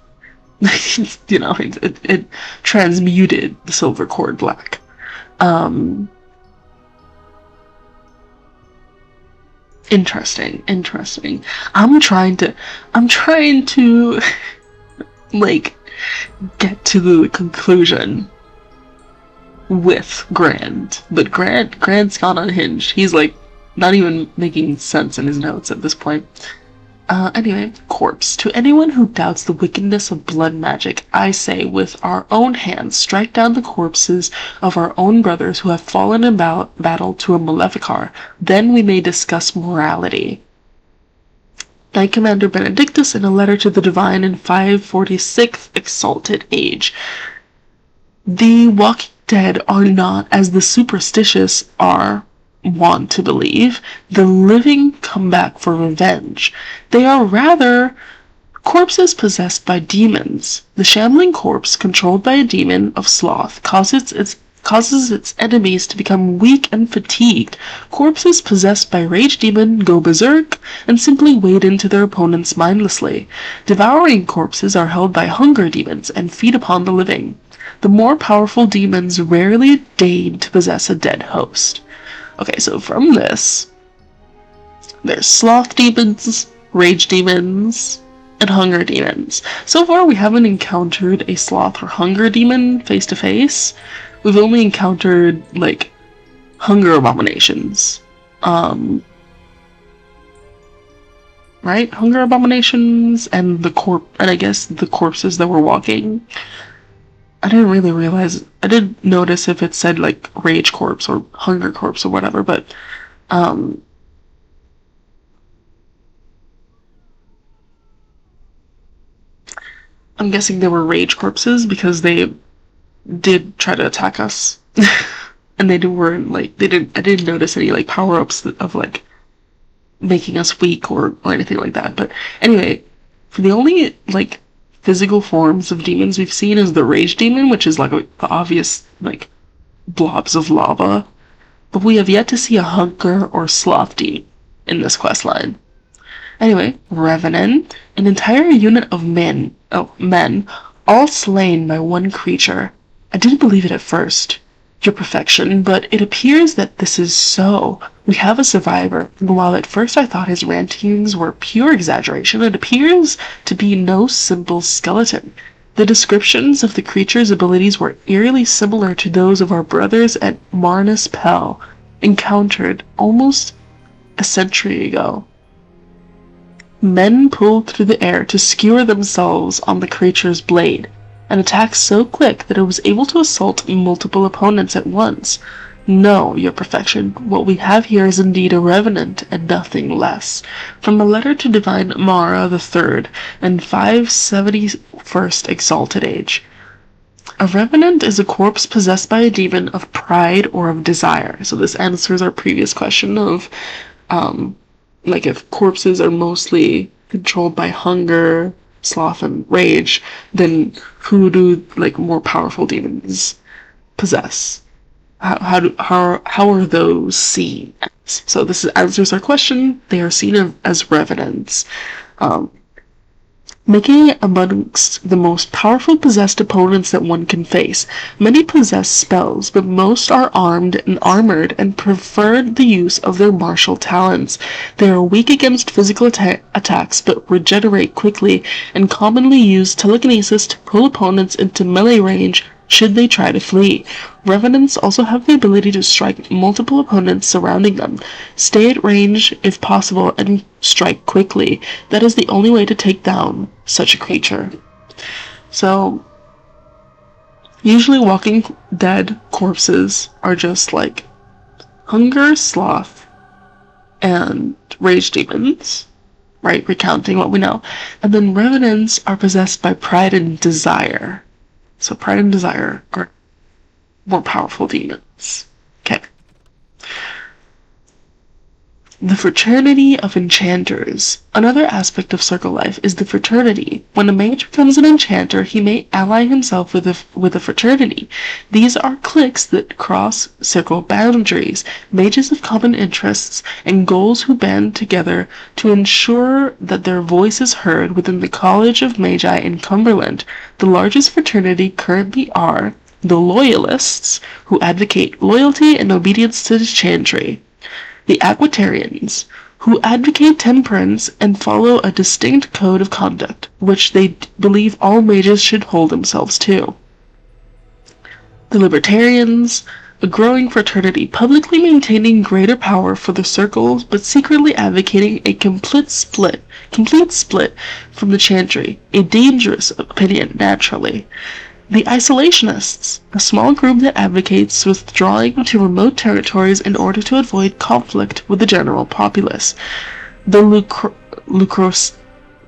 You know, it transmuted the silver cord black. Interesting. I'm trying to like get to the conclusion with Grand, but Grand's gone unhinged. He's like not even making sense in his notes at this point. Anyway, corpse. To anyone who doubts the wickedness of blood magic, I say, with our own hands, strike down the corpses of our own brothers who have fallen in battle to a Maleficar. Then we may discuss morality. Knight Commander Benedictus, in a letter to the Divine in 546th Exalted Age. The Walking Dead are not, as the superstitious are want to believe, the living come back for revenge. They are rather corpses possessed by demons. The shambling corpse, controlled by a demon of sloth, causes its enemies to become weak and fatigued. Corpses possessed by rage demon go berserk and simply wade into their opponents mindlessly. Devouring corpses are held by hunger demons and feed upon the living. The more powerful demons rarely deign to possess a dead host. Okay, so from this, there's sloth demons, rage demons, and hunger demons. So far, we haven't encountered a sloth or hunger demon face to face. We've only encountered, like, hunger abominations. Right? Hunger abominations and and I guess the corpses that were walking. I didn't really realize, I didn't notice if it said, like, rage corpse or hunger corpse or whatever, but, I'm guessing they were rage corpses because they did try to attack us. And I didn't notice any, like, power-ups of, like, making us weak or anything like that. But anyway, for the only, like, physical forms of demons we've seen is the rage demon, which is like the obvious, like, blobs of lava, but we have yet to see a hunger or sloth demon in this questline. Anyway, Revenant, an entire unit of men, all slain by one creature. I didn't believe it at first, your perfection, but it appears that this is so. We have a survivor, and while at first I thought his rantings were pure exaggeration, it appears to be no simple skeleton. The descriptions of the creature's abilities were eerily similar to those of our brothers at Marnus Pell, encountered almost a century ago. Men pulled through the air to skewer themselves on the creature's blade, an attack so quick that it was able to assault multiple opponents at once. No, your perfection, what we have here is indeed a revenant and nothing less. From a letter to Divine Mara III in 571st Exalted Age. A revenant is a corpse possessed by a demon of pride or of desire. So this answers our previous question of, like, if corpses are mostly controlled by hunger, sloth, and rage, then who do, like, more powerful demons possess? How are those seen as? So this answers our question. They are seen as revenants. making it amongst the most powerful possessed opponents that one can face. Many possess spells, but most are armed and armored and prefer the use of their martial talents. They are weak against physical attacks, but regenerate quickly, and commonly use telekinesis to pull opponents into melee range should they try to flee. Revenants also have the ability to strike multiple opponents surrounding them, stay at range if possible, and strike quickly. That is the only way to take down such a creature. So, usually Walking Dead corpses are just like hunger, sloth, and rage demons, right? Recounting what we know. And then revenants are possessed by pride and desire. So pride and desire are more powerful demons. Okay. The Fraternity of Enchanters. Another aspect of circle life is the fraternity. When a mage becomes an enchanter, he may ally himself with a fraternity. These are cliques that cross circle boundaries, mages of common interests, and goals who band together to ensure that their voice is heard within the College of Magi in Cumberland. The largest fraternity currently are the Loyalists, who advocate loyalty and obedience to the Chantry. The Aquitarians, who advocate temperance and follow a distinct code of conduct, which they believe all mages should hold themselves to. The Libertarians, a growing fraternity publicly maintaining greater power for the circles, but secretly advocating a complete split from the Chantry, a dangerous opinion naturally. The Isolationists, a small group that advocates withdrawing to remote territories in order to avoid conflict with the general populace. The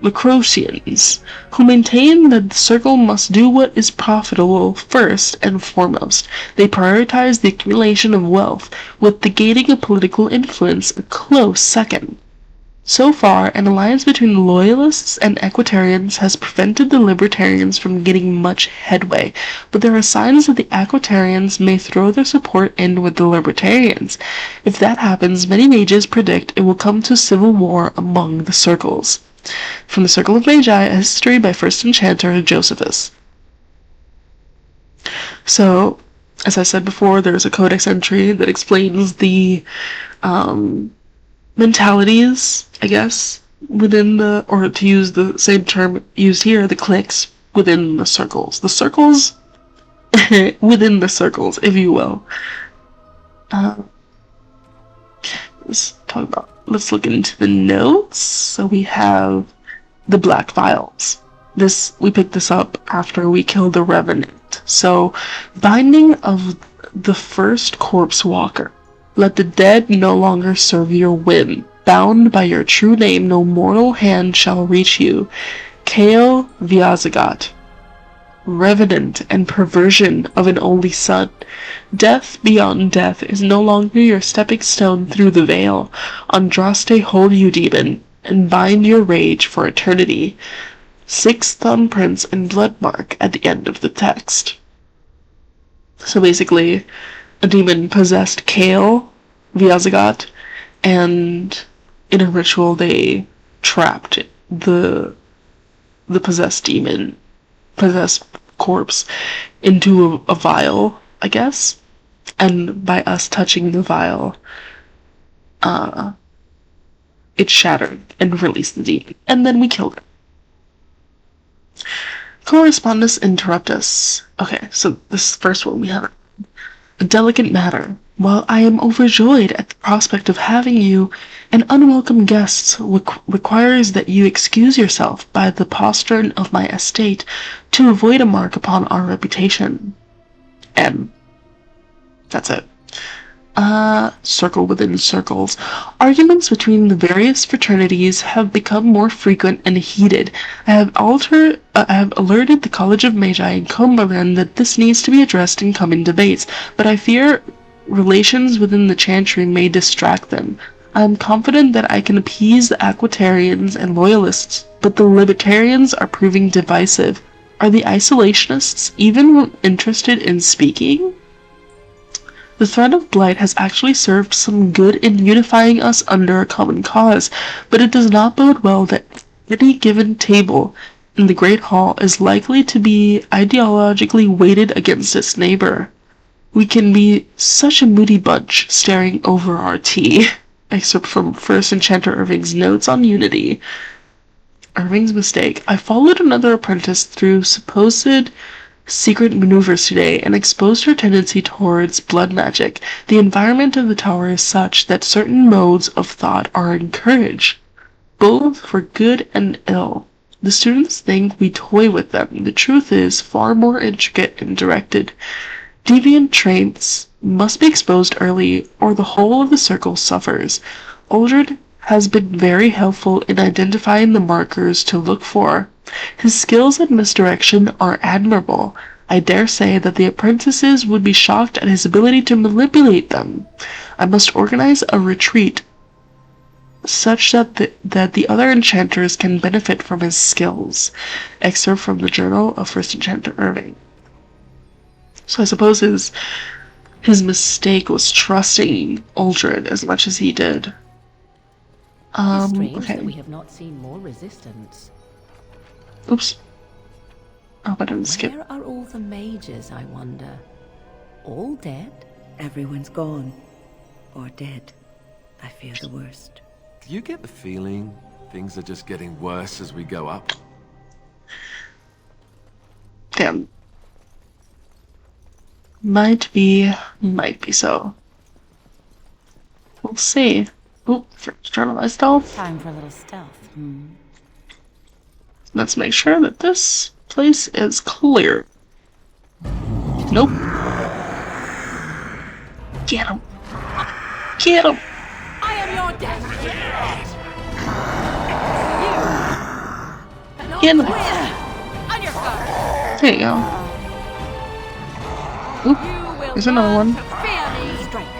Lucrosians, who maintain that the circle must do what is profitable first and foremost. They prioritize the accumulation of wealth, with the gaining of political influence a close second. So far, an alliance between Loyalists and Aquitarians has prevented the Libertarians from getting much headway, but there are signs that the Aquitarians may throw their support in with the Libertarians. If that happens, many mages predict it will come to civil war among the circles. From the Circle of Magi, a history by First Enchanter Josephus. So, as I said before, there's a codex entry that explains the mentalities, I guess, within the, or to use the same term used here, the cliques within the circles. The circles within the circles, if you will. Let's look into the notes. So we have the Black Vials. We picked this up after we killed the Revenant. So, binding of the first corpse walker. Let the dead no longer serve your whim. Bound by your true name, no mortal hand shall reach you. Kale Viazagat. Revenant and perversion of an only son. Death beyond death is no longer your stepping stone through the veil. Andraste hold you, demon, and bind your rage for eternity. 6 thumbprints and blood mark at the end of the text. So basically, a demon possessed Kale Viazagat, and in a ritual they trapped the possessed corpse into a vial, I guess. And by us touching the vial, it shattered and released the demon. And then we killed it. Correspondence interruptus. Okay, so this first one we have a delicate matter. While I am overjoyed at the prospect of having you, an unwelcome guest requires that you excuse yourself by the postern of my estate to avoid a mark upon our reputation. M. That's it. Circle within circles. Arguments between the various fraternities have become more frequent and heated. I have alerted the College of Magi in Cumberland that this needs to be addressed in coming debates, but I fear relations within the Chantry may distract them. I am confident that I can appease the Aquitarians and Loyalists, but the Libertarians are proving divisive. Are the Isolationists even interested in speaking? The threat of Blight has actually served some good in unifying us under a common cause, but it does not bode well that at any given table in the Great Hall is likely to be ideologically weighted against its neighbor. We can be such a moody bunch staring over our tea. Excerpt from First Enchanter Irving's Notes on Unity. Irving's mistake. I followed another apprentice through supposed secret maneuvers today and exposed her tendency towards blood magic. The environment of the tower is such that certain modes of thought are encouraged, both for good and ill. The students think we toy with them. The truth is far more intricate and directed. Deviant traits must be exposed early, or the whole of the circle suffers. Uldred has been very helpful in identifying the markers to look for. His skills at misdirection are admirable. I dare say that the apprentices would be shocked at his ability to manipulate them. I must organize a retreat such that the other enchanters can benefit from his skills. Excerpt from the Journal of First Enchanter Irving. So I suppose his mistake was trusting Uldred as much as he did. It's strange Okay. that we have not seen more resistance. Oops. Oh, I didn't skip. Where are all the mages, I wonder? All dead? Everyone's gone. Or dead. I fear the worst. Do you get the feeling things are just getting worse as we go up? Damn. Might be so. We'll see. Oop, turn on my stealth. Time for a little stealth. Let's make sure that this place is clear. Nope. Get him. Get him. I am your destiny. Get him. On your guard. There you go. Oop, there's another one. Fear me. Strike.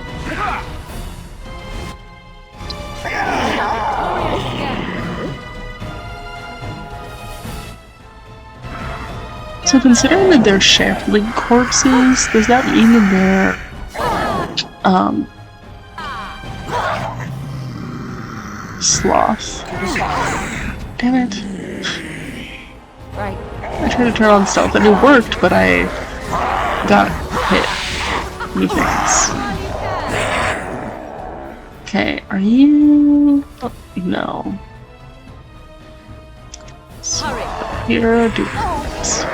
So considering that they're shambling corpses, does that mean that they're sloth? Damn it. Right. I tried to turn on stealth and it worked, but I got hit. New things. Okay, are you... Oh, no. So, here, do this.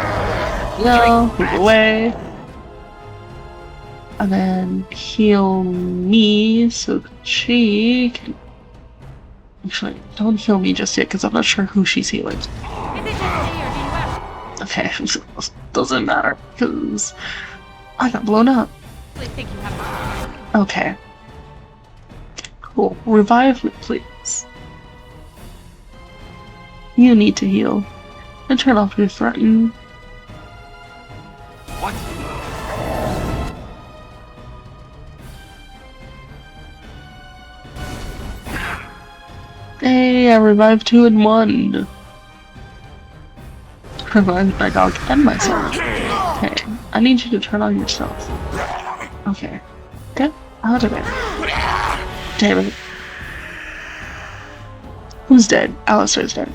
No, move away. And then heal me so that she can... Actually, don't heal me just yet because I'm not sure who she's healing. Okay, doesn't matter because I got blown up. Okay. Cool. Revive me, please. You need to heal. And turn off your threaten. What? Hey, I revived 2 in 1. Revived my dog and myself. Okay, I need you to turn on yourself. Okay. Get out of there. Damn it. Who's dead? Alistair's dead.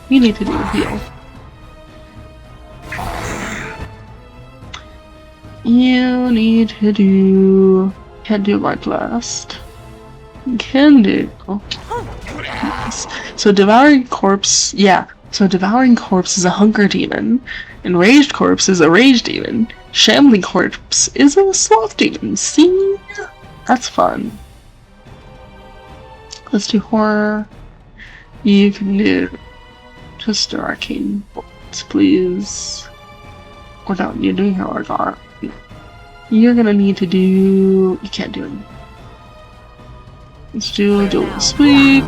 You need to do a heal. You need to do... Can't do my blast. Can do. Yes. So Devouring Corpse... Yeah. So Devouring Corpse is a hunger demon. Enraged Corpse is a rage demon. Shambling Corpse is a sloth demon. See? That's fun. Let's do horror. You can do just an arcane bolts, please. Or no, you're doing her guard. You're gonna need to do... You can't do it. Let's do dual sweep.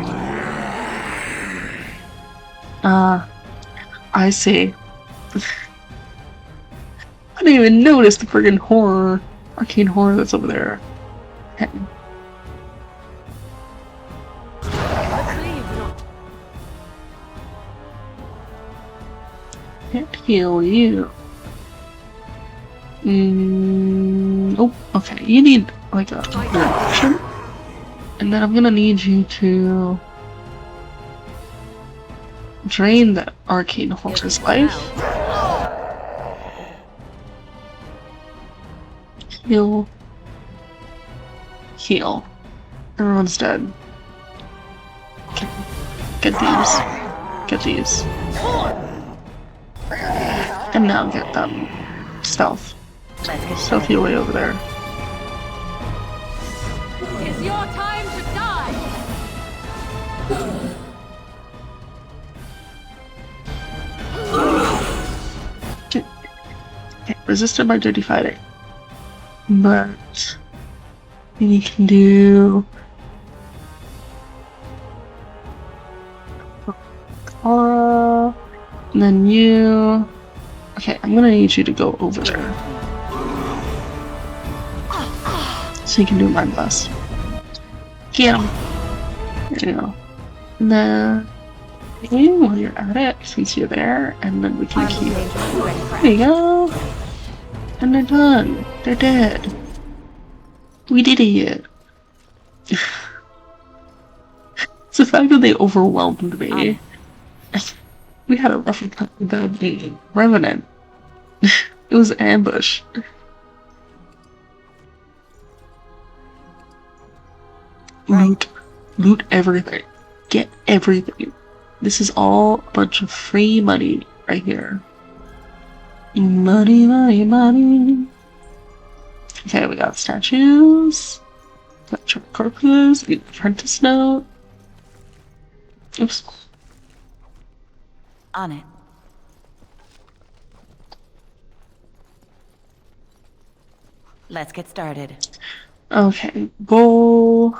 I see. I didn't even notice the friggin' horror, arcane horror that's over there. Okay. Can't heal you. Oh, okay. You need like a reaction. And then I'm gonna need you to Drain the arcane horse's life. Heal. Heal. Everyone's dead. Okay. Get these. Get these. And now get them. Stealth. Stealth your way over there. It's your time to die! Okay. Resisted by dirty fighting. But you can do Aura, and then you. Okay, I'm gonna need you to go over there. So you can do Mind Blast. Get him! There you go. And then, while you're at it, since you're there, and then we can keep. There you go! And they're done. They're dead. We did it. It's the fact that they overwhelmed me. We had a rough time with that Revenant. It was an ambush. Loot. Loot everything. Get everything. This is all a bunch of free money right here. Money, money, money. Okay, we got statues. Got corpses. Need apprentice note. Oops. On it. Let's get started. Okay, bowl.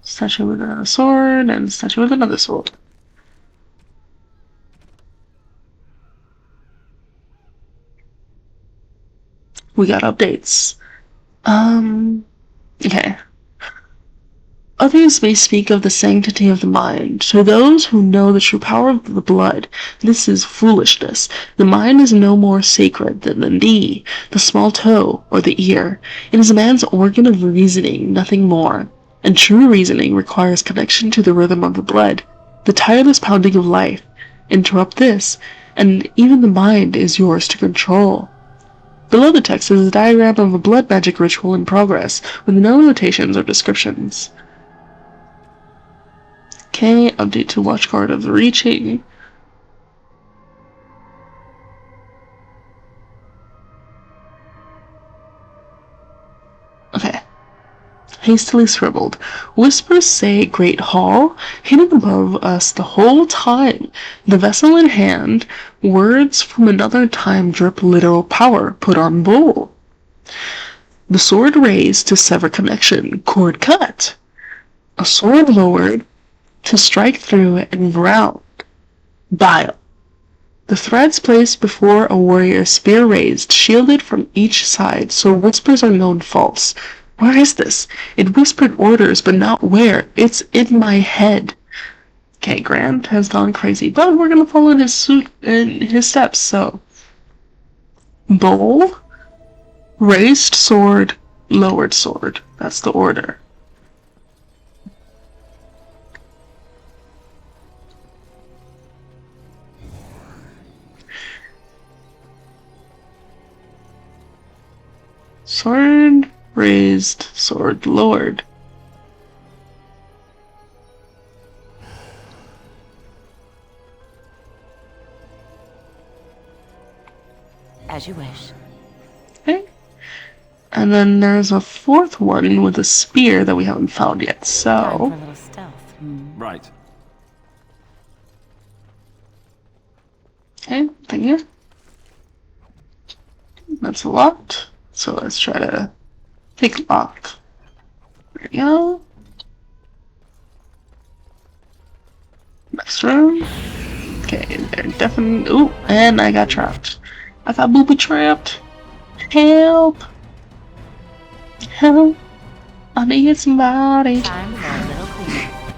Statue with a sword and statue with another sword. We got updates. Okay. Others may speak of the sanctity of the mind. To those who know the true power of the blood, this is foolishness. The mind is no more sacred than the knee, the small toe, or the ear. It is a man's organ of reasoning, nothing more. And true reasoning requires connection to the rhythm of the blood, the tireless pounding of life. Interrupt this, and even the mind is yours to control. Below the text is a diagram of a blood magic ritual in progress, with no notations or descriptions. Okay, update to Watchguard of the Reaching. Okay. Hastily scribbled. Whispers say Great Hall, hidden above us the whole time. The vessel in hand, words from another time drip literal power, put on bowl. The sword raised to sever connection, cord cut. A sword lowered to strike through and ground. Bile. The threads placed before a warrior, spear raised, shielded from each side, so whispers are known false. Where is this? It whispered orders, but not where. It's in my head. Okay, Grant has gone crazy, but we're gonna follow in his steps, so. Bowl, raised sword, lowered sword. That's the order. Sword, raised, sword, lowered. As you wish. Okay. And then there's a fourth one with a spear that we haven't found yet, so. Time for a little stealth. Right. Okay, thank you. That's locked. So let's try to pick lock. There we go. Next room. Okay, they're definitely. Ooh, and I got trapped. I got booby trapped. Help! Help! I need somebody. Time for a little cleanup.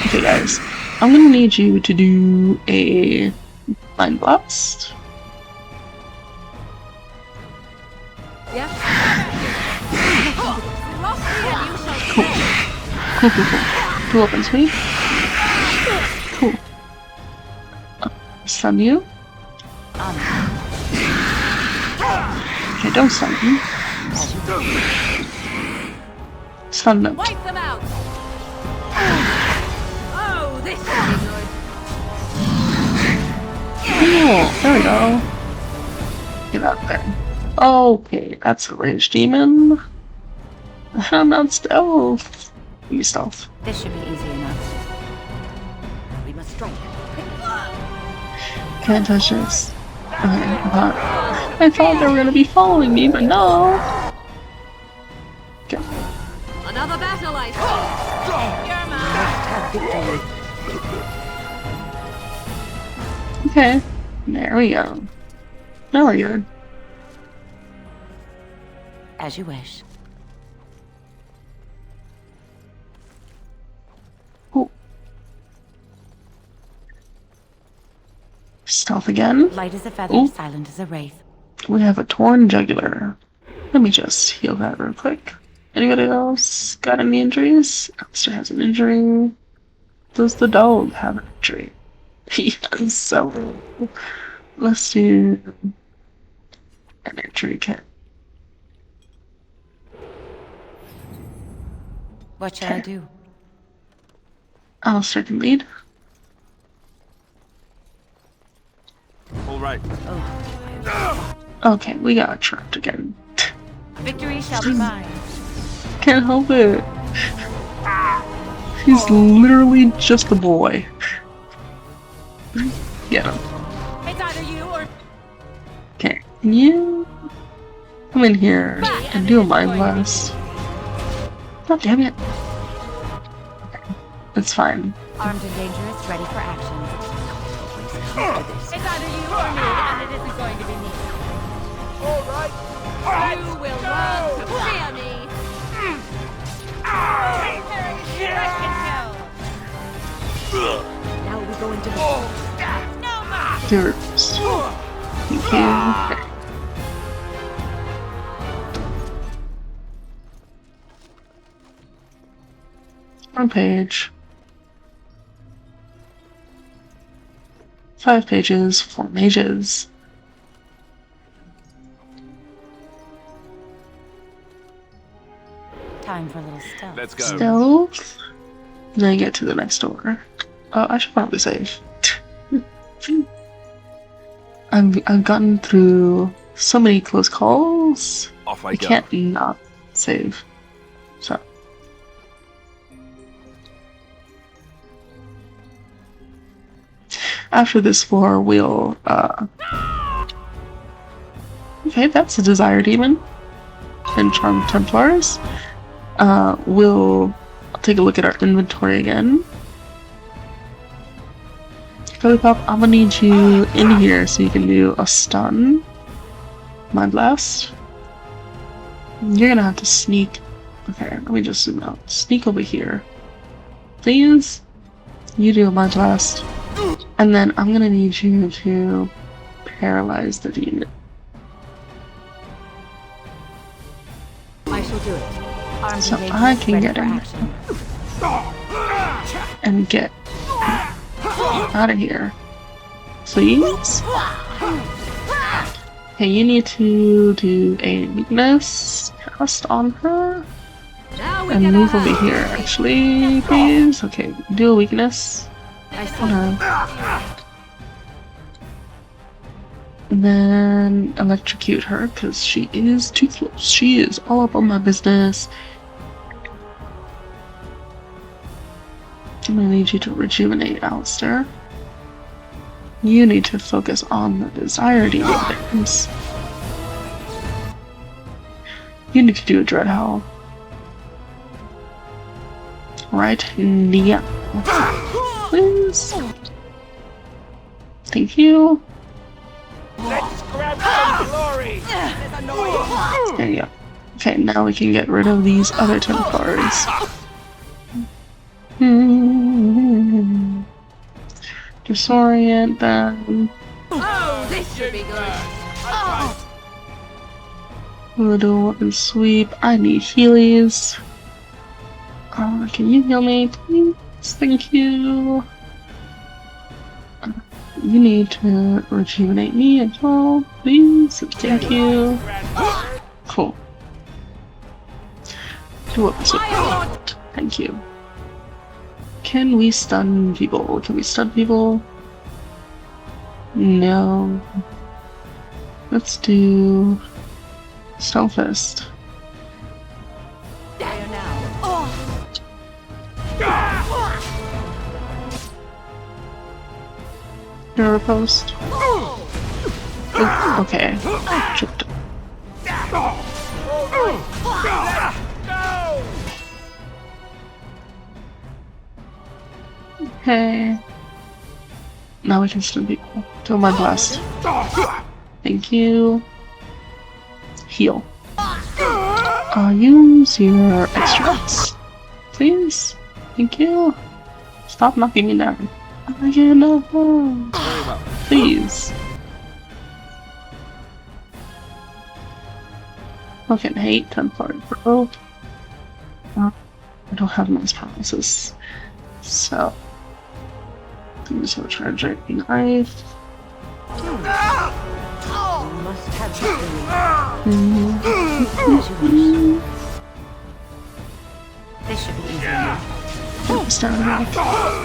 Okay, guys, I'm gonna need you to do a Mind Blast. Yeah? Cool. Cool, cool, cool. Two open sweep. Cool. Stun you. Okay, don't stun him. Stun them. Wipe them out. Oh, this should be good. Oh, there we go. Get out there. Okay, that's a ranged demon. I'm not stealth. Give me stealth. This should be easy enough. We must strike. Can't touch this. Okay, I thought they were gonna be following me, but no. Okay. Another battle, I see. You're mine. Okay. There we go. Now we're good. As you wish. Cool. Stealth again. Light as a feather, Ooh. silent as a wraith. We have a torn jugular. Let me just heal that real quick. Anybody else got any injuries? Alistair has an injury. Does the dog have an injury? He has several. Let's do an injury kit. What shall I do? Alistair can lead. All right. Okay, we got trapped again. Victory shall be mine. Can't help it. He's literally just a boy. Get him. It's either you or Okay, can you come in here and do a mind blast? God damn it. Okay, it's fine. Armed and dangerous, ready for action. it's either you or me, and it isn't going to be me. All right. You will learn to fear me. Now we go into the Dirt. Thank you. Okay. One page. 5 pages for mages. Time for a little stealth. Let's go. Stealth. Then get to the next door. Oh, I should probably save. I've gotten through so many close calls. Off I I go. can't not save. So. After this floor, we'll, okay, that's a Desire Demon. And Charmed Templars. We'll take a look at our inventory again. Pop, I'm gonna need you in here so you can do a stun. Mind Blast. You're gonna have to sneak. Okay, let me just zoom out. Sneak over here. Please. You do a Mind Blast. And then I'm gonna need you to paralyze the demon. I shall do it. Armed So and I dangerous, can ready get for in action. and get out of here. Please? Okay, you need to do a weakness cast on her. And move over here, actually, please. Okay, do a weakness on her. And then electrocute her, because she is too close. She is all up on my business. I'm gonna need you to rejuvenate Alistair. You need to focus on the Desire Demons. You need to do a Dread Howl. Right now. Please. Thank you. Let's grab some glory. There you go. Okay, now we can get rid of these other Templars. Disorient them. Oh, this should be good. We'll do a weapon sweep. I need Healies. Can you heal me, please? Thank you. You need to rejuvenate me as well, please. Thank you. Cool. Do what was it? Thank you. Can we stun people? Can we stun people? No. Let's do Stealthist. Mirror post. Oh, okay. Tripped. Okay. Now we can stun people. Do my blast. Thank you. Heal. Use your extracts, please. Thank you. Stop knocking me down. I get enough. Please. Fucking hate Templar, bro. I don't have mass paralysis, so I'm just gonna try to drink the knife. This should be easy. Just down a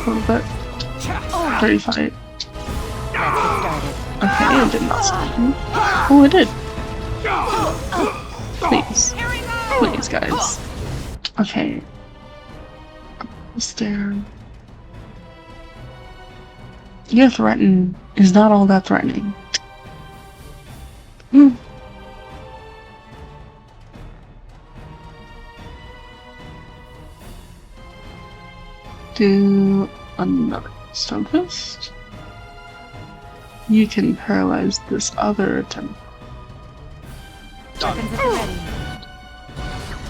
little bit. 35. Let's get started. Okay, I did not stop him. Oh, I did. Please. Please, guys. Okay. Is there... Your threaten is not all that threatening. Do another Stonefist. You can paralyze this other attempt. Weapons at the ready.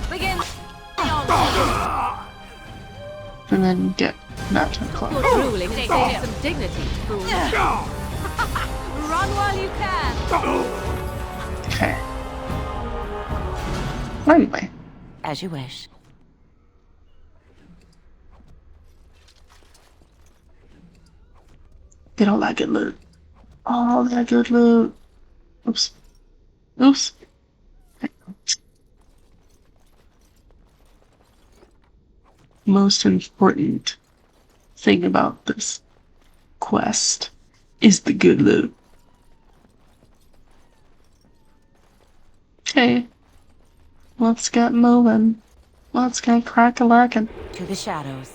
Begin. And then get that Templar. You're drooling. Take some dignity, fool. Run while you can. Okay. Finally. As you wish. Get all that good loot. All that good loot. Oops. Oops. Most important thing about this quest is the good loot. Okay. Let's get moving. Let's get crack-a-lackin'. To the shadows.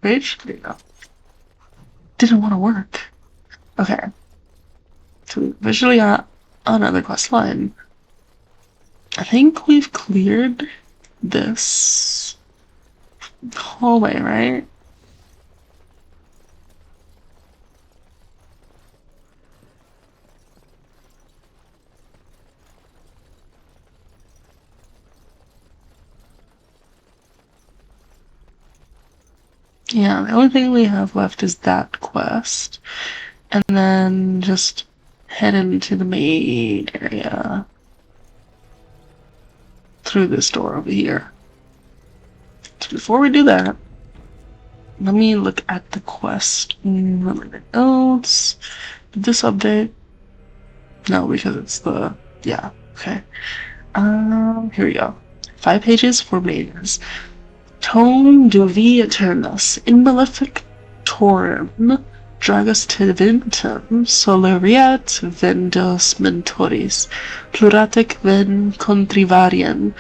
Mage? Didn't want to work. Okay. So visually on another quest line. I think we've cleared this hallway, right? Yeah, the only thing we have left is that quest. And then just head into the main area. Through this door over here. So before we do that, let me look at the quest. Else. Did this update? No, because it's the... Yeah, okay. Here we go. 5 pages for mages. Tom Duvi Eternus, in malefictorum, dragus tiventum, soleriat vendos mentoris, pluratic ven contrivarian.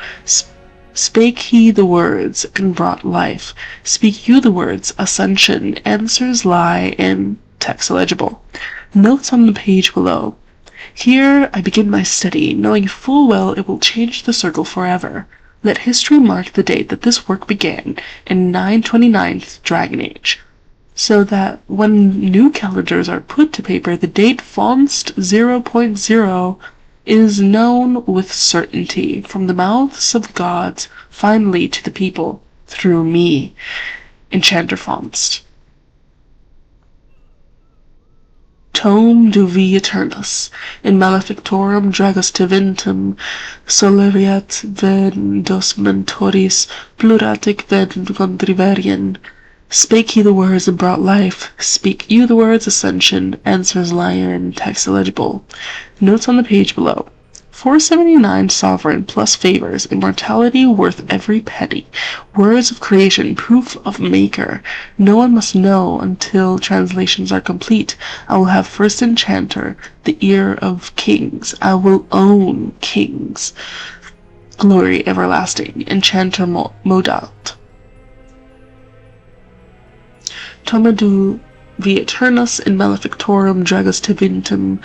Spake he the words, and brought life. Speak you the words, ascension. Answers lie in text illegible. Notes on the page below. Here I begin my study, knowing full well it will change the circle forever. Let history mark the date that this work began in 929th Dragon Age, so that when new calendars are put to paper, the date Fonst 0.0 is known with certainty from the mouths of gods, finally to the people, through me. Enchanter Faust. Tome Duvi Eternus, in malefictorum dragos tiventum, soleriat vendos mentoris, pluratic ven contriverien. Spake he the words and brought life. Speak you the words, Ascension. Answers Lion. Text illegible. Notes on the page below. 479 sovereign plus favors. Immortality worth every penny. Words of creation. Proof of maker. No one must know until translations are complete. I will have first enchanter. The ear of kings. I will own kings. Glory everlasting. Enchanter Modalt. Toma du vi Eternus in malefictorum dragos tiventum,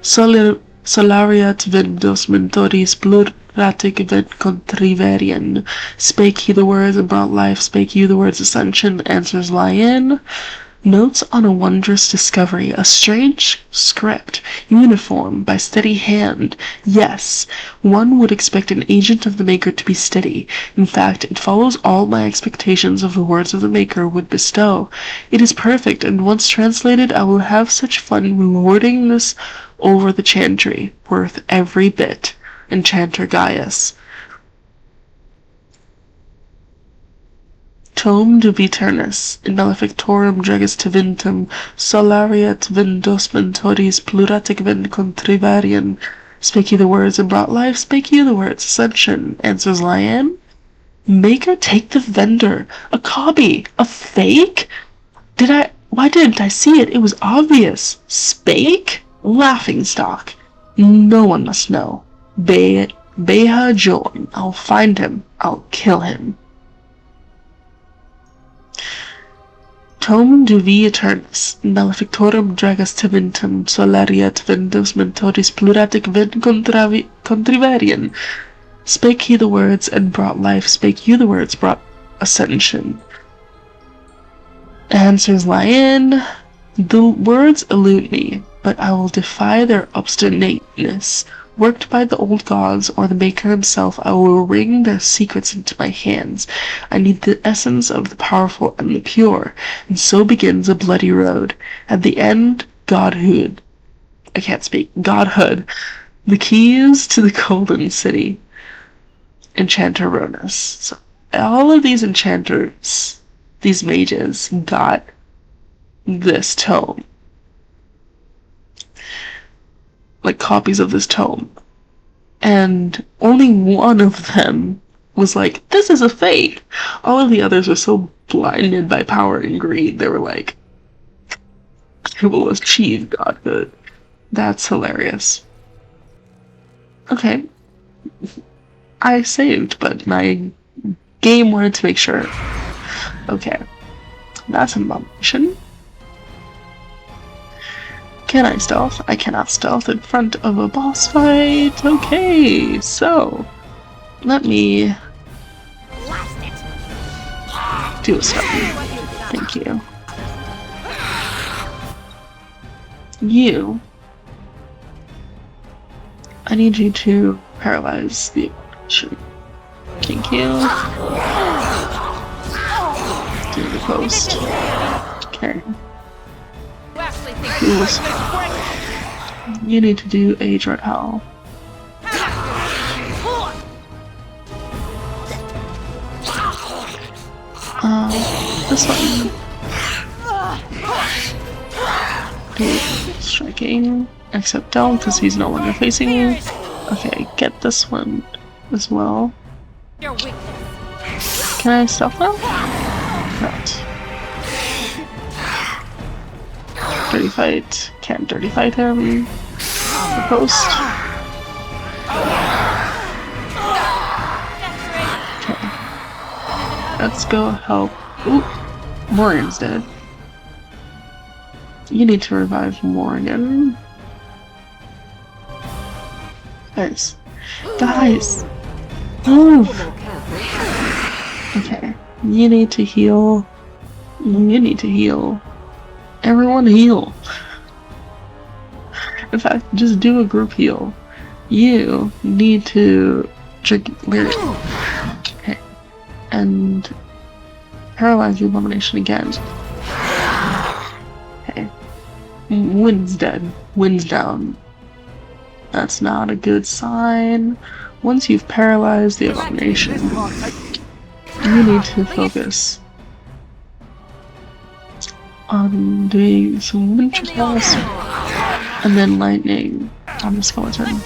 solariat vendos mentoris pluratic ven contriverien. Spake he the words and brought life, spake you the words Ascension, answers Lion. Notes on a wondrous discovery, a strange script, uniform, by steady hand. Yes, one would expect an agent of the Maker to be steady. In fact, it follows all my expectations of the words of the Maker would bestow. It is perfect, and once translated, I will have such fun lording this over the chantry, worth every bit. Enchanter Gaius. Tome de Viternus, in malefictorum dragos tiventum, solariat vendos mentoris pluratic ven contrivarien. Spake you the words and brought life, spake you the words Ascension, answers Lion. Maker, take the vendor. A copy. A fake? Why didn't I see it? It was obvious. Spake? Laughingstock. No one must know. Beha Joan. I'll find him. I'll kill him. Tome Duvi Eternus, malefictorum dragos tiventum, solariat vendos mentoris pluratic ven contrivarien. Spake he the words and brought life, spake you the words, brought Ascension. Answers Lion. The words elude me, but I will defy their obstinateness. Worked by the old gods or the Maker himself, I will wring their secrets into my hands. I need the essence of the powerful and the pure, and so begins a bloody road. At the end, Godhood. I can't speak. Godhood. The keys to the Golden City. Enchanter Ronus. So all of these enchanters, these mages, got this tome. Like copies of this tome, and only one of them was like, this is a fake. All of the others were so blinded by power and greed, they were like, I will achieve godhood. That's hilarious. Okay, I saved, but my game wanted to make sure. Okay, that's an abomination. Can I stealth? I cannot stealth in front of a boss fight. Okay, so let me do a study. Thank you. You. I need you to paralyze the abomination. Thank you. Do the post. Okay. You need to do a Dread Howl. This one. Do striking. Except don't, because he's no longer facing you. Okay, get this one as well. Can I stealth now? Right. Dirty fight. Can't dirty fight him. The post. Okay. Let's go help. Ooh, Morgan's dead. You need to revive Morgan. Guys. Guys! Move! Okay. You need to heal. You need to heal. Everyone heal. In fact, just do a group heal. You need to drink lyric. Okay. And Paralyze the abomination again. Okay. Wind's dead. Wind's down. That's not a good sign. Once you've paralyzed the abomination, you need to focus on doing some winter toss and then lightning on the skeleton.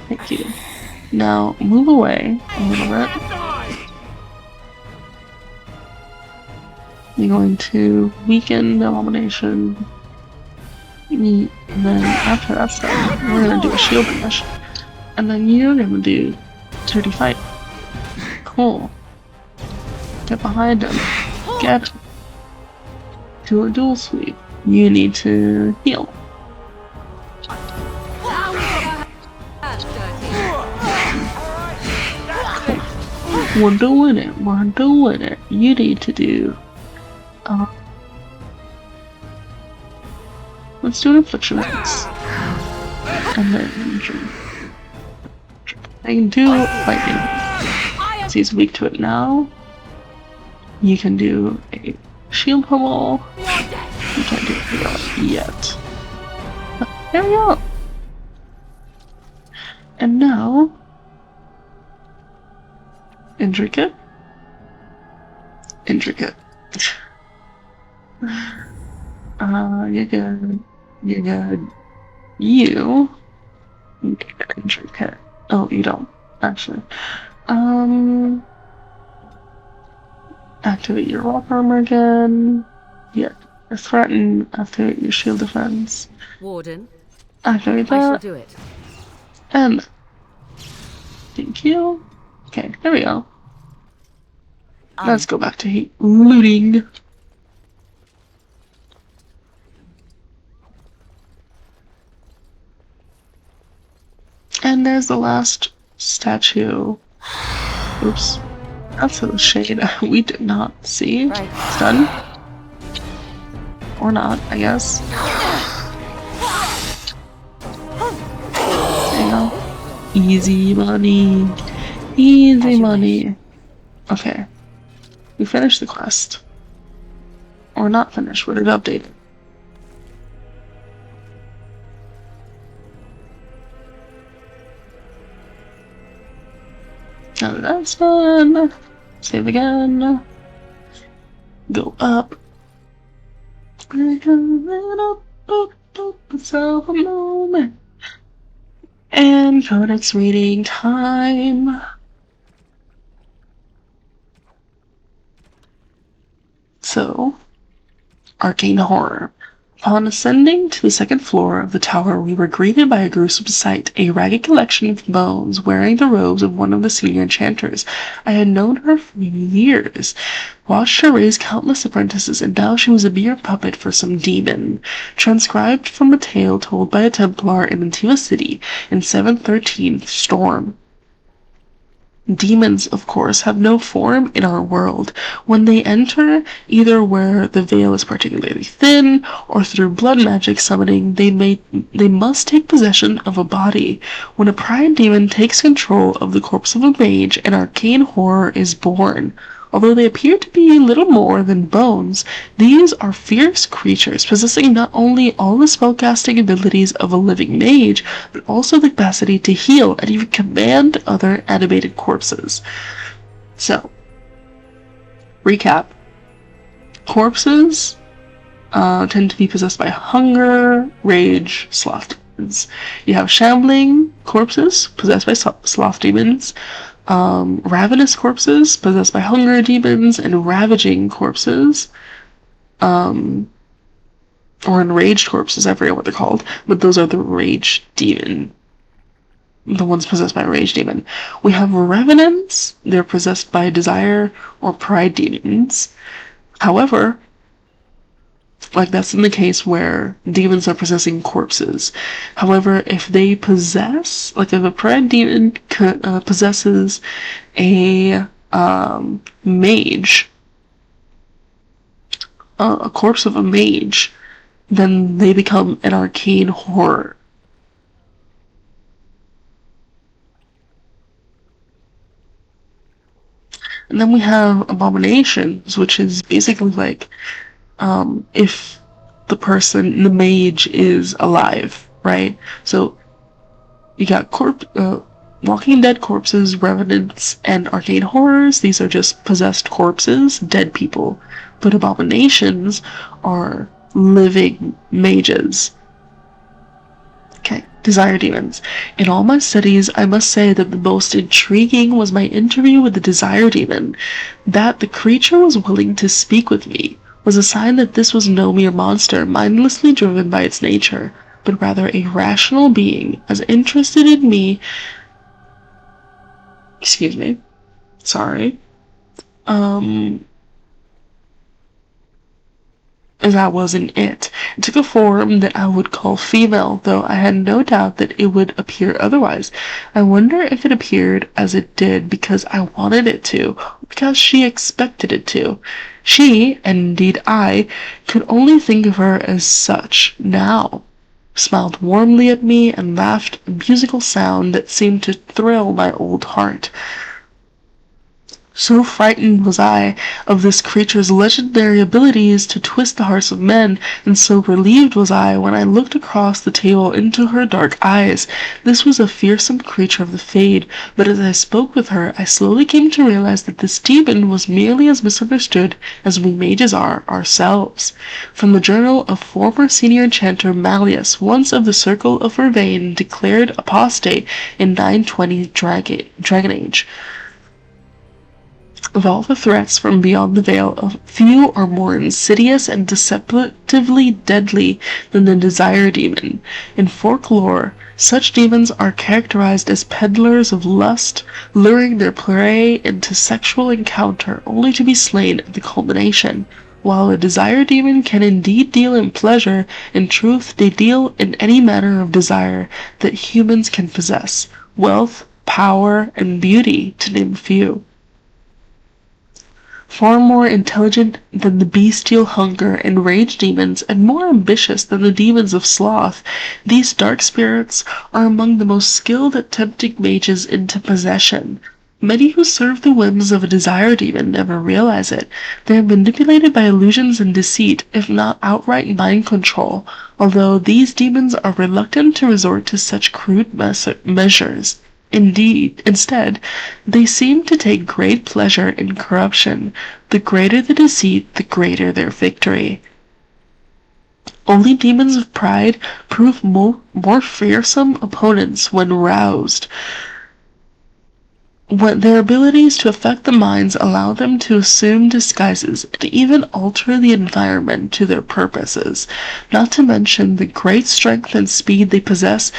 Thank you. Now move away a little bit. You're going to weaken the abomination. And then after that's done, we're gonna do a shield dash. And then you're gonna do dirty fight. Cool. Get behind him. Get him. Do a dual sweep. You need to heal. We're doing it. We're doing it. You need to do. Let's do an infliction once. And then I can do lightning. So he's weak to it now. You can do a shield pummel. You can't do it yet. There we go. And now, intricate. Intricate. You're good. You're good. You intricate. Oh, you don't, actually. Activate your rock armor again. Yeah. Threaten, activate your shield defense. Warden. Activate that. I shall do it. And thank you. Okay, there we go. Let's go back to looting. And there's the last statue. Oops. That's a shade we did not see. Right. It's done. Or not, I guess. There you go. Easy money. Easy money. Okay. We finished the quest. Or not finished, but it updated. Now that's done. Save again. Go up. Myself a moment. And codex reading time. So, arcane horror. Upon ascending to the second floor of the tower, we were greeted by a gruesome sight, a ragged collection of bones wearing the robes of one of the senior enchanters. I had known her for years, watched her raise countless apprentices, and now she was a mere puppet for some demon. Transcribed from a tale told by a Templar in Antiva City in 713 Storm. Demons, of course, have no form in our world. When they enter, either where the veil is particularly thin, or through blood magic summoning, they must take possession of a body. When a pride demon takes control of the corpse of a mage, an arcane horror is born. Although they appear to be little more than bones, these are fierce creatures possessing not only all the spellcasting abilities of a living mage, but also the capacity to heal and even command other animated corpses. So, recap. Corpses tend to be possessed by hunger, rage, sloth demons. You have shambling corpses possessed by sloth demons. Ravenous corpses possessed by hunger demons, and ravaging corpses, or enraged corpses, I forget what they're called, but those are the rage demon, the ones possessed by a rage demon. We have revenants, they're possessed by desire or pride demons. However, like that's in the case where demons are possessing corpses. However, if they possess, like if a pride demon possesses a mage, a corpse of a mage, then they become an arcane horror. And then we have abominations, which is basically like, if the mage is alive, right? So you got Walking Dead corpses, revenants, and arcane horrors. These are just possessed corpses, dead people. But abominations are living mages. Okay, desire demons. In all my studies, I must say that the most intriguing was my interview with the desire demon. That the creature was willing to speak with me was a sign that this was no mere monster mindlessly driven by its nature, but rather a rational being as interested in me. Excuse me. Sorry. That wasn't it. It took a form that I would call female, though I had no doubt that it would appear otherwise. I wonder if it appeared as it did because I wanted it to, or because she expected it to. She, and indeed I, could only think of her as such now. Smiled warmly at me and laughed a musical sound that seemed to thrill my old heart. So frightened was I of this creature's legendary abilities to twist the hearts of men, and so relieved was I when I looked across the table into her dark eyes. This was a fearsome creature of the Fade, but as I spoke with her, I slowly came to realize that this demon was merely as misunderstood as we mages are ourselves. From the journal of former senior enchanter Malleus, once of the Circle of Vervain, declared apostate in 920 Dragon Age. Of all the threats from beyond the veil, few are more insidious and deceptively deadly than the desire demon. In folklore, such demons are characterized as peddlers of lust, luring their prey into sexual encounter only to be slain at the culmination. While a desire demon can indeed deal in pleasure, in truth they deal in any manner of desire that humans can possess, wealth, power, and beauty, to name a few. Far more intelligent than the bestial hunger and rage demons, and more ambitious than the demons of sloth, these dark spirits are among the most skilled at tempting mages into possession. Many who serve the whims of a desire demon never realize it. They are manipulated by illusions and deceit, if not outright mind control, although these demons are reluctant to resort to such crude measures. Instead, they seem to take great pleasure in corruption. The greater the deceit, the greater their victory. Only demons of pride prove more fearsome opponents when roused. When their abilities to affect the minds allow them to assume disguises and even alter the environment to their purposes, not to mention the great strength and speed they possess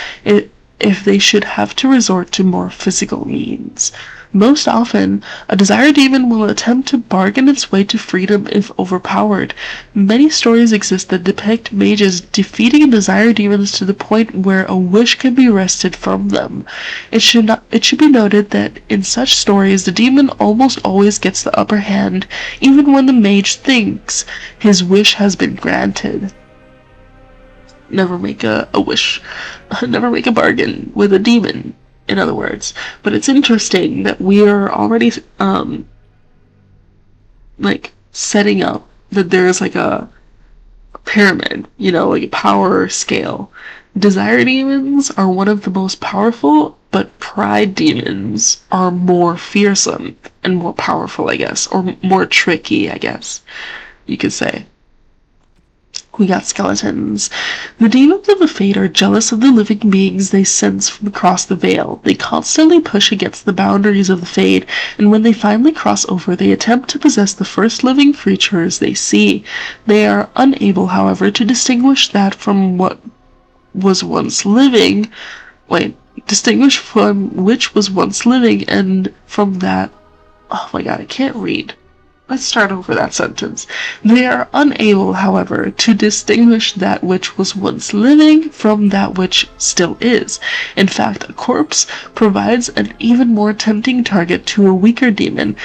if they should have to resort to more physical means. Most often, a desire demon will attempt to bargain its way to freedom if overpowered. Many stories exist that depict mages defeating desire demons to the point where a wish can be wrested from them. It should be noted that in such stories, the demon almost always gets the upper hand, even when the mage thinks his wish has been granted. Never make a wish. Never make a bargain with a demon, in other words. But it's interesting that we are already, setting up that there's like a pyramid, like a power scale. Desire demons are one of the most powerful, but pride demons are more fearsome and more powerful, I guess, or more tricky, I guess you could say. We got skeletons. The demons of the Fate are jealous of the living beings they sense from across the veil. They constantly push against the boundaries of the Fate, and when they finally cross over, they attempt to possess the first living creatures they see. They are unable, however, to distinguish that from what was once living. Distinguish from which was once living and from that. Oh my god, I can't read. Let's start over that sentence. They are unable, however, to distinguish that which was once living from that which still is. In fact, a corpse provides an even more tempting target to a weaker demon,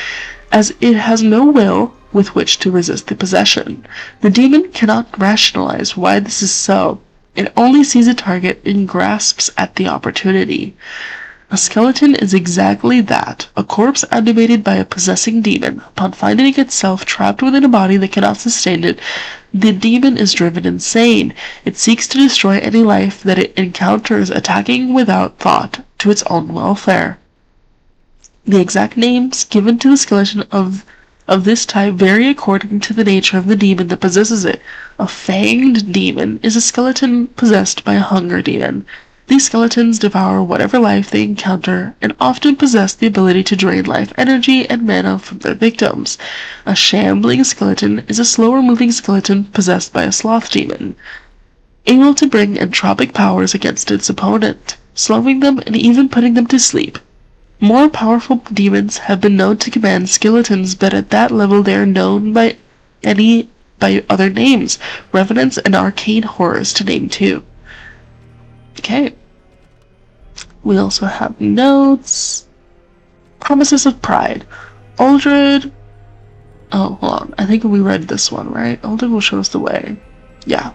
as it has no will with which to resist the possession. The demon cannot rationalize why this is so. It only sees a target and grasps at the opportunity. A skeleton is exactly that, a corpse animated by a possessing demon. Upon finding itself trapped within a body that cannot sustain it, the demon is driven insane. It seeks to destroy any life that it encounters, attacking without thought to its own welfare. The exact names given to the skeleton of this type vary according to the nature of the demon that possesses it. A fanged demon is a skeleton possessed by a hunger demon. These skeletons devour whatever life they encounter and often possess the ability to drain life energy and mana from their victims. A shambling skeleton is a slower-moving skeleton possessed by a sloth demon, able to bring entropic powers against its opponent, slowing them and even putting them to sleep. More powerful demons have been known to command skeletons, but at that level they are known by other names, revenants and arcane horrors, to name two. Okay. We also have notes. Promises of Pride. Uldred. Oh, hold on. I think we read this one, right? Uldred will show us the way. Yeah.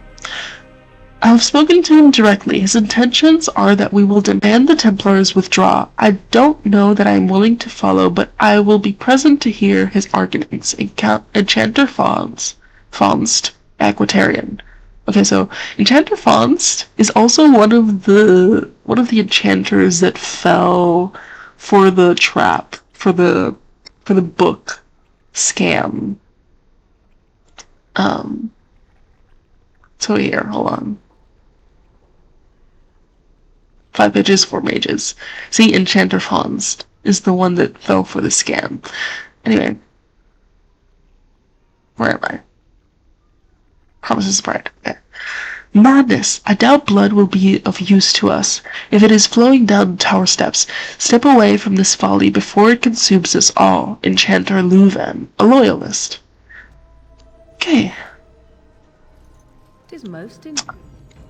I have spoken to him directly. His intentions are that we will demand the Templars withdraw. I don't know that I am willing to follow, but I will be present to hear his arguments. Enchanter Faunst, Aquitarian. Okay, so Enchanter Faunst is also one of the enchanters that fell for the trap for the book scam. So here, hold on. 5 pages, 4 mages. See, Enchanter Faunst is the one that fell for the scam. Anyway, where am I? Promises of Pride. Okay. Madness! I doubt blood will be of use to us. If it is flowing down the tower steps, step away from this folly before it consumes us all. Enchanter Luvan, a loyalist. Okay. It is most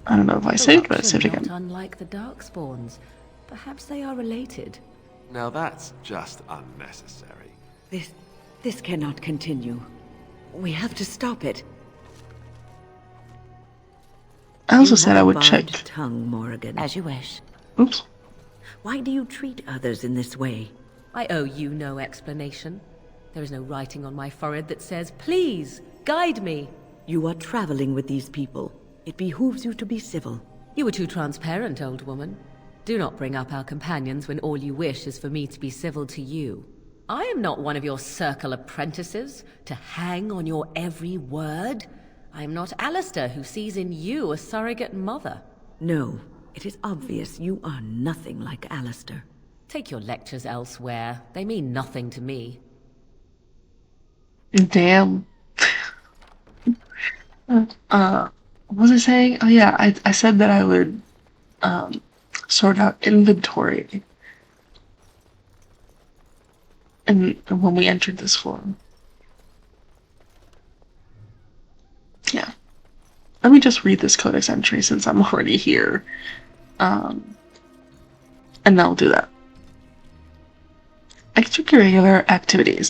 I don't know if I saved, but I saved again. Not unlike the Darkspawns. Perhaps they are related. Now that's just unnecessary. This cannot continue. We have to stop it. I also said I would check. Tongue, Morrigan. As you wish. Oops. Why do you treat others in this way? I owe you no explanation. There is no writing on my forehead that says, "Please, guide me." You are traveling with these people. It behooves you to be civil. You were too transparent, old woman. Do not bring up our companions when all you wish is for me to be civil to you. I am not one of your circle apprentices, to hang on your every word. I am not Alistair, who sees in you a surrogate mother. No, it is obvious you are nothing like Alistair. Take your lectures elsewhere. They mean nothing to me. Damn. What was I saying? Oh yeah, I said that I would sort out inventory and when we entered this forum. Yeah. Let me just read this codex entry since I'm already here. And I'll do that. Extracurricular activities.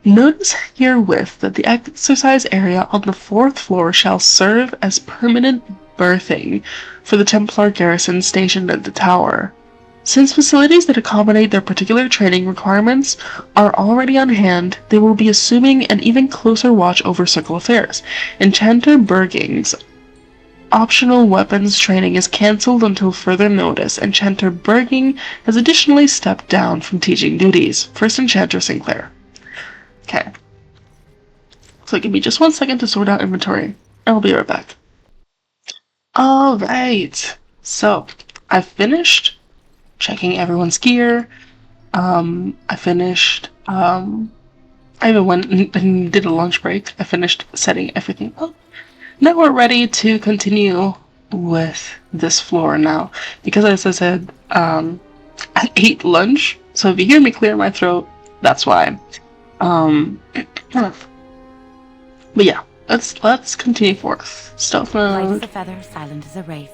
Notice herewith that the exercise area on the 4th floor shall serve as permanent berthing for the Templar garrison stationed at the tower. Since facilities that accommodate their particular training requirements are already on hand, they will be assuming an even closer watch over circle affairs. Enchanter Berging's optional weapons training is cancelled until further notice. Enchanter Berging has additionally stepped down from teaching duties. First Enchanter Sinclair. Okay. So give me just 1 second to sort out inventory, and I'll be right back. Alright. So, I finished checking everyone's gear. I finished, I even went and did a lunch break. I finished setting everything up. Now we're ready to continue with this floor now. Because as I said, I ate lunch, so if you hear me clear my throat, that's why. But yeah, let's continue forth. Stealth Light as mode. a feather, silent as a wraith.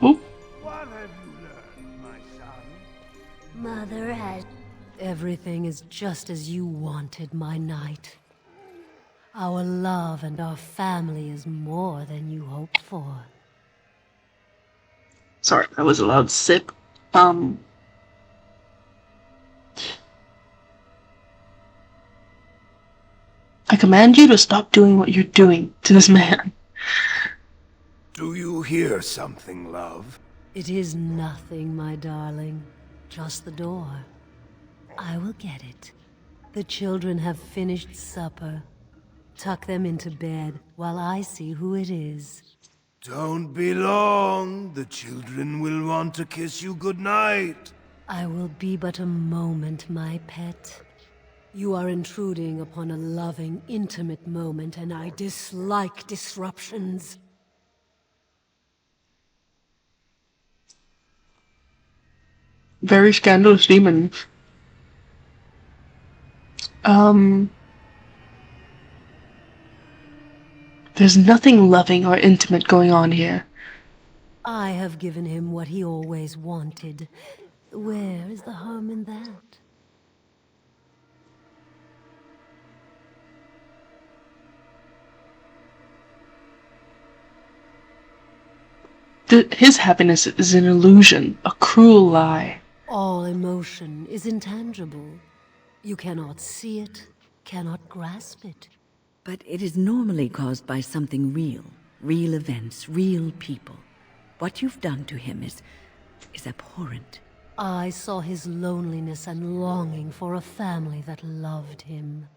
Oop. What have you learned, my son? Mother has... Everything is just as you wanted, my knight. Our love and our family is more than you hoped for. Sorry, that was a loud sip. I command you to stop doing what you're doing to this man. Do you hear something, love? It is nothing, my darling. Just the door. I will get it. The children have finished supper. Tuck them into bed while I see who it is. Don't be long. The children will want to kiss you goodnight. I will be but a moment, my pet. You are intruding upon a loving, intimate moment, and I dislike disruptions. Very scandalous demon. There's nothing loving or intimate going on here. I have given him what he always wanted. Where is the harm in that? His happiness is an illusion, a cruel lie. All emotion is intangible. You cannot see it, cannot grasp it. But it is normally caused by something real. Real events, real people. What you've done to him is abhorrent. I saw his loneliness and longing for a family that loved him.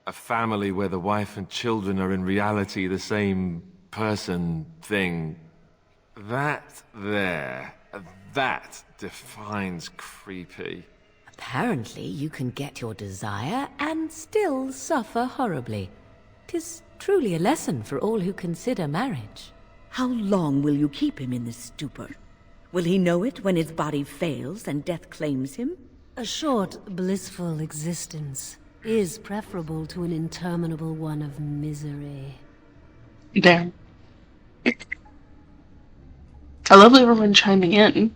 A family where the wife and children are in reality the same person, thing. That defines creepy. Apparently you can get your desire and still suffer horribly. 'Tis truly a lesson for all who consider marriage. How long will you keep him in this stupor? Will he know it when his body fails and death claims him? A short, blissful existence is preferable to an interminable one of misery. Damn. I love everyone chiming in.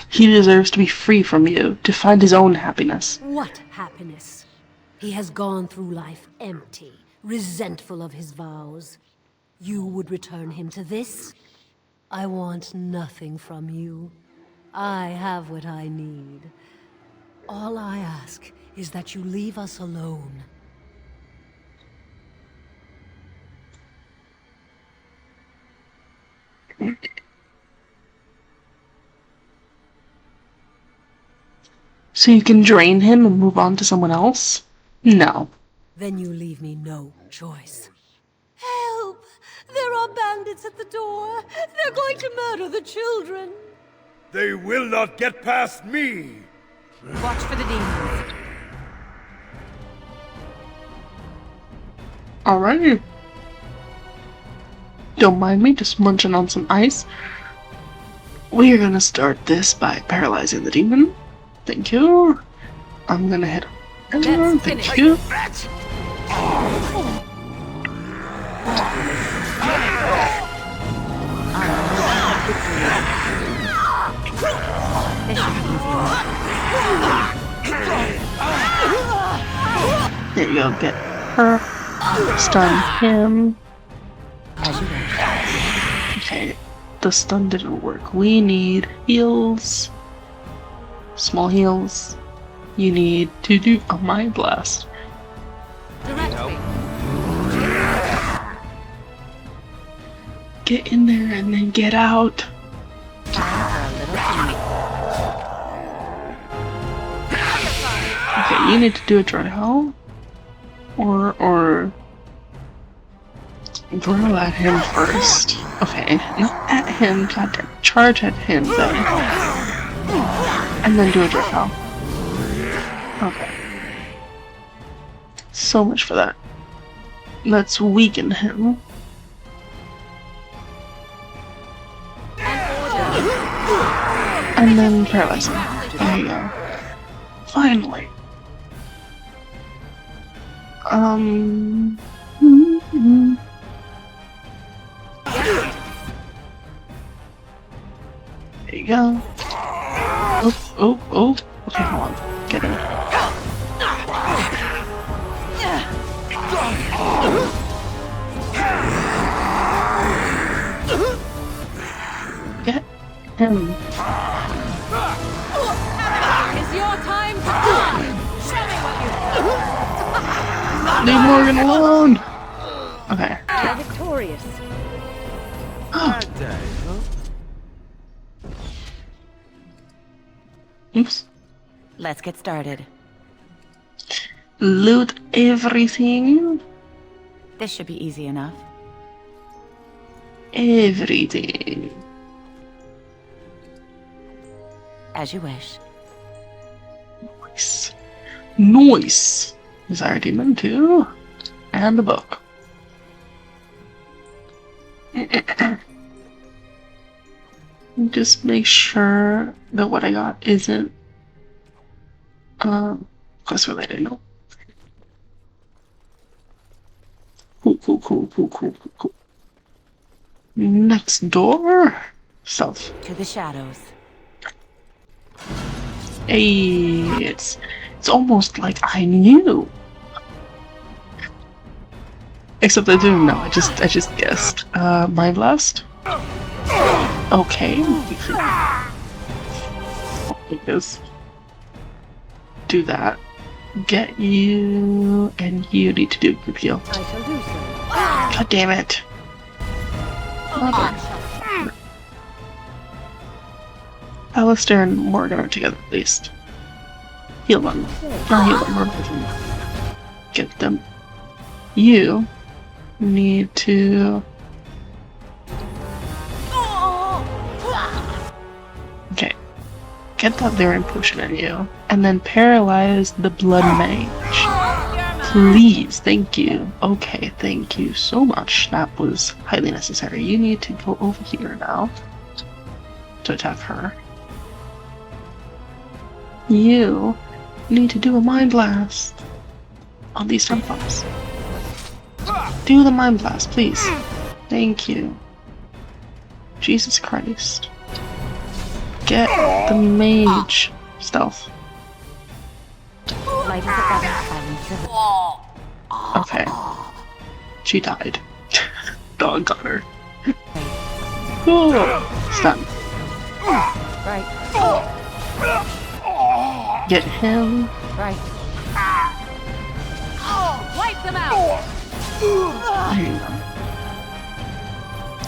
He deserves to be free from you, to find his own happiness. What happiness? He has gone through life empty, resentful of his vows. You would return him to this? I want nothing from you. I have what I need. All I ask is that you leave us alone. So you can drain him and move on to someone else? No. Then you leave me no choice. Help! There are bandits at the door! They're going to murder the children! They will not get past me! Watch for the demons. Alrighty. Don't mind me just munching on some ice. We are gonna start this by paralyzing the demon. Thank you. I'm gonna hit him. Thank you. There you go, get her. Stun him. Okay, the stun didn't work. We need heals. Small heals. You need to do a mind blast. Get in there and then get out. Okay, you need to do a trial. Or throw at him first. Okay, not at him, goddamn. Charge at him then. And then do a trial. Okay. So much for that. Let's weaken him. And then paralyze him. There you go. Finally. There you go. Oh. Okay, hold on. Get in. Get him. It's your time to die! Show me what you Leave Morgan alone! Okay. You're victorious. Bad day, huh? Oops. Let's get started. Loot everything. This should be easy enough. Everything. As you wish. Nice. Nice. Desire Demon too. And the book. Just make sure that what I got isn't quest related, no. Cool. Next door. Stealth. To the shadows. Hey, it's almost like I knew. Except I didn't know. I just guessed. Mind Blast. Okay. Like this. Do that. Get you, and you need to do a group heal. I shall do so. God damn it. Alistair and Morgan are together at least. Heal them. Not heal them, revive them. Get them. You need to... Okay. Get that Lyrian potion in you. And then paralyze the Blood Mage. Please, thank you. Okay, thank you so much. That was highly necessary. You need to go over here now to attack her. You need to do a Mind Blast on these Templars. Do the Mind Blast, please. Thank you. Jesus Christ. Get the Mage. Stealth. Light is a silence. Okay. She died. Dog got her. Cool. Stun. Right. Get him. Right. Wipe them out! There you go.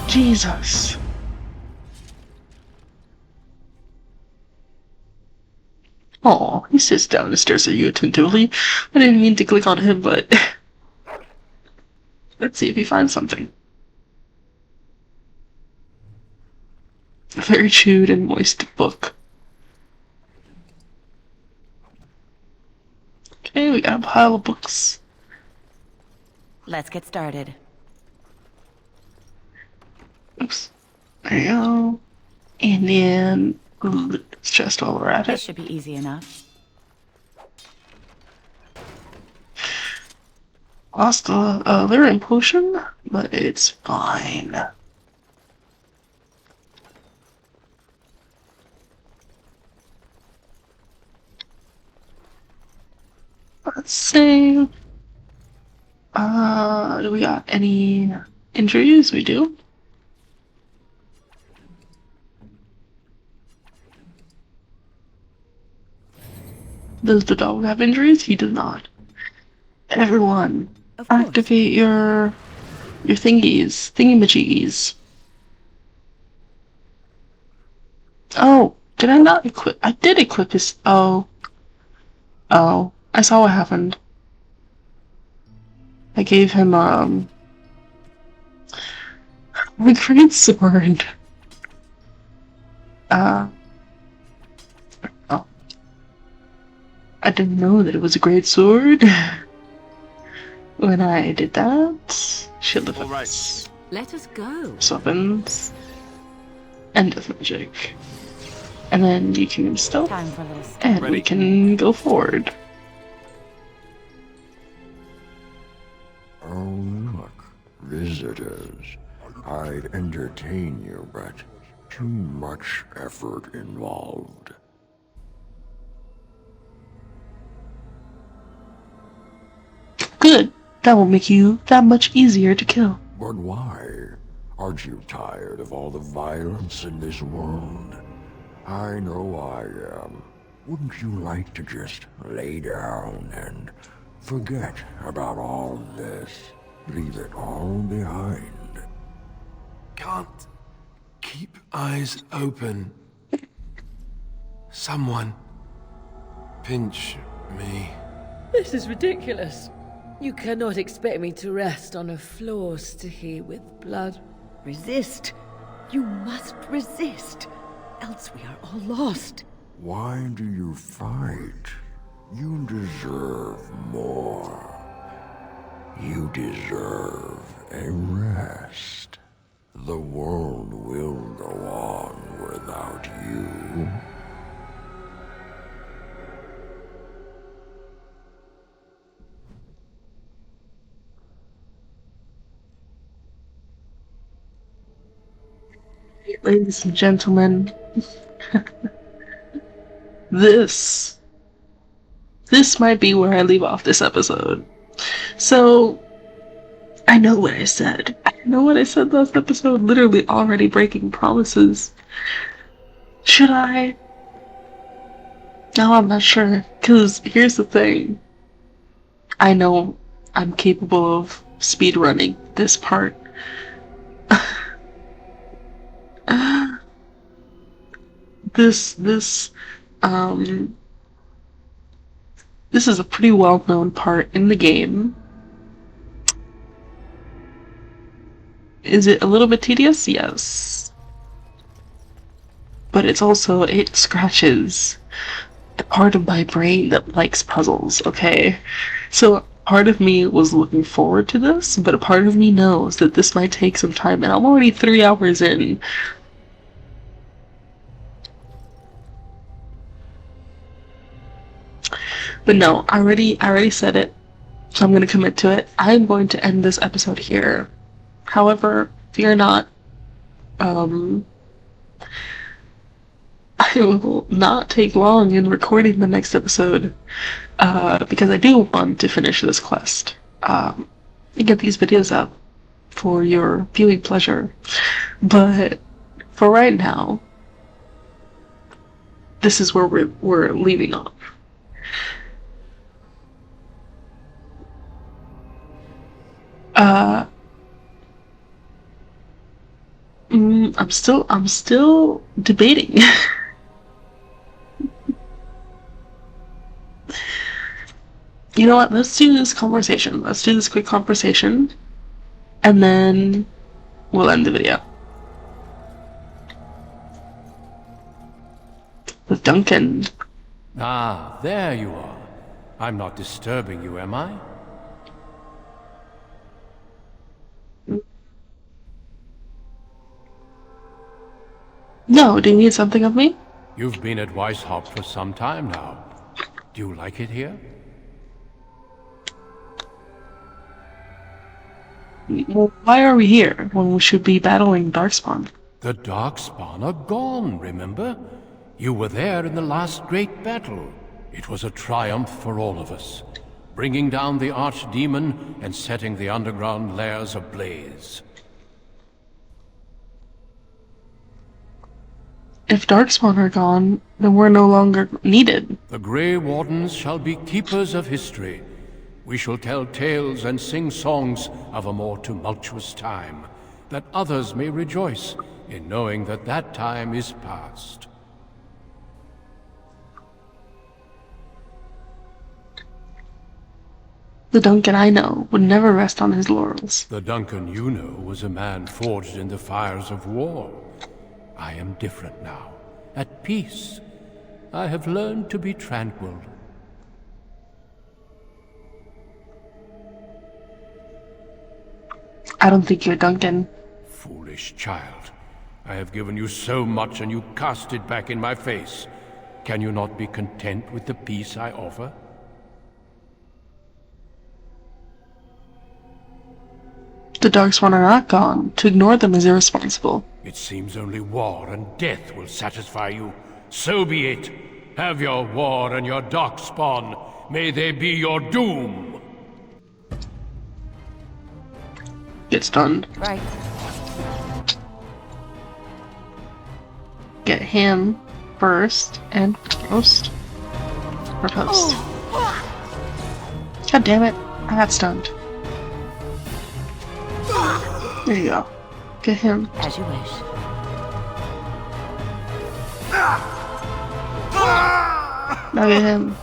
Jesus. Oh, he sits down and stares at you attentively. I didn't mean to click on him, but let's see if he finds something. A very chewed and moist book. Okay, we got a pile of books. Let's get started. Oops. There you go. And then it's just while we're at This it. should be easy enough. Lost a Lyrian potion, but it's fine. Let's see. Do we got any injuries? We do. Does the dog have injuries? He does not. Everyone, activate your thingy-majiggies. Oh, did I not equip? I did equip his. Oh, I saw what happened. I gave him my great sword. Oh. I didn't know that it was a great sword when I did that. Shield of Effects. Let us go. Weapons. And Death Magic. And then you can stealth. Time for a little And we can go forward. Oh, look. Visitors. I'd entertain you, but too much effort involved. Good. That will make you that much easier to kill. But why? Aren't you tired of all the violence in this world? I know I am. Wouldn't you like to just lay down and forget about all this? Leave it all behind. Can't keep eyes open. Someone pinch me. This is ridiculous. You cannot expect me to rest on a floor sticky with blood. Resist. You must resist. Else we are all lost. Why do you fight? You deserve more. You deserve a rest. The world will go on without you. Ladies and gentlemen, this might be where I leave off this episode. So, I know what I said. I know what I said last episode, literally already breaking promises. Should I? No, I'm not sure. Because here's the thing. I know I'm capable of speedrunning this part. This is a pretty well-known part in the game. Is it a little bit tedious? Yes. But it's also, it scratches the part of my brain that likes puzzles, okay? So part of me was looking forward to this, but a part of me knows that this might take some time, and I'm already 3 hours in. But no, I already said it, so I'm going to commit to it. I'm going to end this episode here. However, fear not. I will not take long in recording the next episode, because I do want to finish this quest, and get these videos up for your viewing pleasure. But for right now, this is where we're leaving off. I'm still debating. You know what? Let's do this conversation. Let's do this quick conversation, and then we'll end the video. With Duncan. Ah, there you are. I'm not disturbing you, am I? No, do you need something of me? You've been at Weishaupt for some time now. Do you like it here? Well, why are we here when we should be battling Darkspawn? The Darkspawn are gone, remember? You were there in the last great battle. It was a triumph for all of us, bringing down the archdemon and setting the underground lairs ablaze. If Darkspawn are gone, then we're no longer needed. The Grey Wardens shall be keepers of history. We shall tell tales and sing songs of a more tumultuous time, that others may rejoice in knowing that that time is past. The Duncan I know would never rest on his laurels. The Duncan you know was a man forged in the fires of war. I am different now, at peace. I have learned to be tranquil. I don't think you're Duncan. Foolish child. I have given you so much and you cast it back in my face. Can you not be content with the peace I offer? The Darkspawn are not gone. To ignore them is irresponsible. It seems only war and death will satisfy you. So be it. Have your war and your Darkspawn. May they be your doom. Get stunned. Right. Get him first and post. Or post. God damn it. I got stunned. There you go. Get him. As you wish. Now get him.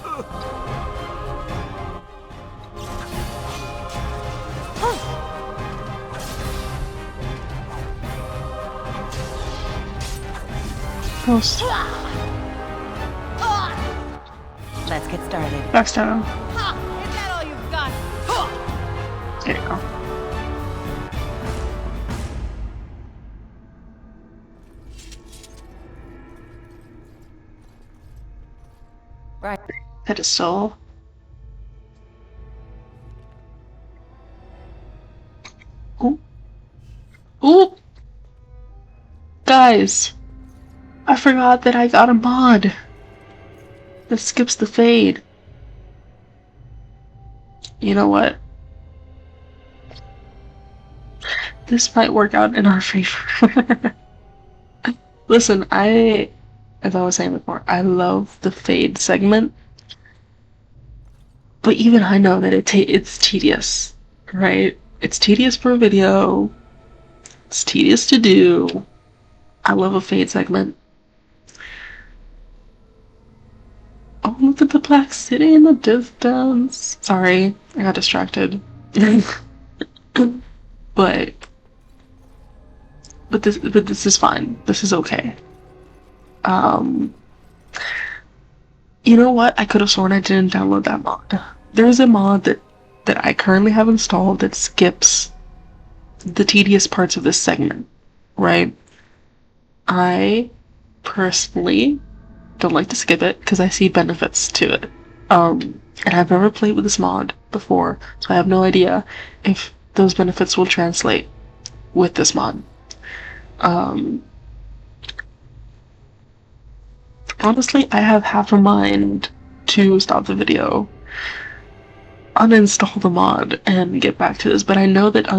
Post. Let's get started. Backstab him. Ha! Is that all you've got? Ha! There you go. Right. Pedestal. Ooh. Ooh! Guys! I forgot that I got a mod that skips the fade. You know what? This might work out in our favor. Listen, as I was saying before, I love the fade segment, but even I know that it's tedious, right? It's tedious for a video. It's tedious to do. I love a fade segment. Oh, look at the Black City in the distance. Sorry, I got distracted. but this is fine. This is okay. You know what? I could have sworn I didn't download that mod. There's a mod that I currently have installed that skips the tedious parts of this segment, right? I personally don't like to skip it because I see benefits to it. And I've never played with this mod before, so I have no idea if those benefits will translate with this mod. Honestly, I have half a mind to stop the video, uninstall the mod, and get back to this, but I know that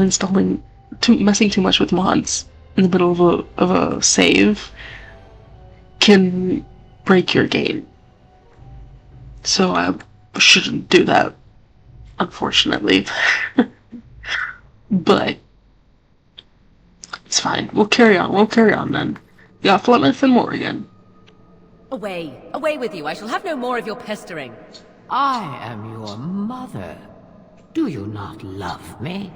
messing too much with mods in the middle of a save can break your game. So I shouldn't do that, unfortunately. But it's fine. We'll carry on then. You got Flutleth and Morrigan. Away! Away with you! I shall have no more of your pestering. I am your mother. Do you not love me?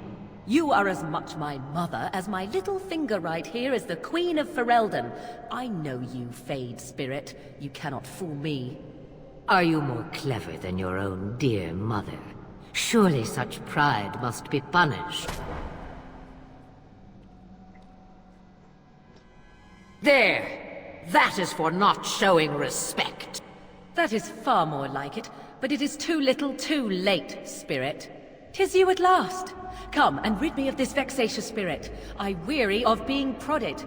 You are as much my mother as my little finger right here is the Queen of Ferelden. I know you, Fade Spirit. You cannot fool me. Are you more clever than your own dear mother? Surely such pride must be punished. There! That is for not showing respect. That is far more like it, but it is too little too late, Spirit. 'Tis you at last. Come and rid me of this vexatious spirit. I weary of being prodded.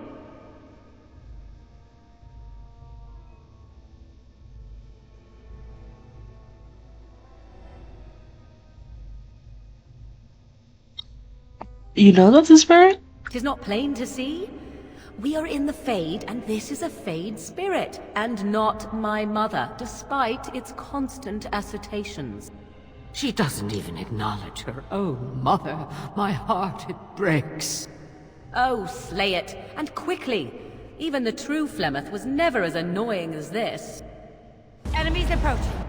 You know that's a spirit? 'Tis not plain to see? We are in the Fade, and this is a Fade spirit, and not my mother, despite its constant assertions. She doesn't even acknowledge her own mother. My heart, it breaks. Oh, slay it, and quickly. Even the true Flemeth was never as annoying as this. Enemies approaching.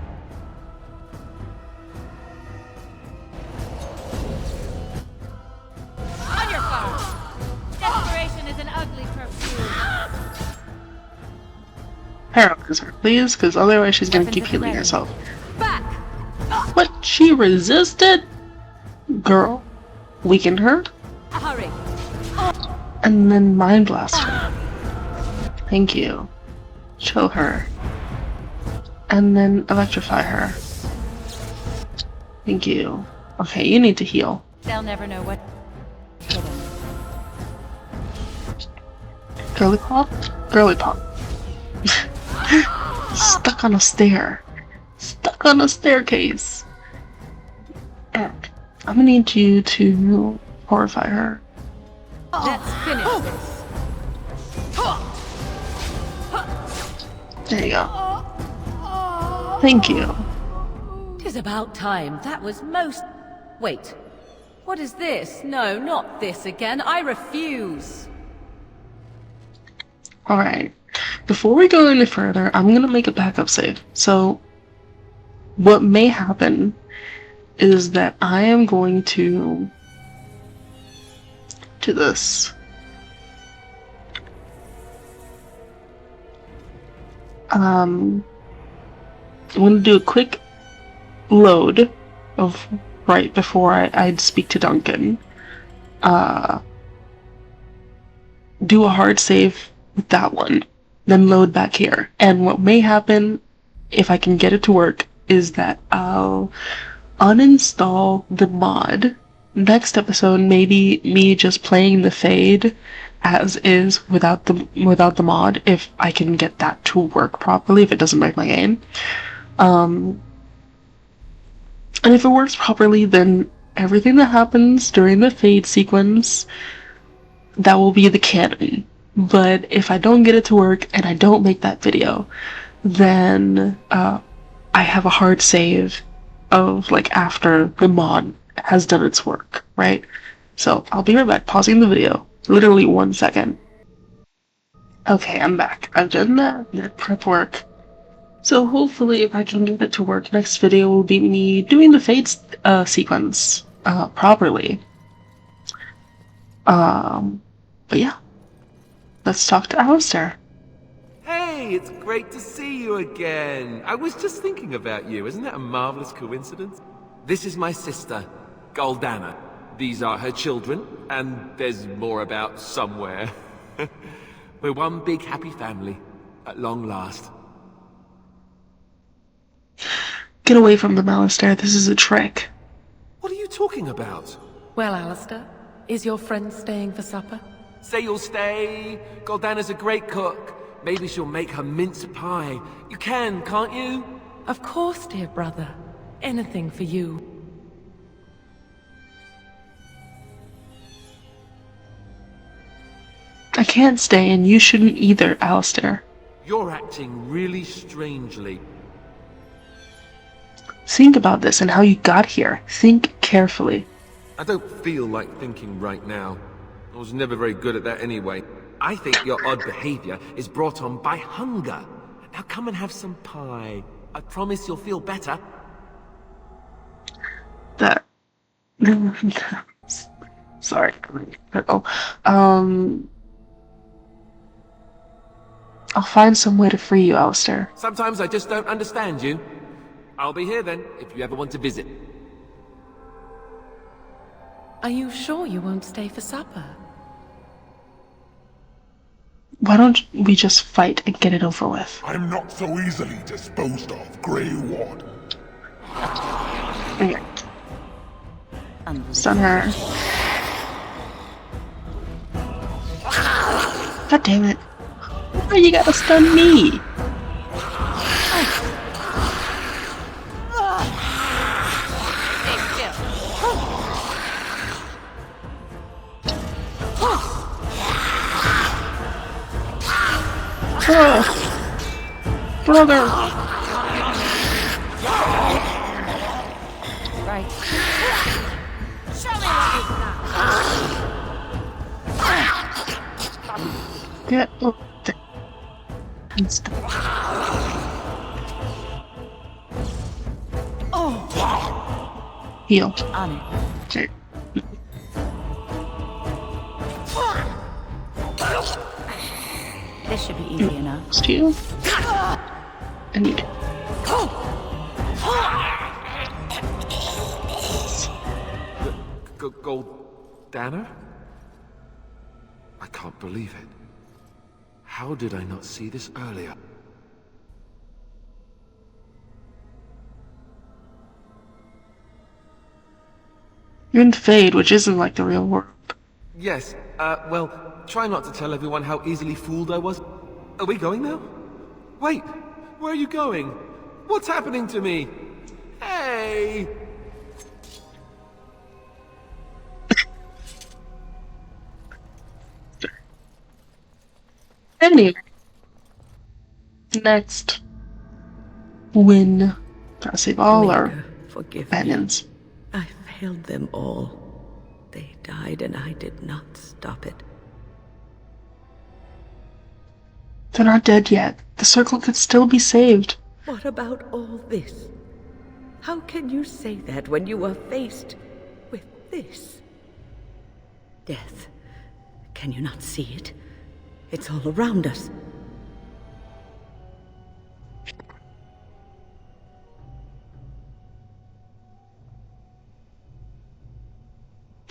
On your guard. Desperation is an ugly perfume. Paralyze her, please, because otherwise she's gonna keep healing herself. Back! What? She resisted? Girl. Weaken her? Hurry! And then Mind Blast her. Thank you. Chill her. And then Electrify her. Thank you. Okay, you need to heal. They'll never know what hit us. Girly pop? Girly pop. Stuck on a stair. Stuck on a staircase. I'm gonna need you to horrify her. Let's finish this. There you go. Thank you. 'Tis about time. That was most... Wait. What is this? No, not this again. I refuse. Alright. Before we go any further, I'm gonna make a backup save. So, what may happen is that I am going to do this. I'm gonna do a quick load of right before I'd speak to Duncan. Do a hard save with that one, then load back here. And what may happen, if I can get it to work, is that I'll uninstall the mod. Next episode, maybe me just playing the Fade as is without the mod, if I can get that to work properly, if it doesn't break my game. And if it works properly, then everything that happens during the Fade sequence, that will be the canon. But if I don't get it to work and I don't make that video, then I have a hard save of like after the mod has done its work, right? So I'll be right back, pausing the video. Literally 1 second. Okay, I'm back. I've done that prep work. So hopefully if I can get it to work, next video will be me doing the Fade sequence properly. But yeah. Let's talk to Alistair. Hey, it's great to see you again. I was just thinking about you. Isn't that a marvelous coincidence? This is my sister, Goldana. These are her children, and there's more about somewhere. We're one big happy family, at long last. Get away from them, Alistair. This is a trick. What are you talking about? Well, Alistair, is your friend staying for supper? Say you'll stay. Goldana's a great cook. Maybe she'll make her mince pie. You can, can't you? Of course, dear brother. Anything for you. I can't stay, and you shouldn't either, Alistair. You're acting really strangely. Think about this and how you got here. Think carefully. I don't feel like thinking right now. I was never very good at that anyway. I think your odd behavior is brought on by hunger. Now come and have some pie. I promise you'll feel better. That... Sorry. I'll find some way to free you, Alistair. Sometimes I just don't understand you. I'll be here then, if you ever want to visit. Are you sure you won't stay for supper? Why don't we just fight and get it over with? I'm not so easily disposed of, Grey Ward. Okay. Stun her. God damn it. Why you gotta stun me? Brother! Right. Show me what you've got. Get up there. And stop. Oh! Heal. On it. Okay. This should be easy enough. Next to you. And you. Goldana? I can't believe it. How did I not see this earlier? You're in Fade, which isn't like the real world. Yes, well, try not to tell everyone how easily fooled I was. Are we going now? Wait, where are you going? What's happening to me? Hey! Anyway, next, win. Gotta save all our Forgive companions. me. I failed them all. They died and I did not stop it. They're not dead yet. The circle could still be saved. What about all this? How can you say that when you are faced with this? Death. Can you not see it? It's all around us.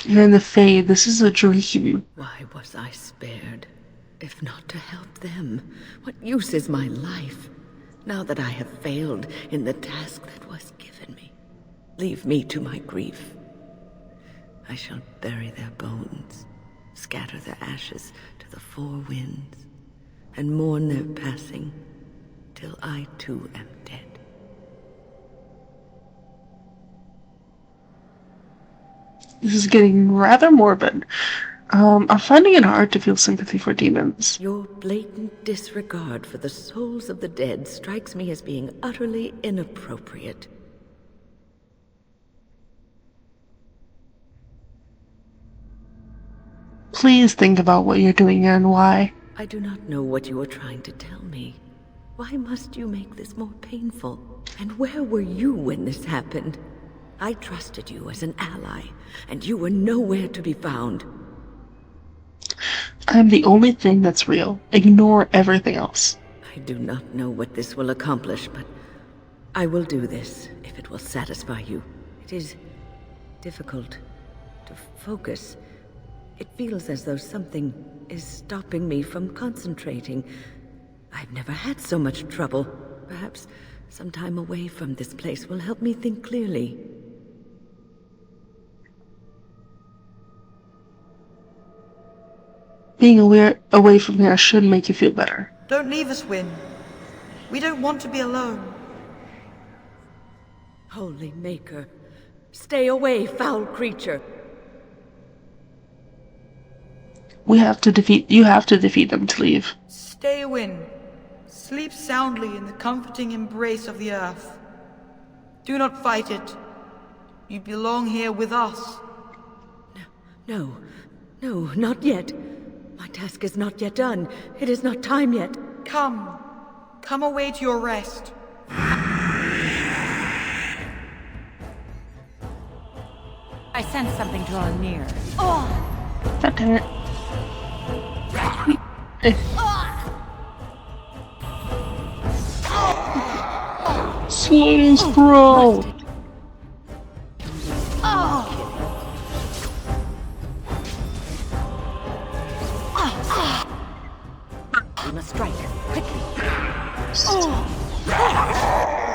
You're in the Fade. This is a dream. Why was I spared? If not to help them, what use is my life? Now that I have failed in the task that was given me, leave me to my grief. I shall bury their bones, scatter their ashes to the four winds, and mourn their passing till I too am dead. This is getting rather morbid. I'm finding it hard to feel sympathy for demons. Your blatant disregard for the souls of the dead strikes me as being utterly inappropriate. Please think about what you're doing and why. I do not know what you are trying to tell me. Why must you make this more painful? And where were you when this happened? I trusted you as an ally, and you were nowhere to be found. I'm the only thing that's real. Ignore everything else. I do not know what this will accomplish, but I will do this if it will satisfy you. It is difficult to focus. It feels as though something is stopping me from concentrating. I've never had so much trouble. Perhaps some time away from this place will help me think clearly. Being away from here should make you feel better. Don't leave us, Wynne. We don't want to be alone. Holy Maker, stay away, foul creature. You have to defeat them to leave. Stay, Wynne. Sleep soundly in the comforting embrace of the earth. Do not fight it. You belong here with us. No, not yet. My task is not yet done. It is not time yet. Come away to your rest. I sense something drawing near. God damn it. Slays, bro! We must strike, quickly.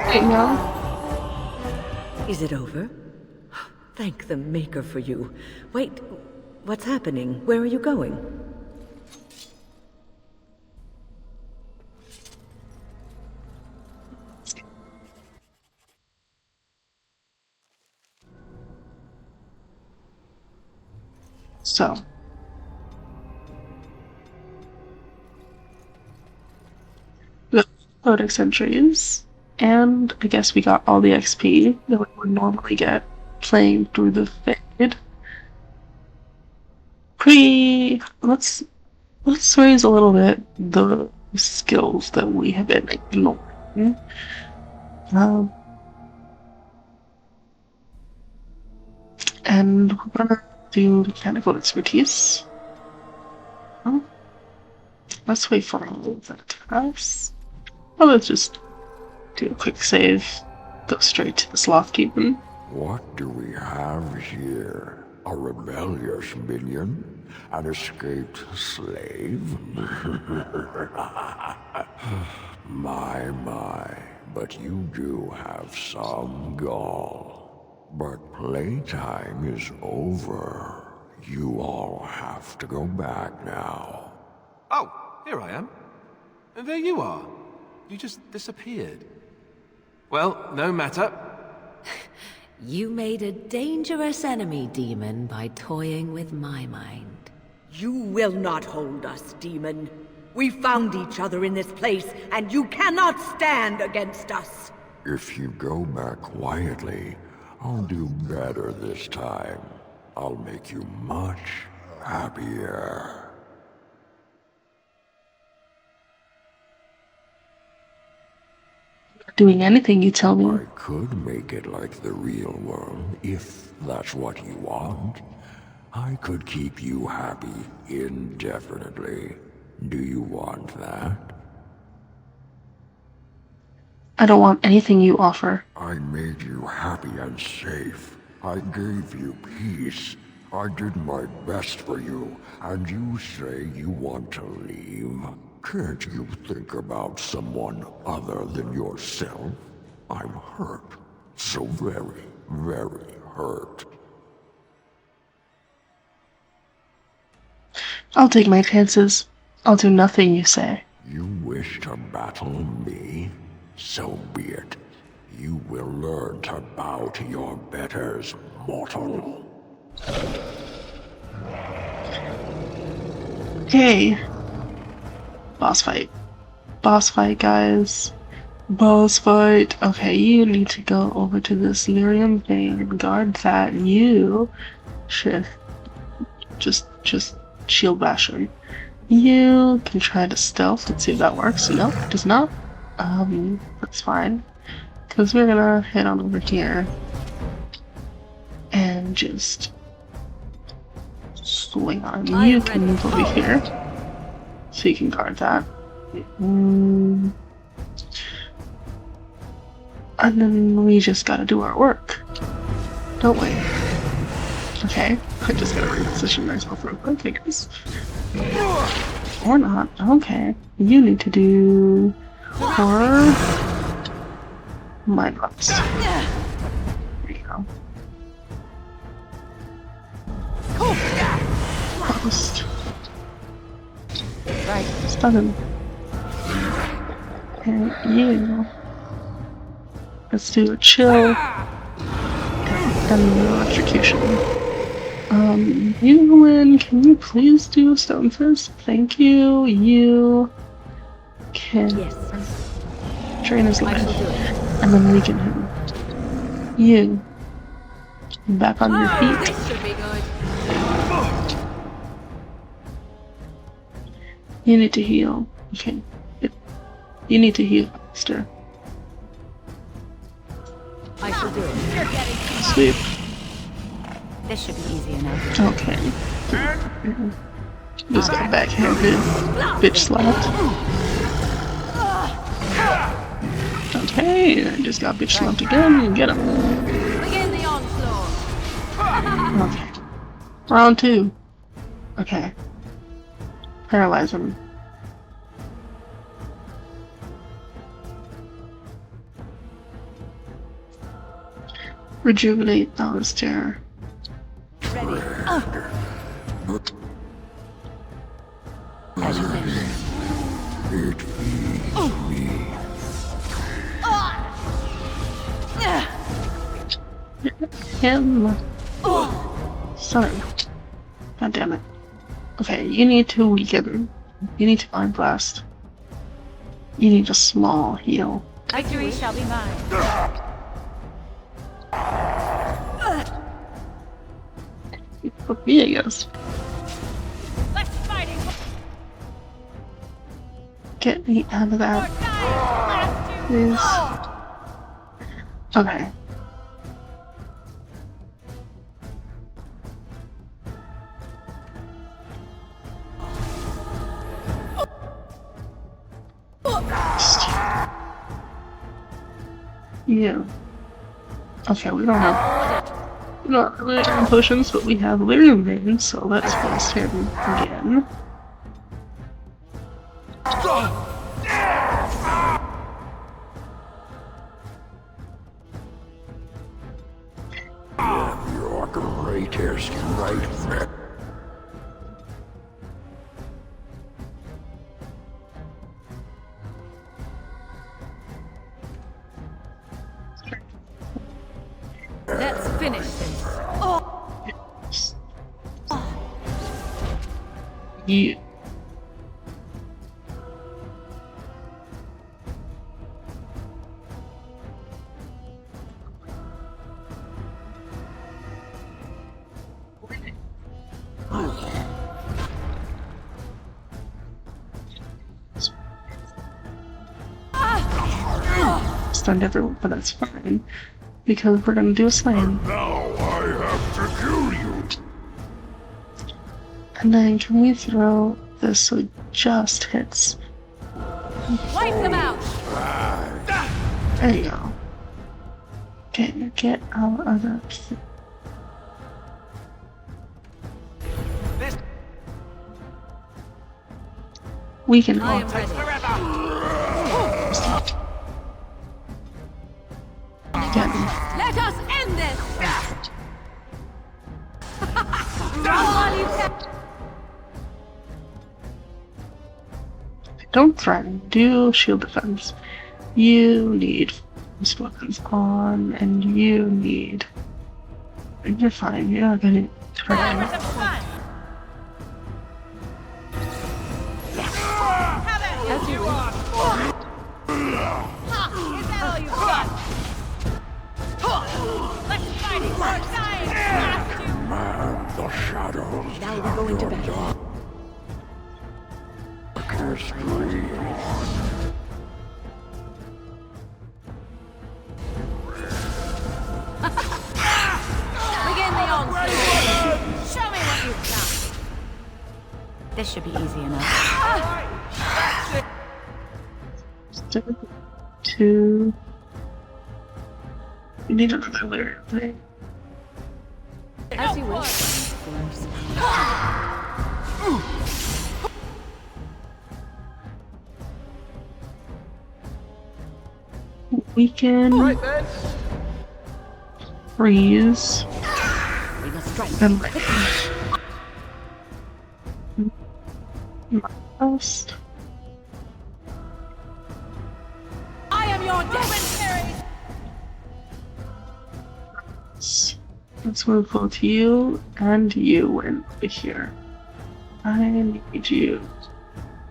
Wait, no. Is it over? Thank the Maker for you. Wait, what's happening? Where are you going? So. The Codex entries, and I guess we got all the XP that we would normally get playing through the Fade. Let's raise a little bit the skills that we have been ignoring. And we're gonna do mechanical expertise. Let's wait for all of that to pass. Well, let's just do a quick save. Go straight to the Sloth Keeping. What do we have here? A rebellious minion? An escaped slave? My, but you do have some gall. But playtime is over. You all have to go back now. Oh, here I am. And there you are. You just disappeared. Well, no matter. You made a dangerous enemy, demon, by toying with my mind. You will not hold us, demon. We found each other in this place, and you cannot stand against us. If you go back quietly, I'll do better this time. I'll make you much happier. Doing anything you tell me. I could make it like the real world, if that's what you want. I could keep you happy indefinitely. Do you want that? I don't want anything you offer. I made you happy and safe. I gave you peace. I did my best for you, and you say you want to leave? Can't you think about someone other than yourself? I'm hurt. So very, very hurt. I'll take my chances. I'll do nothing you say. You wish to battle me? So be it. You will learn to bow to your betters, mortal. Okay. Boss fight. Boss fight, guys. Boss fight. Okay, you need to go over to this lyrium vein and guard that. You should just shield bash him. You can try to stealth. Let's see if that works. Nope, it does not. That's fine. Because we're gonna head on over here and just swing on him. You can move over here so you can guard that. And then we just gotta do our work, don't we? Okay, I just gotta reposition myself real quick, I guess. Or not. Okay. You need to do horror mind drops. There you go. Post. Right. Stun him. And you. Let's do a chill. And electrocution. Evelyn, can you please do Stone Fist? Thank you. You can drain his life. And then weaken him. You. Back on your feet. This should be good. You need to heal. Okay. You need to heal faster. I shall do it. Sweep. This should be easy enough. Okay. Just got backhanded. Bitch slapped. Okay, I just got bitch slapped again. Get him. Begin the onslaught. Okay. Round 2. Okay. Paralyze him. Rejuvenate Alistair. Ready. As you wish. It feeds me. Him. Son. God damn it. Okay, you need to weaken. You need to Mind Blast. You need a small heal. Victory shall be mine. Fuck me, I guess. Let's fight it. Get me out of that. Please. Okay. Yeah. Okay, we don't really have potions, but we have lyrium veins, so let's blast him again. Your greatest nightmare. finish this. You. Stunned everyone, but that's fine because we're gonna do a slam. Now I have to kill you. And then can we throw this so it just hits? Wipe them out. There you go. Get out of the. We can. I am ready. Let us end this. Don't threaten. Do shield defense. You need most weapons on, and you need. And you're fine. You're not gonna threaten. As you want. Is that all you've got? Let's fight it. We're dying. Command the shadows. Now we're going to battle. Darkest breathe. Begin the onslaught. Show me what you've got. This should be easy enough. Two. You need another layer thing. As you wish. We can freeze and mouse. I am your dignitary. Let's move both you and you in over here. I need you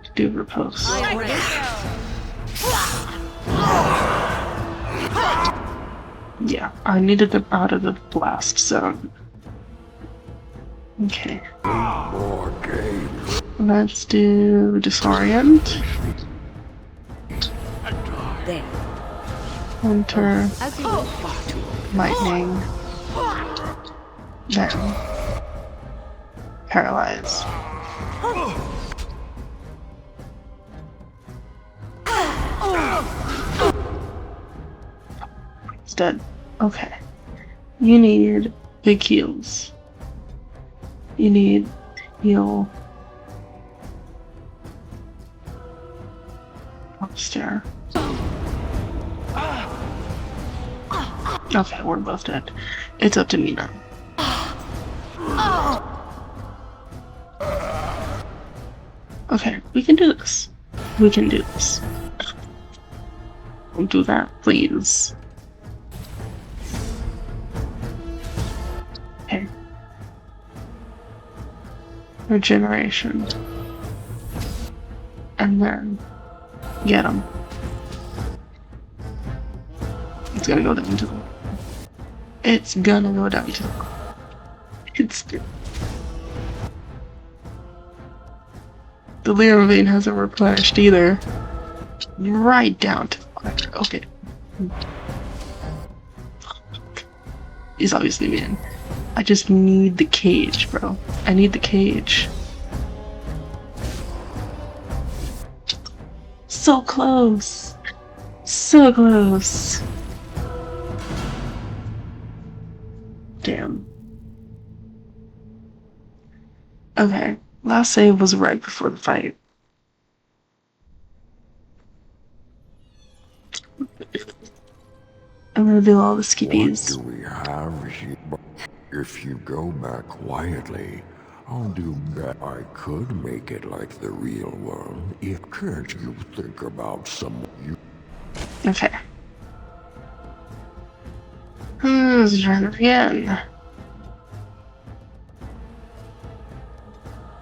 to do repose. I am ready. Yeah, I needed them out of the blast zone. Okay. More games. Let's do disorient. There. Enter. As you wish. Lightning. Then paralyze. It's dead. Okay. You need big heals. You need to heal upstairs. Okay, we're both dead. It's up to me now. Okay, we can do this. We can do this. Don't do that, please. Okay. Regeneration. And then get him. It's gonna go down to the. It's gonna go down to the. It's. The Lyra vein hasn't replenished either. Right down to the water. Okay. He's obviously man. I just need the cage, bro. I need the cage. So close. So close. Damn. Okay. Last save was right before the fight. I'm gonna do all the skippies. What do we have here? If you go back quietly, I'll do bet I could make it like the real world. If can't you think about someone you... Okay. Let's try it again.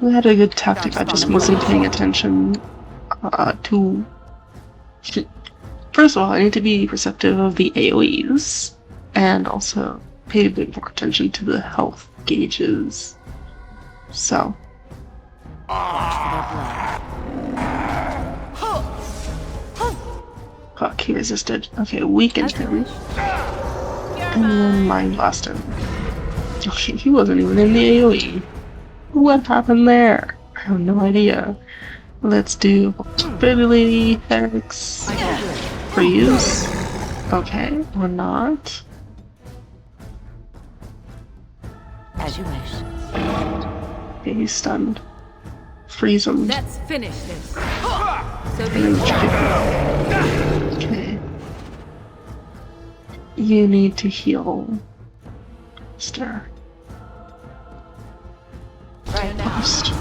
We had a good tactic, I just wasn't paying attention to... First of all, I need to be perceptive of the AoEs, and also pay a bit more attention to the health gauges. So. Fuck, he resisted. Okay, weakened him. And then Mind Blast him. Okay, he wasn't even in the AoE. What happened there? I have no idea. Let's do Fidelity Thanks. Freeze. Okay, or not. As you wish. Okay, he's stunned. Freeze him. Let's finish this. So okay. You need to heal. Stir. Right now. First.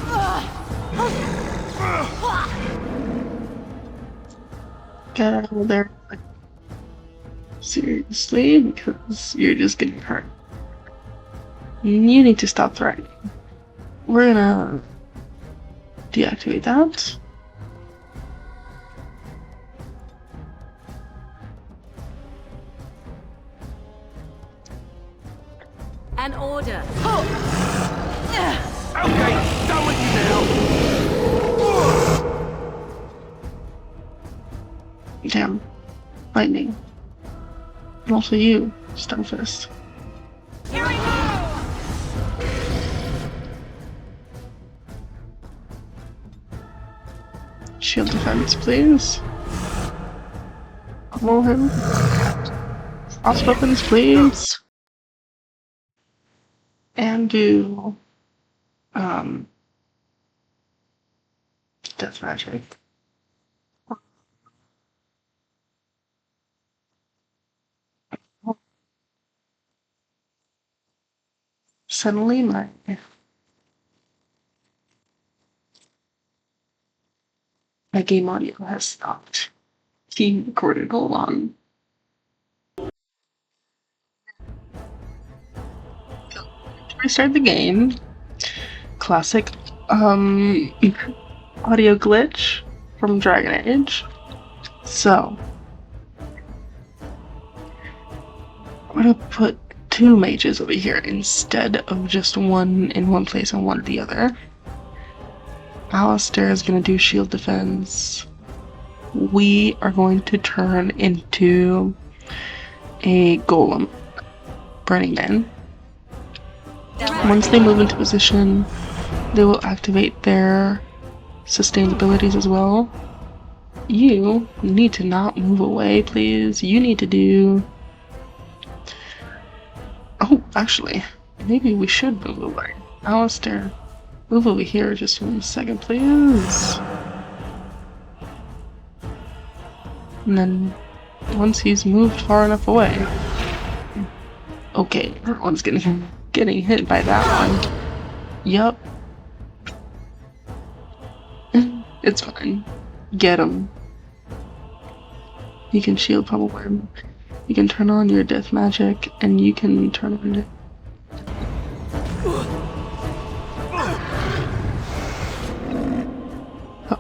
Get out of there. Seriously, because you're just getting hurt. You need to stop threatening. We're gonna deactivate that. An order. Okay, done with you now. Damn. Lightning. And also you, Stunfist. Here we go! Shield defense, please. Pummel him. Frost weapons, please. And do death magic. Suddenly my game audio has stopped. He recorded, hold on. Restart the game. Classic audio glitch from Dragon Age. So I'm gonna put 2 mages over here instead of just one in one place and one the other. Alistair is gonna do shield defense. We are going to turn into a golem. Burning Man. Once they move into position, they will activate their sustained abilities as well. You need to not move away, please. You need to do... Oh, actually, maybe we should move away. Alistair, move over here just 1 second, please. And then, once he's moved far enough away... Okay, that one's getting hit by that one. Yup. It's fine. Get him. You can shield pummel him. You can turn on your death magic, and you can turn on it. Oh.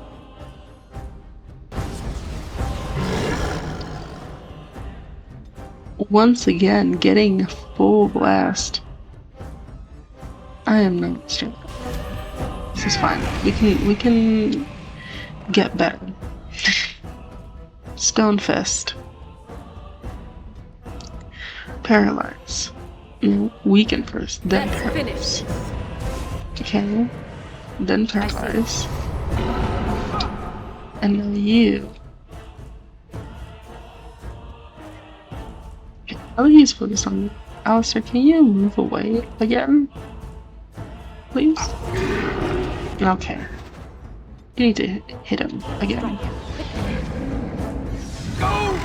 Once again, getting full blast. I am not sure. This is fine. We can get better. Stone Fist. Paralyze. Weaken first, then paralyze. Okay. Then paralyze. And now you. How he's focused on Alistair, can you move away again? Please? Okay. You need to hit him again. Go!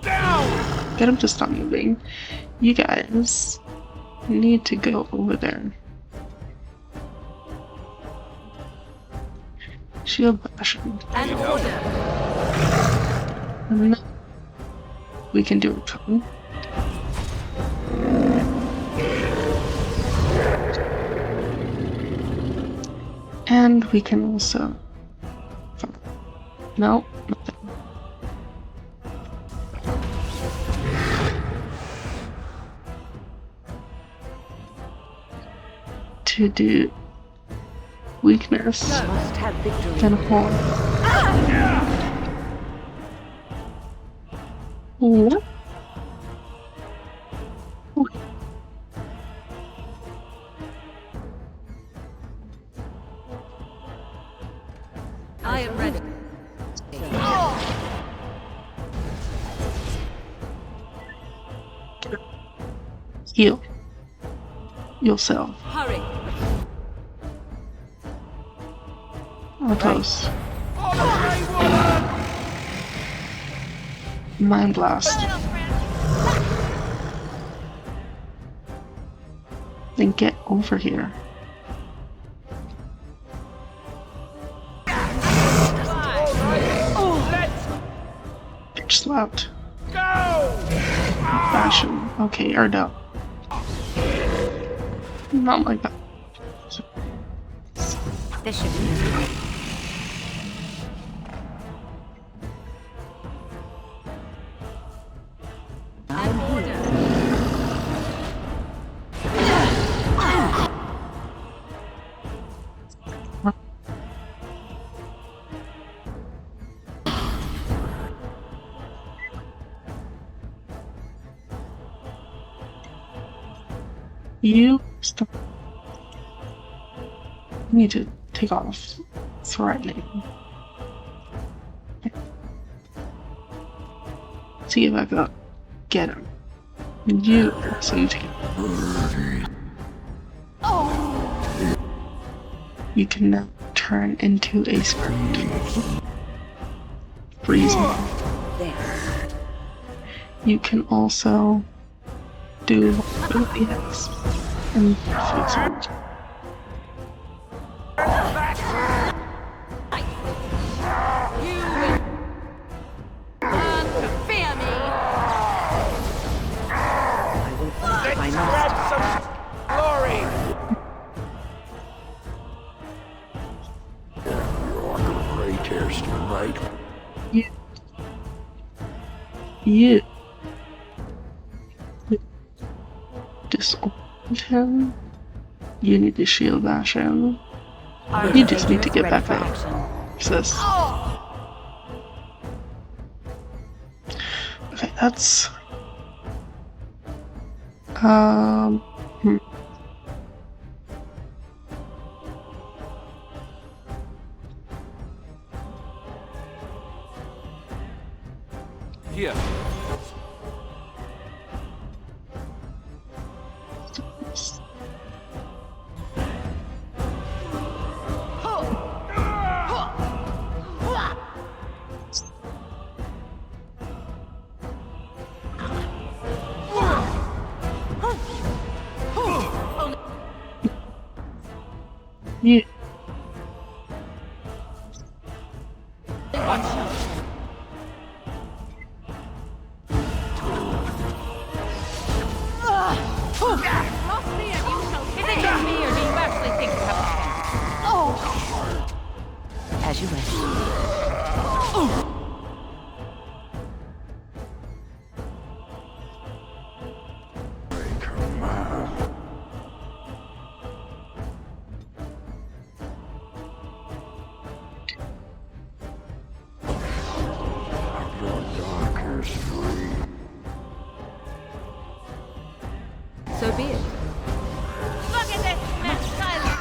Down! Get him to stop moving. You guys need to go over there. Shield Bastion. An order. And then we can do a cone. And we can also... No, nothing. To do weakness and horn. What? I am ready. Heal yourself. Hurry. Autos. Mind Blast. Then get over here. Bitch slapped. Fashion. Okay, or no. Not like that. This should be easy. You stop. You need to take off threatening. See if I can get him. You also need to get him. You can now turn into a script. Freeze mode. You can also do BS and fix it. You disarmed him. You need to shield bash him. You just need to get back up, sis. Okay, that's Here. you. As you wish. So be it. Look at this mess, silence.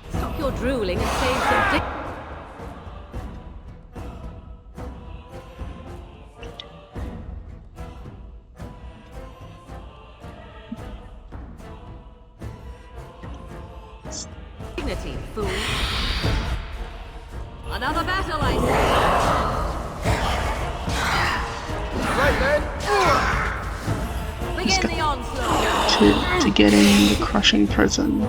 Stop your drooling and save some dick. Dignity, fool. Another battle, I Right then. see. Begin the onward. to getting the crushing prison.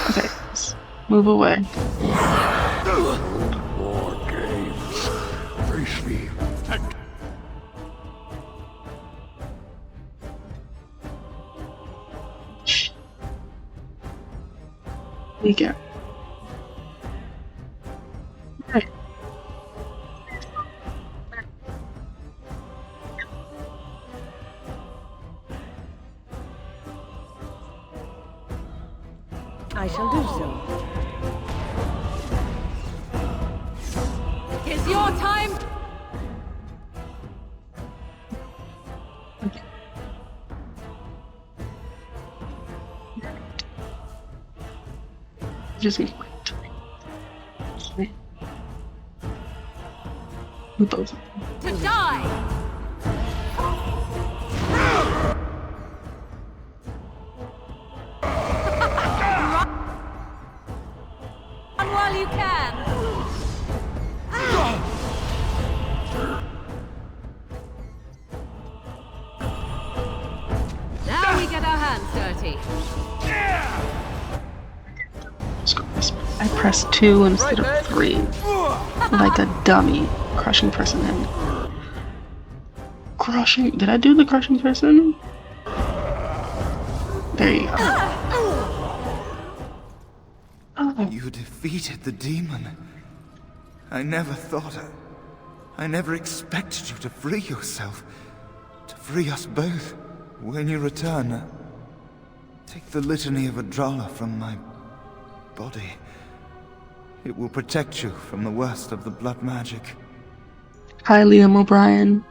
Okay, let's move away. More games. Face me. We go. Right. I shall do so. It's your time. Just wait. We both. To die. Run while you can. Now we get our hands dirty. I pressed 2 instead of 3. Like a dummy. Crushing person in. Crushing. Did I do the crushing person? There you go. Oh. You defeated the demon. I never thought I never expected you to free yourself. To free us both. When you return, take the litany of Adrala from my body. It will protect you from the worst of the blood magic. Hi, Liam O'Brien.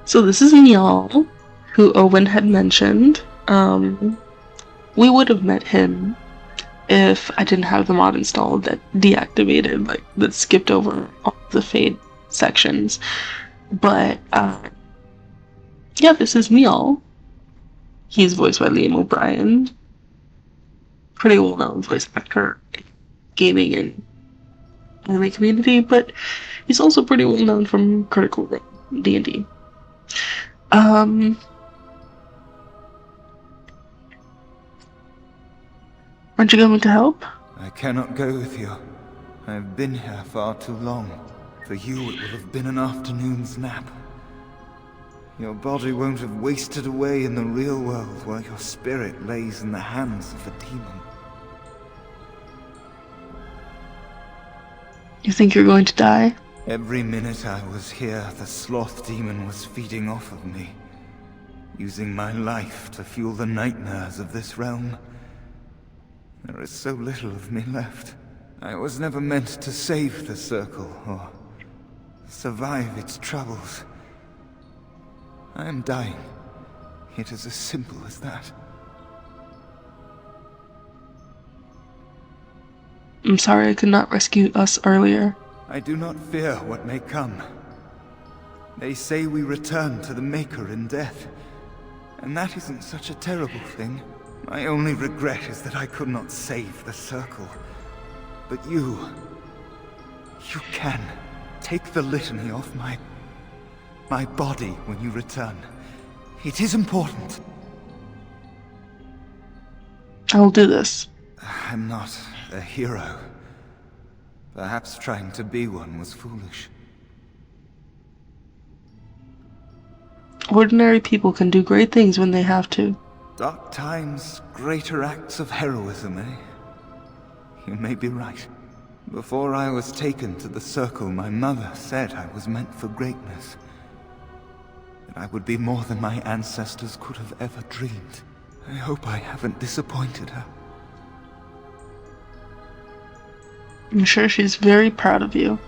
So this is Njal, who Owen had mentioned. We would have met him if I didn't have the mod installed that deactivated, like, that skipped over all the Fade sections. But, yeah, this is Njal. He's voiced by Liam O'Brien. Pretty well-known voice actor in gaming and anime community, but he's also pretty well-known from Critical Role, D&D. Aren't you going to help? I cannot go with you. I have been here far too long. For you, it will have been an afternoon's nap. Your body won't have wasted away in the real world while your spirit lays in the hands of a demon. You think you're going to die? Every minute I was here, the sloth demon was feeding off of me, using my life to fuel the nightmares of this realm. There is so little of me left. I was never meant to save the circle, or survive its troubles. I am dying. It is as simple as that. I'm sorry I could not rescue us earlier. I do not fear what may come. They say we return to the Maker in death, and that isn't such a terrible thing. My only regret is that I could not save the circle. But you can. Take the litany off my body when you return. It is important. I'll do this. I'm not a hero. Perhaps trying to be one was foolish. Ordinary people can do great things when they have to. Dark times, greater acts of heroism, eh? You may be right. Before I was taken to the circle, my mother said I was meant for greatness. That I would be more than my ancestors could have ever dreamed. I hope I haven't disappointed her. I'm sure she's very proud of you.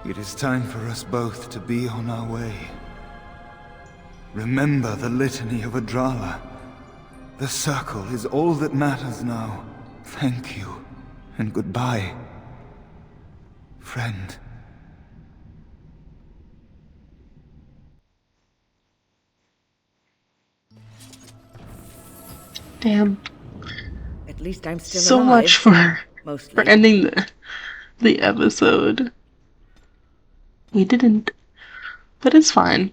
It is time for us both to be on our way. Remember the litany of Adrala. The circle is all that matters now. Thank you, and goodbye, friend. Damn. At least I'm still so alive. much for Mostly. for ending the episode. We didn't. But it's fine.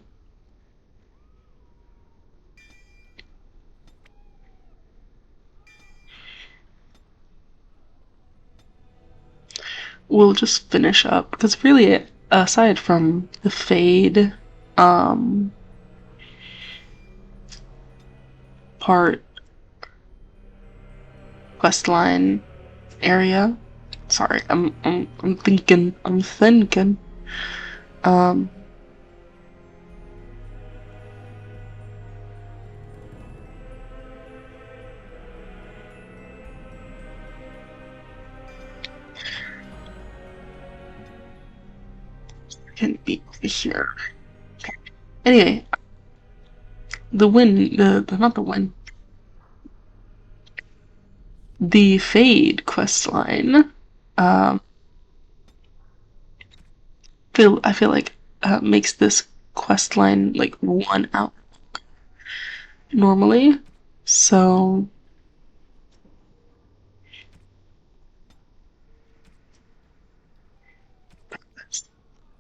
We'll just finish up, because really, aside from the Fade, part, questline area. Sorry, I'm thinking. Can be over here. Okay. Anyway, the not the win. The Fade questline. I feel like makes this questline like 1 hour normally. So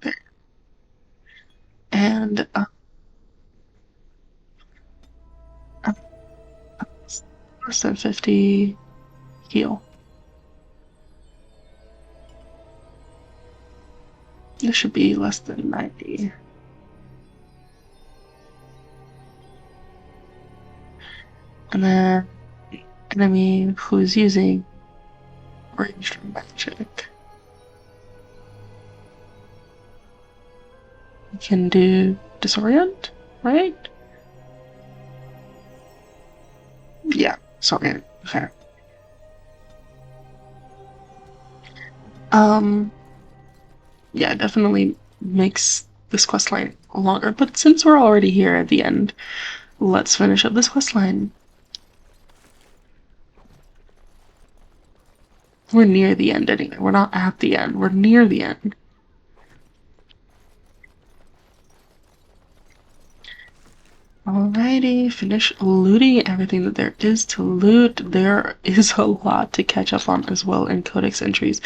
there. And less than 50 heal. This should be less than 90. And then enemy who's using ranged magic. You can do disorient, right? Yeah, disorient. Okay. Yeah, it definitely makes this questline longer, but since we're already here at the end, let's finish up this questline. We're near the end anyway. We're not at the end. We're near the end. Alrighty, finish looting everything that there is to loot. There is a lot to catch up on as well in codex entries.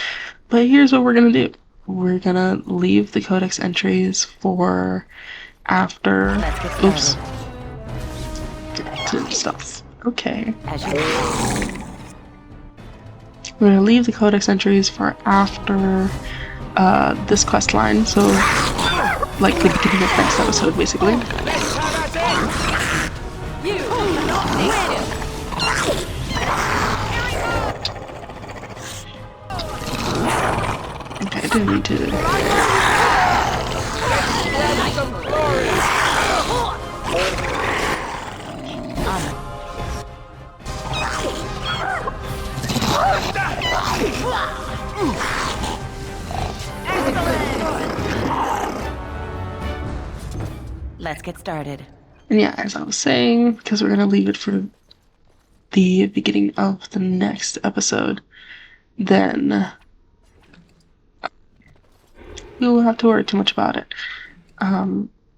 But here's what we're gonna do. We're gonna leave the codex entries for after. Oops. Get to stuff. Okay. We're gonna leave the codex entries for after this quest line, so like the beginning of next episode, basically. Okay, I didn't need to. Let's get started. And yeah, as I was saying, because we're gonna leave it for the beginning of the next episode, then we won't have to worry too much about it.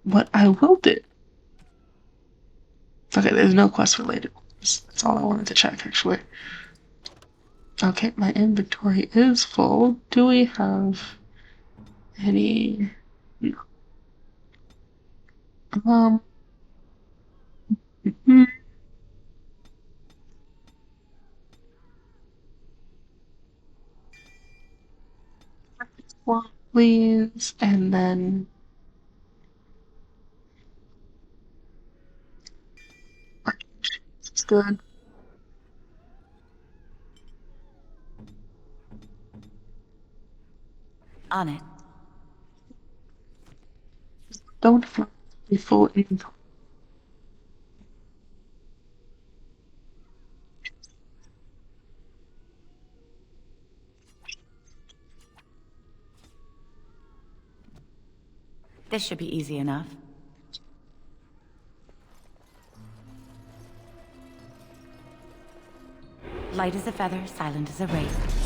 What I will do. Okay, there's no quest related. That's all I wanted to check, actually. Okay, my inventory is full. Do we have any? No. One, please, and then it's good. On it. Don't be full inventory. This should be easy enough. Light as a feather, silent as a wraith.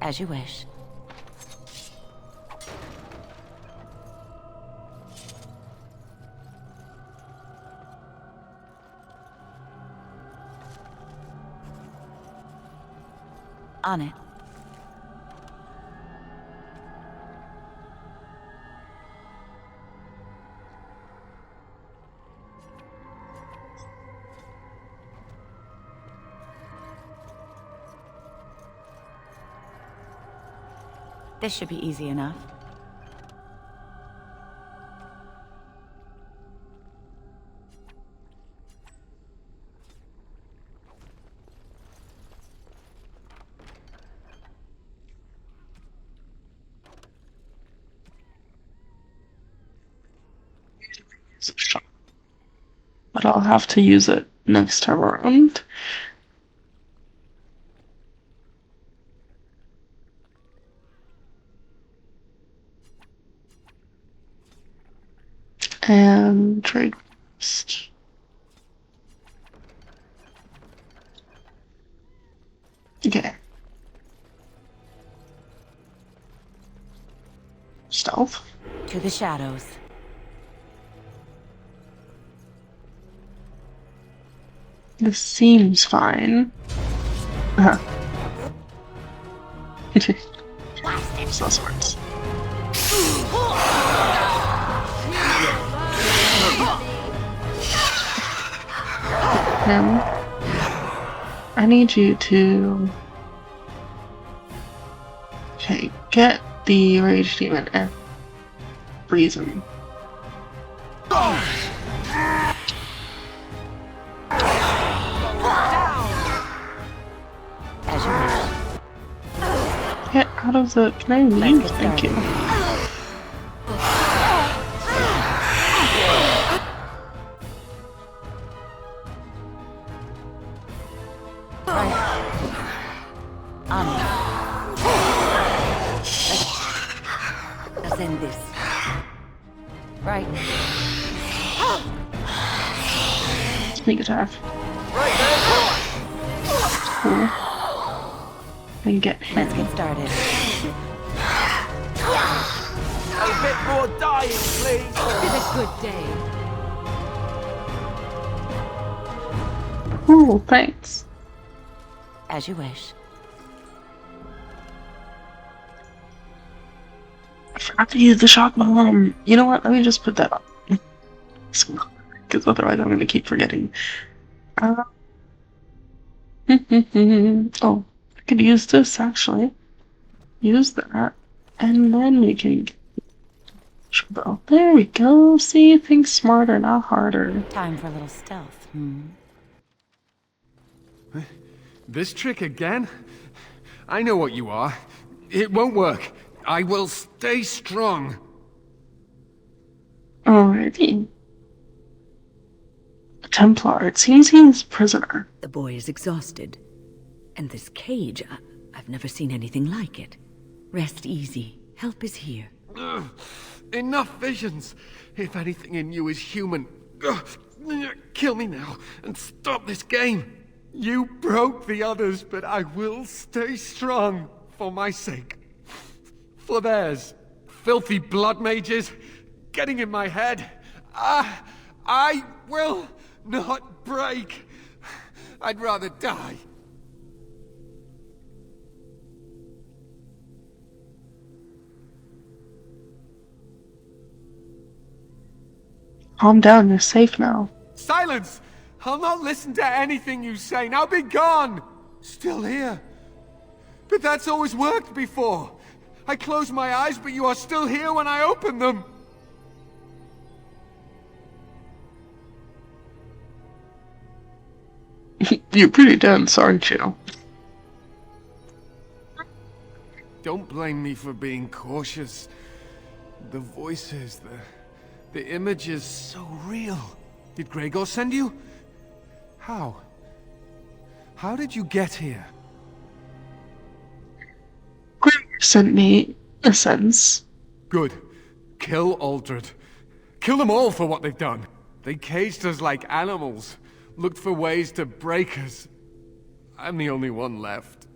As you wish. On it. This should be easy enough. But I'll have to use it next time around. And trade quest. Okay. Stealth. To the shadows. This seems fine. So swords. Him. I need you to... Okay, get the Rage Demon and freeze him. Get out of the... Can I leave? Thank you. Let's end this. Right. Sneak attack. Cool. And get him. Let's get started. A bit more dying, please. It's a good day. Ooh, thanks. As you wish. I forgot to use the shock bomb. You know what? Let me just put that on. Because otherwise I'm going to keep forgetting. Oh, I could use this actually. Use that. And then we can get bow. There we go. See, think smarter, not harder. Time for a little stealth. This trick again? I know what you are. It won't work. I will stay strong. Alrighty. A Templar. It seems he's prisoner. The boy is exhausted. And this cage, I've never seen anything like it. Rest easy. Help is here. Ugh, enough visions. If anything in you is human, kill me now and stop this game. You broke the others, but I will stay strong for my sake. For theirs. Filthy blood mages getting in my head. I will not break. I'd rather die. Calm down, you're safe now. Silence! I'll not listen to anything you say. Now be gone! Still here. But that's always worked before. I close my eyes, but you are still here when I open them. You're pretty dense, aren't you? Don't blame me for being cautious. The voices, the images, so real. Did Gregor send you? How? How did you get here? Gregor sent me a sense. Good. Kill Aldred. Kill them all for what they've done. They caged us like animals, looked for ways to break us. I'm the only one left.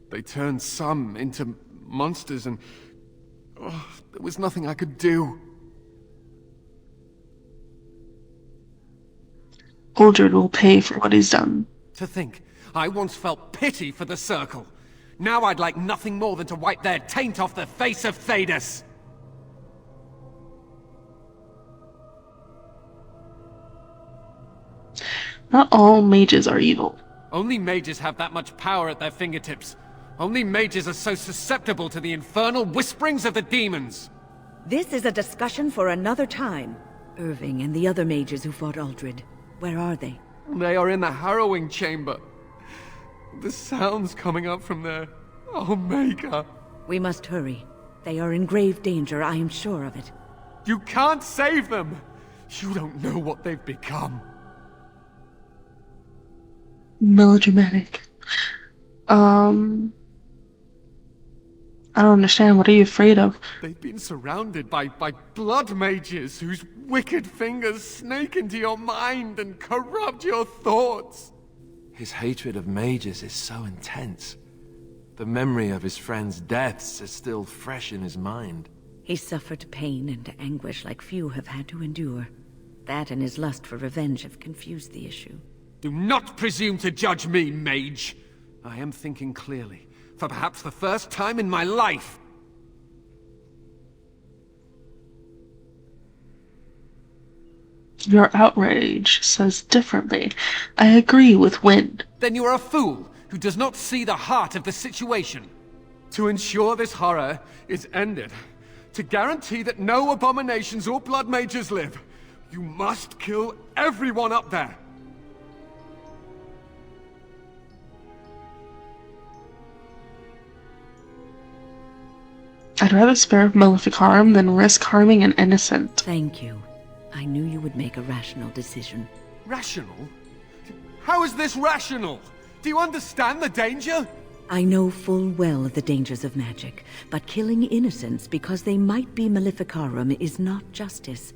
They turned some into monsters and... oh, there was nothing I could do. Aldred will pay for what he's done. To think, I once felt pity for the Circle. Now I'd like nothing more than to wipe their taint off the face of Thedas. Not all mages are evil. Only mages have that much power at their fingertips. Only mages are so susceptible to the infernal whisperings of the demons. This is a discussion for another time. Irving and the other mages who fought Aldred. Where are they? They are in the harrowing chamber. The sounds coming up from there. Oh, Maker. We must hurry. They are in grave danger, I am sure of it. You can't save them! You don't know what they've become. Melodramatic. I don't understand. What are you afraid of? They've been surrounded by blood mages whose wicked fingers snake into your mind and corrupt your thoughts. His hatred of mages is so intense. The memory of his friends' deaths is still fresh in his mind. He suffered pain and anguish like few have had to endure. That and his lust for revenge have confused the issue. Do not presume to judge me, Mage. I am thinking clearly, for perhaps the first time in my life. Your outrage says differently. I agree with Wind. Then you are a fool who does not see the heart of the situation. To ensure this horror is ended, to guarantee that no abominations or blood mages live, you must kill everyone up there. I'd rather spare malefic harm than risk harming an innocent. Thank you. I knew you would make a rational decision. Rational? How is this rational? Do you understand the danger? I know full well the dangers of magic, but killing innocents because they might be maleficarum is not justice.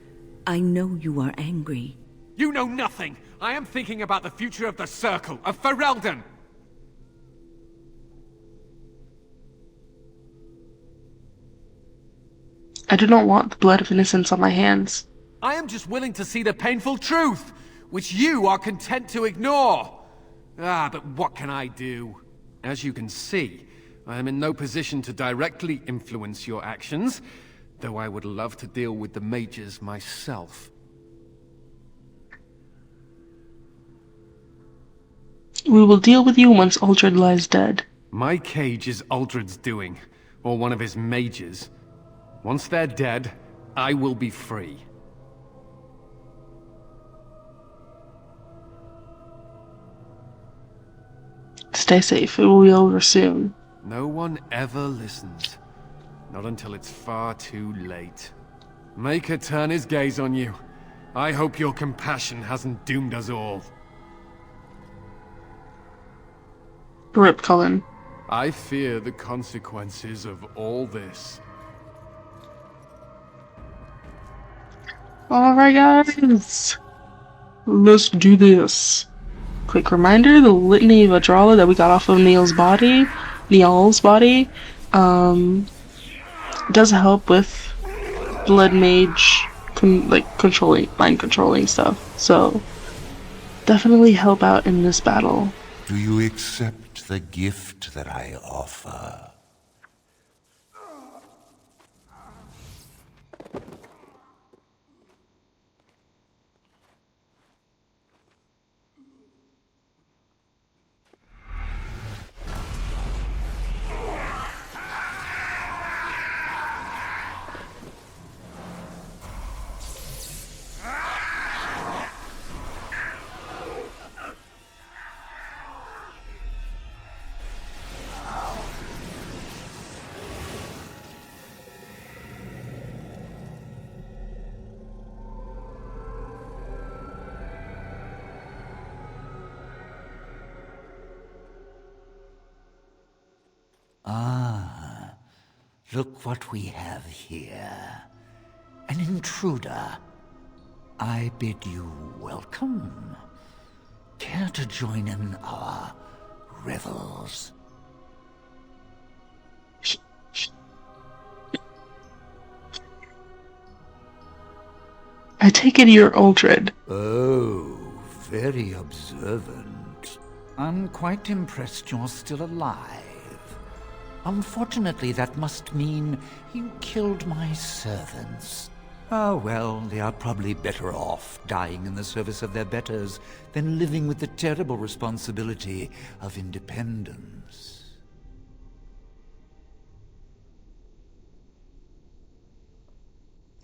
I know you are angry. You know nothing! I am thinking about the future of the Circle, of Ferelden! I do not want the blood of innocents on my hands. I am just willing to see the painful truth, which you are content to ignore. But what can I do? As you can see, I am in no position to directly influence your actions, though I would love to deal with the mages myself. We will deal with you once Aldred lies dead. My cage is Aldred's doing, or one of his mages. Once they're dead, I will be free. Stay safe, it will be over soon. No one ever listens. Not until it's far too late. Maker turn his gaze on you. I hope your compassion hasn't doomed us all. Rip Cullen. I fear the consequences of all this. Alright guys, let's do this. Quick reminder, the Litany of Adrala that we got off of Neil's body, does help with blood mage, mind controlling stuff. So, definitely help out in this battle. Do you accept the gift that I offer? Look what we have here. An intruder. I bid you welcome. Care to join in our revels? I take it you're Uldred. Oh, very observant. I'm quite impressed you're still alive. Unfortunately, that must mean you killed my servants. Oh, well, they are probably better off dying in the service of their betters than living with the terrible responsibility of independence.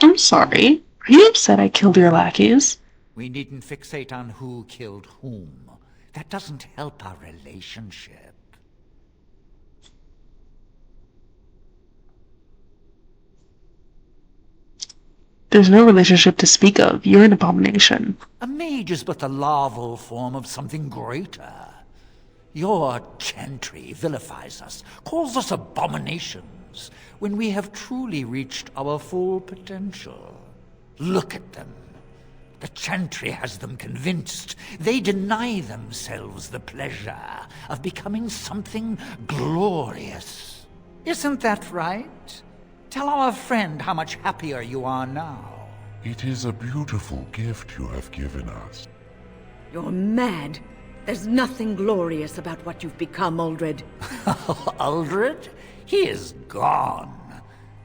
I'm sorry. Are you upset I killed your lackeys? We needn't fixate on who killed whom. That doesn't help our relationship. There's no relationship to speak of. You're an abomination. A mage is but the larval form of something greater. Your chantry vilifies us, calls us abominations, when we have truly reached our full potential. Look at them. The chantry has them convinced. They deny themselves the pleasure of becoming something glorious. Isn't that right? Tell our friend how much happier you are now. It is a beautiful gift you have given us. You're mad. There's nothing glorious about what you've become, Uldred. Uldred? He is gone.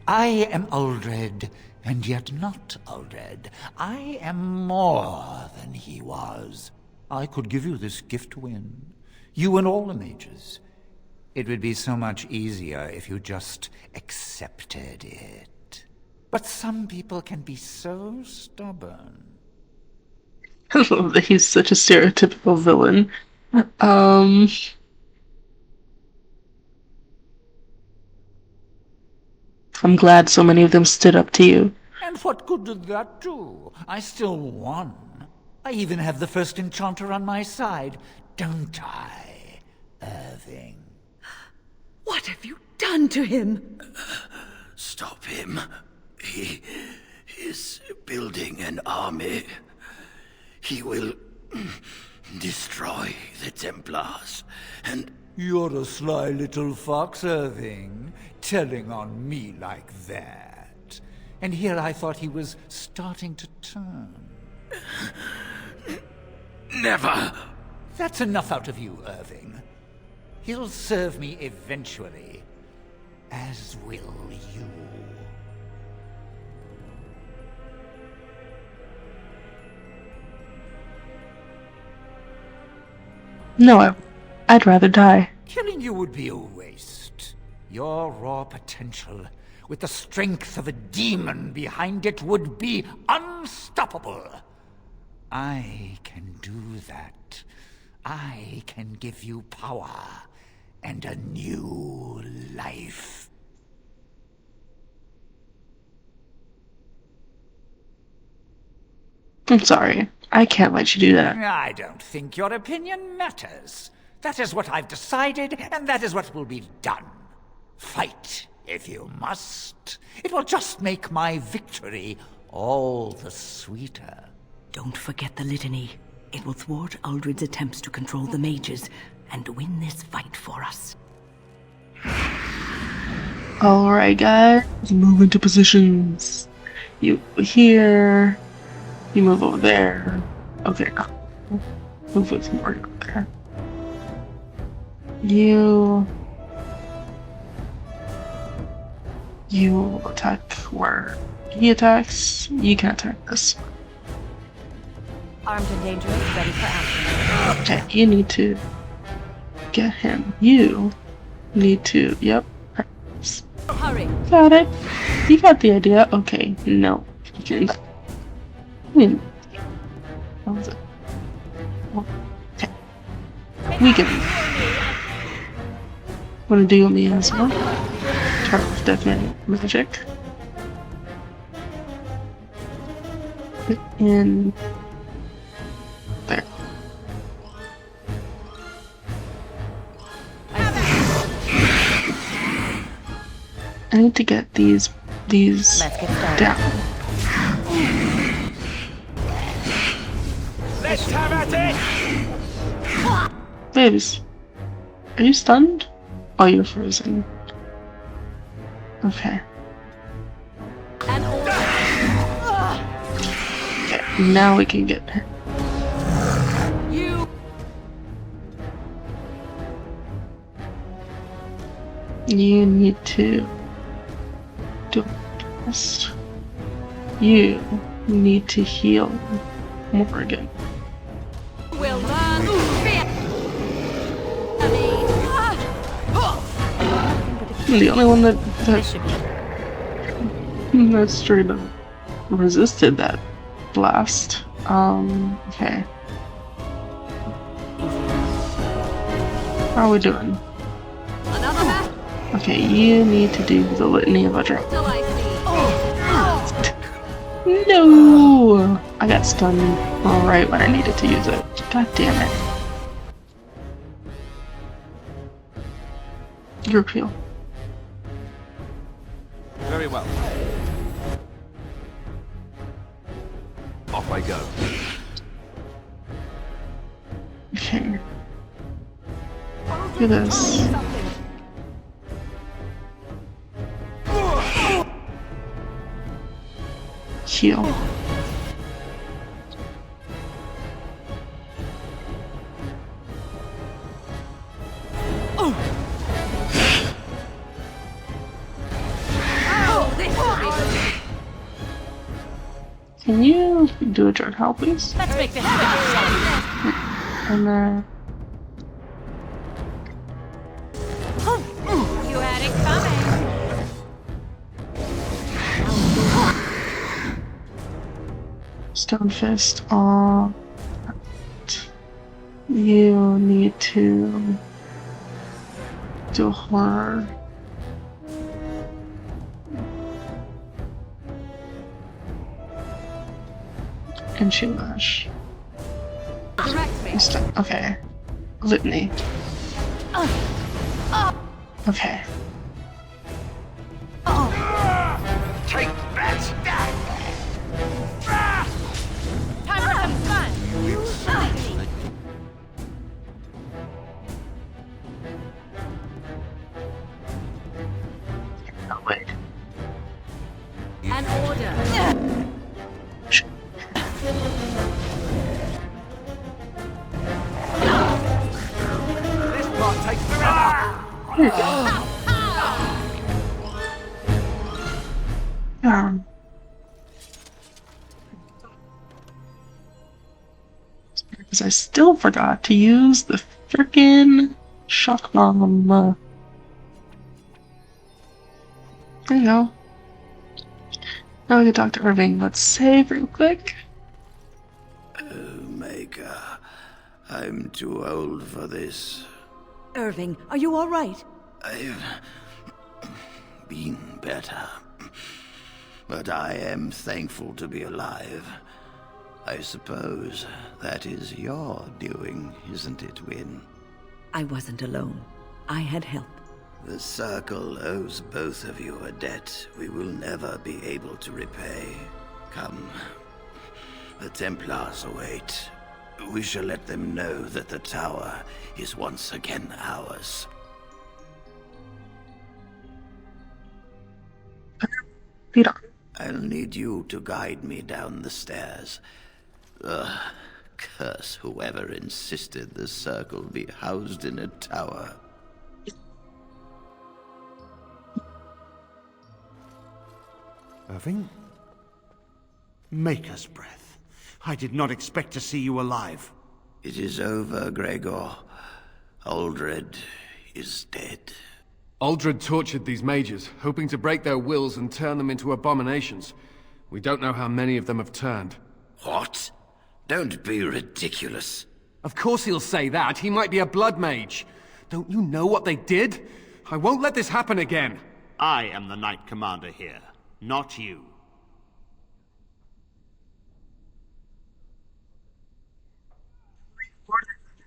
I am Uldred, and yet not Uldred. I am more than he was. I could give you this gift to win. You and all the mages. It would be so much easier if you just accepted it. But some people can be so stubborn. I love that he's such a stereotypical villain. I'm glad so many of them stood up to you. And what good did that do? I still won. I even have the first enchanter on my side, don't I, Irving? What have you done to him? Stop him. He is building an army. He will destroy the Templars, and... You're a sly little fox, Irving, telling on me like that. And here I thought he was starting to turn. Never! That's enough out of you, Irving. He'll serve me eventually, as will you. No, I'd rather die. Killing you would be a waste. Your raw potential, with the strength of a demon behind it, would be unstoppable. I can do that. I can give you power and a new life. I'm sorry. I can't let you do that. I don't think your opinion matters. That is what I've decided, and that is what will be done. Fight, if you must. It will just make my victory all the sweeter. Don't forget the litany. It will thwart Uldred's attempts to control the mages and win this fight for us. Alright, guys. Move into positions. You here. You move over there. Okay, move with more there. You attack where he attacks. You can attack this. Armed and dangerous, ready for action. Okay, you need to get him. You need to. Yep. Hurry. Got it. You got the idea. Okay. No. I mean, what was it? Okay. We can. Wanna do me as well? Start with definite magic. Put in there. I need to get these Let's get started. down. Let's have at it! Babes, are you stunned? Oh, you're frozen. Okay. Okay, now we can get her. You need to do this. You need to heal Morgan. Will learn fear. I'm the only one that straight up resisted that blast. Okay. How are we doing? Okay, you need to do the Litany of Udra. No! I got stunned right when I needed to use it. God damn it. Group heal. Very well. Off I go. Okay. Do this. Heal. Can you do a drug help, please? Let's make this happen. And then You had it coming. Stone Fist on. You need to do horror. And Shield Bash. Okay. Litany. Okay. Take that! Time for some fun. Oh, wait. An order. This part takes forever! Because I still forgot to use the frickin' shock bomb. There you go. Now we can talk to Irving. Let's save real quick. Maker, I'm too old for this. Irving, are you all right? I've been better. But I am thankful to be alive. I suppose that is your doing, isn't it, Wynne? I wasn't alone. I had help. The Circle owes both of you a debt we will never be able to repay. Come. The Templars await. We shall let them know that the tower is once again ours. Peter. I'll need you to guide me down the stairs. Curse whoever insisted the Circle be housed in a tower. Irving? Maker's breath. I did not expect to see you alive. It is over, Gregor. Aldred is dead. Aldred tortured these mages, hoping to break their wills and turn them into abominations. We don't know how many of them have turned. What? Don't be ridiculous. Of course he'll say that. He might be a blood mage. Don't you know what they did? I won't let this happen again. I am the Knight Commander here, not you.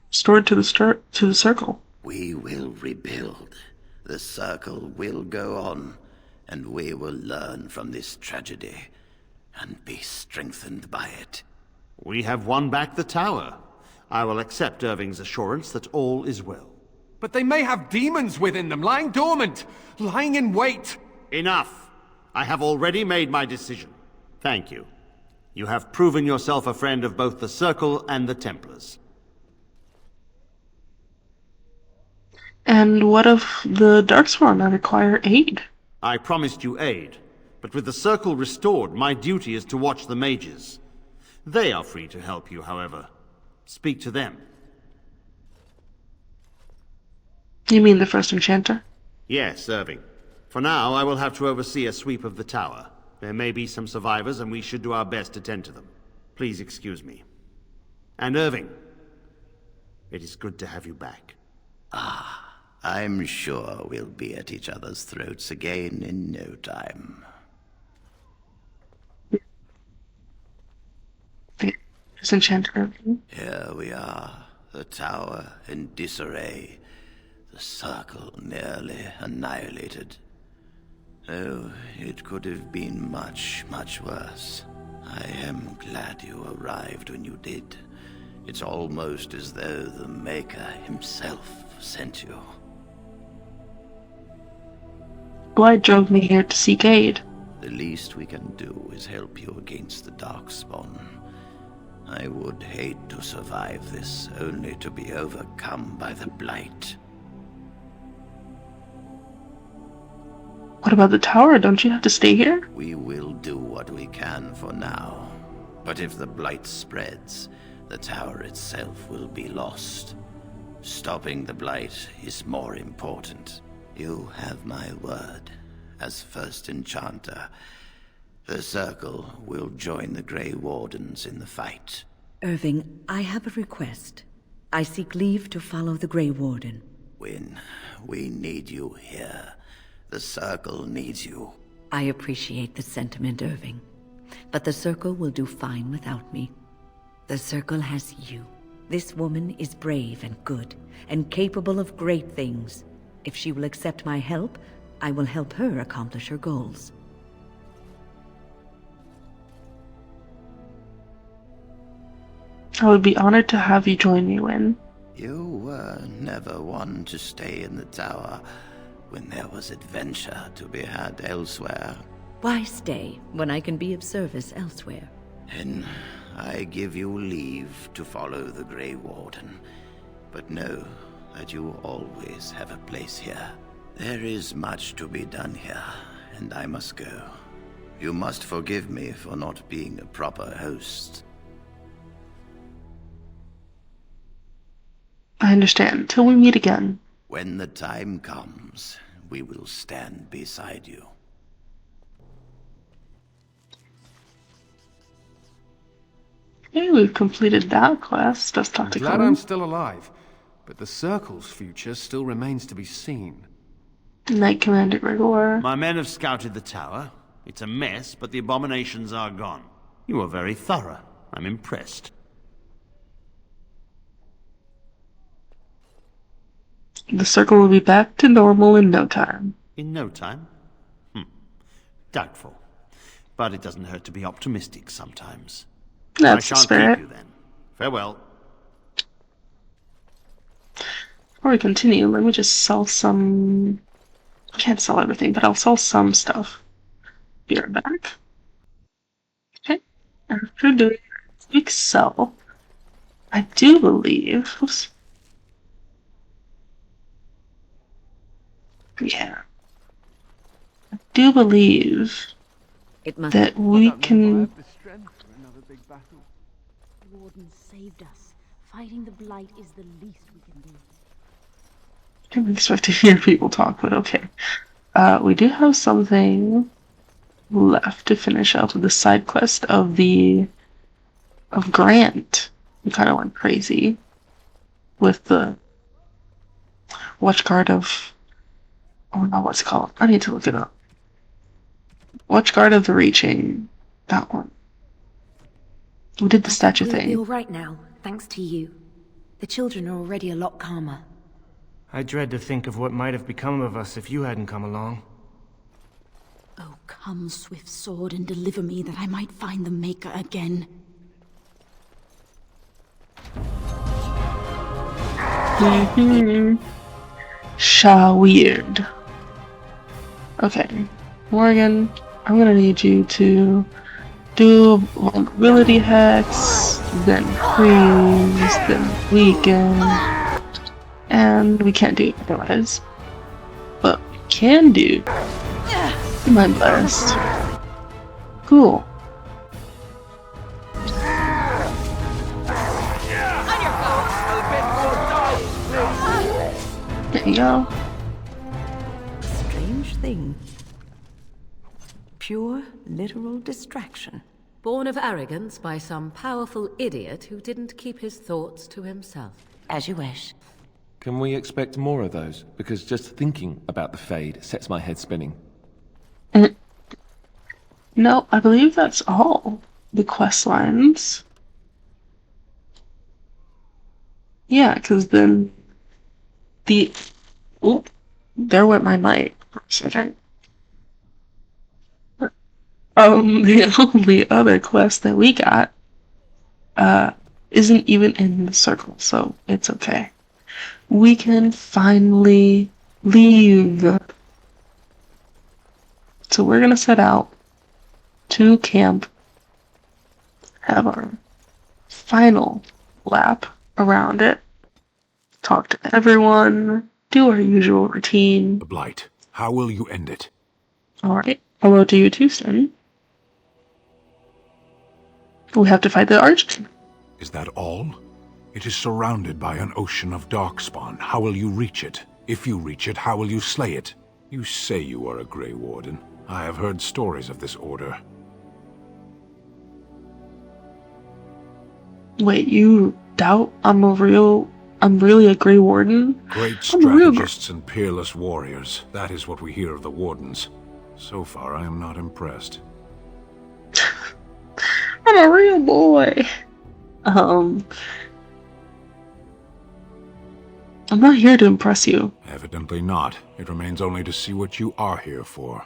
Restored to the circle. We will rebuild. The Circle will go on. and we will learn from this tragedy and be strengthened by it. We have won back the tower. I will accept Irving's assurance that all is well. But they may have demons within them, lying dormant, lying in wait. Enough! I have already made my decision. Thank you. You have proven yourself a friend of both the Circle and the Templars. And what of the Darkspawn that require aid? I promised you aid, but with the Circle restored, my duty is to watch the mages. They are free to help you, however. Speak to them. You mean the first enchanter? Yes, Irving. For now, I will have to oversee a sweep of the tower. There may be some survivors, and we should do our best to tend to them. Please excuse me. And Irving, it is good to have you back. I'm sure we'll be at each other's throats again in no time. First enchanter. Here we are, the tower in disarray, the Circle nearly annihilated. Oh, it could have been much, much worse. I am glad you arrived when you did. It's almost as though the Maker himself sent you. Blight drove me here to seek aid. The least we can do is help you against the Darkspawn. I would hate to survive this, only to be overcome by the Blight. What about the tower? Don't you have to stay here? We will do what we can for now. But if the Blight spreads, the tower itself will be lost. Stopping the Blight is more important. You have my word. As first enchanter, the Circle will join the Grey Wardens in the fight. Irving, I have a request. I seek leave to follow the Grey Warden. When we need you here, the Circle needs you. I appreciate the sentiment, Irving. But the Circle will do fine without me. The Circle has you. This woman is brave and good, and capable of great things. If she will accept my help, I will help her accomplish her goals. I would be honored to have you join me, Wynne. You were never one to stay in the tower when there was adventure to be had elsewhere. Why stay when I can be of service elsewhere? Then I give you leave to follow the Grey Warden. But know that you always have a place here. There is much to be done here, and I must go. You must forgive me for not being a proper host. I understand. Till we meet again. When the time comes, we will stand beside you. Okay, we've completed that quest. Let's talk to Glad Cullen. I'm still alive, but the Circle's future still remains to be seen. Knight Commander Gregor. My men have scouted the tower. It's a mess, but the abominations are gone. You are very thorough. I'm impressed. The Circle will be back to normal in no time. In no time? Doubtful. But it doesn't hurt to be optimistic sometimes. That's I the shan't spirit. keep you then. Farewell. Before we continue, let me just sell some... I can't sell everything, but I'll sell some stuff. Be right back. Okay. After doing a quick sell, I do believe... Oops. Yeah. I do believe that we can... The Warden saved us. Fighting the Blight is the least we can do. I didn't expect to hear people talk, but okay. We do have something left to finish up with the side quest of Grant. We kind of went crazy with the Watchguard of... Oh no, what's it called? I need to look it up. Watchguard of the Reaching. That one. We did the statue We'll be thing. all right now, thanks to you. The children are already a lot calmer. I dread to think of what might have become of us if you hadn't come along. Oh, come, swift sword, and deliver me that I might find the Maker again. Weird. Okay, Morgan, I'm gonna need you to do vulnerability hex, then freeze, then weaken, and we can't do it otherwise. But we can do Mind Blast. Cool. There you go. A strange thing. Pure, literal distraction. Born of arrogance by some powerful idiot who didn't keep his thoughts to himself. As you wish. Can we expect more of those? Because just thinking about the Fade sets my head spinning. No, I believe that's all the quest lines. Yeah, because then the... Oop, there went my mic for a second. The only other quest that we got isn't even in the circle, so it's okay. We can finally leave. So we're gonna set out to camp, have our final lap around it, talk to everyone, do our usual routine. The Blight. How will you end it? Alright, hello to you too, Stan. We have to fight the Archkin. Is that all? It is surrounded by an ocean of darkspawn. How will you reach it? If you reach it, how will you slay it? You say you are a Grey Warden. I have heard stories of this order. Wait, you doubt I'm really a Grey Warden? Great strategists and peerless warriors. That is what we hear of the Wardens. So far, I am not impressed. I'm a real boy. I'm not here to impress you. Evidently not. It remains only to see what you are here for.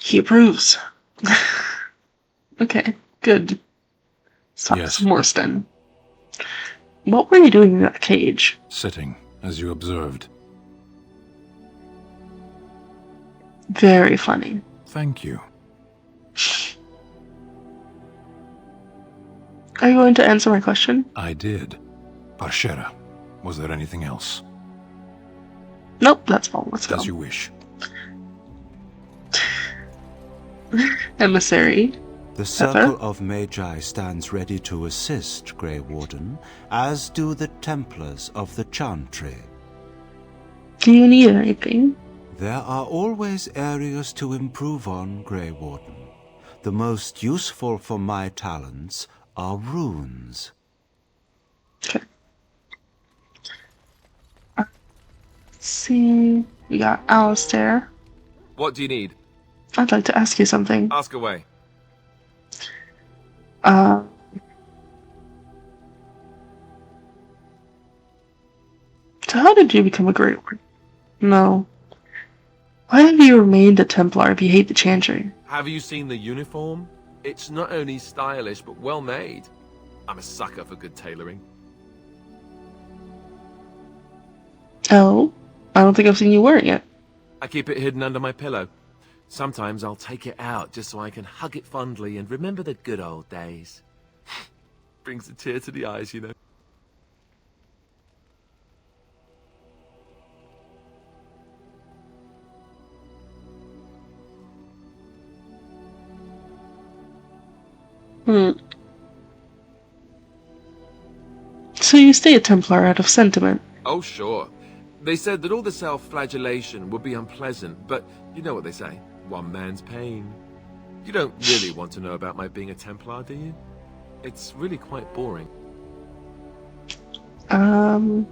He approves. Okay, good. Let's talk some more, Sten. What were you doing in that cage? Sitting, as you observed. Very funny. Thank you. Are you going to answer my question? I did. Parshera, was there anything else? Nope, that's all. Let's go. As you wish. Emissary. The Circle of Magi stands ready to assist, Grey Warden, as do the Templars of the Chantry. Do you need anything? There are always areas to improve on, Grey Warden. The most useful for my talents are runes. Okay. Let's see. We got Alistair. What do you need? I'd like to ask you something. Ask away. So how did you become a Grey Warden? No. Why have you remained a Templar if you hate the Chantry? Have you seen the uniform? It's not only stylish, but well made. I'm a sucker for good tailoring. Oh? I don't think I've seen you wearing it. I keep it hidden under my pillow. Sometimes I'll take it out just so I can hug it fondly and remember the good old days. Brings a tear to the eyes, you know. So you stay a Templar out of sentiment? Oh, sure. They said that all the self-flagellation would be unpleasant, but you know what they say. One man's pain. You don't really want to know about my being a Templar, do you? It's really quite boring. Then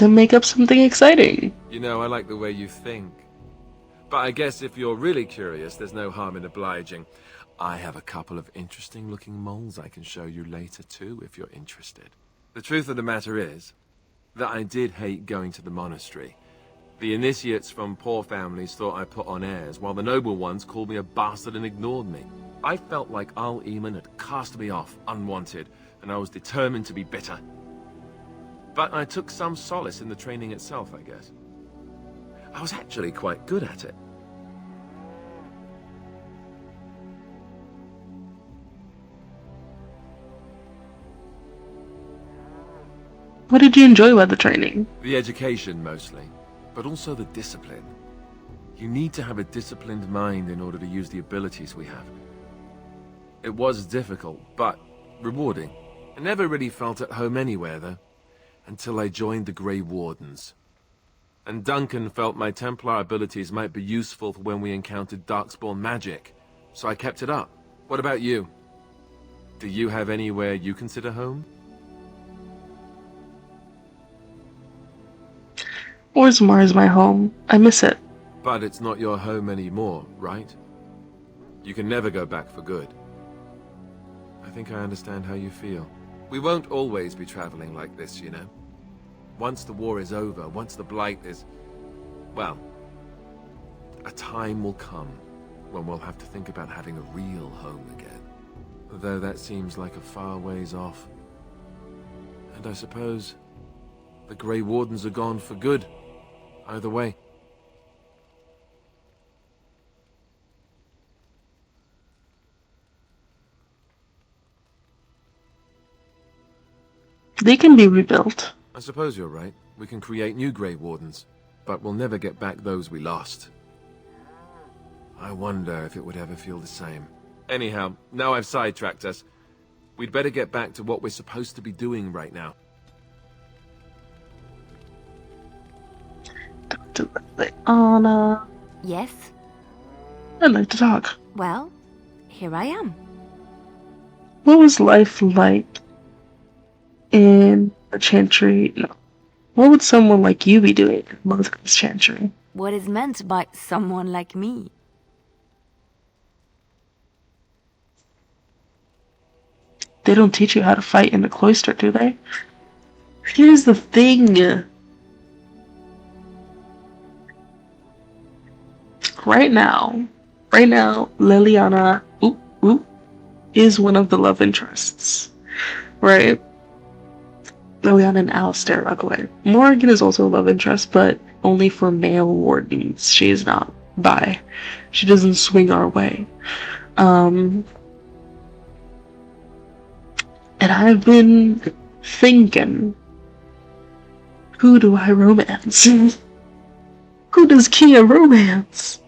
make up something exciting. You know, I like the way you think. But I guess if you're really curious, there's no harm in obliging. I have a couple of interesting-looking moles I can show you later, too, if you're interested. The truth of the matter is, that I did hate going to the monastery. The initiates from poor families thought I put on airs, while the noble ones called me a bastard and ignored me. I felt like Al Eamon had cast me off, unwanted, and I was determined to be bitter. But I took some solace in the training itself, I guess. I was actually quite good at it. What did you enjoy about the training? The education, mostly, but also the discipline. You need to have a disciplined mind in order to use the abilities we have. It was difficult, but rewarding. I never really felt at home anywhere, though, until I joined the Grey Wardens. And Duncan felt my Templar abilities might be useful for when we encountered Darkspawn magic, so I kept it up. What about you? Do you have anywhere you consider home? Orgins is my home. I miss it. But it's not your home anymore, right? You can never go back for good. I think I understand how you feel. We won't always be traveling like this, you know. Once the war is over, once the Blight is... well, a time will come when we'll have to think about having a real home again. Though that seems like a far ways off. And I suppose the Grey Wardens are gone for good. Either way. They can be rebuilt. I suppose you're right. We can create new Grey Wardens, but we'll never get back those we lost. I wonder if it would ever feel the same. Anyhow, now I've sidetracked us. We'd better get back to what we're supposed to be doing right now. Anna. Yes? I'd like to talk. Well, here I am. What was life like in a chantry? No. What would someone like you be doing in Lothering's chantry? What is meant by someone like me? They don't teach you how to fight in the cloister, do they? Here's the thing. Right now, Liliana is one of the love interests, right? Liliana and Alistair, by the way. Morgan is also a love interest, but only for male wardens. She is not bi. She doesn't swing our way. And I've been thinking, who do I romance? Who does Kia romance?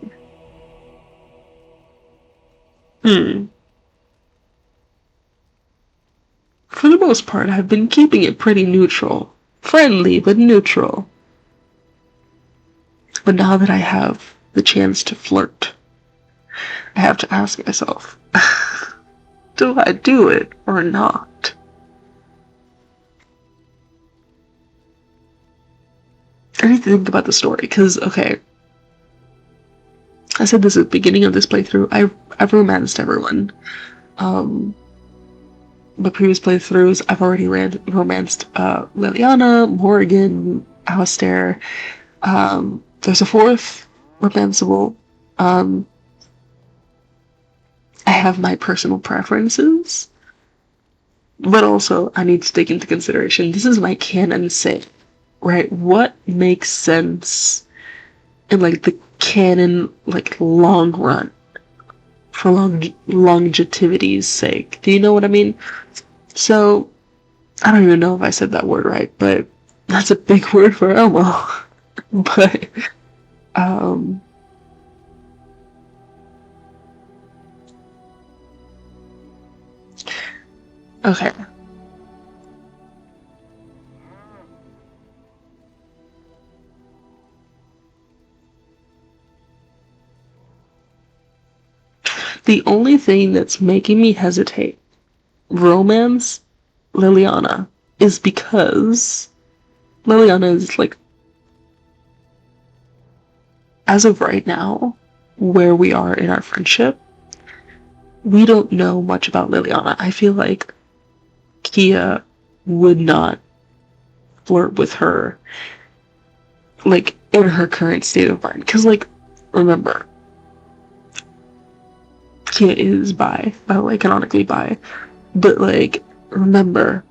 For the most part, I've been keeping it pretty neutral. Friendly, but neutral. But now that I have the chance to flirt, I have to ask myself, do I do it or not? I need to think about the story, because, okay, I said this at the beginning of this playthrough, I've romanced everyone. The previous playthroughs, I've already romanced Liliana, Morgan, Alistair. There's a fourth romanceable. I have my personal preferences, but also I need to take into consideration, this is my canon sake, right? What makes sense in, like, the canon, like, long run, for longevitity's sake. Do you know what I mean? So, I don't even know if I said that word right, but that's a big word for Elmo. But, okay. The only thing that's making me hesitate, romance Liliana, is because Liliana is, like, as of right now, where we are in our friendship, we don't know much about Liliana. I feel like Kia would not flirt with her, like, in her current state of mind. Because, like, remember, Kia is bi, by the way, canonically bi. But, like, remember,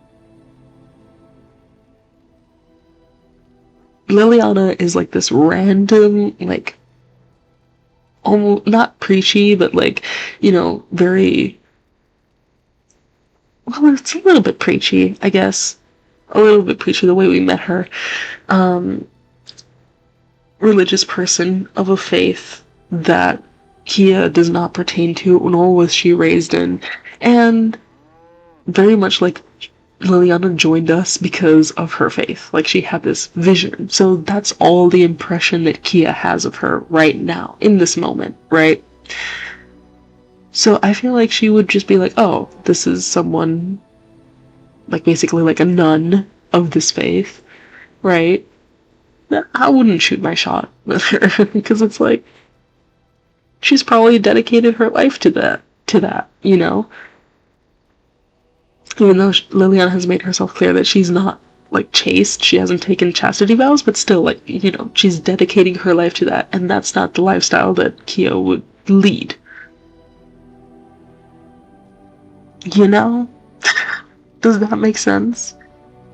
Liliana is, like, this random, like, almost, not preachy, but, like, you know, very, well, it's a little bit preachy, I guess. A little bit preachy, the way we met her. Religious person of a faith that Kia does not pertain to, nor was she raised in. And very much like Liliana joined us because of her faith. Like, she had this vision. So that's all the impression that Kia has of her right now, in this moment, right? So I feel like she would just be like, oh, this is someone, like, basically like a nun of this faith, right? I wouldn't shoot my shot with her, because it's like, she's probably dedicated her life to that, you know? Even though Liliana has made herself clear that she's not, like, chaste, she hasn't taken chastity vows, but still, like, you know, she's dedicating her life to that, and that's not the lifestyle that Kia would lead. You know? Does that make sense?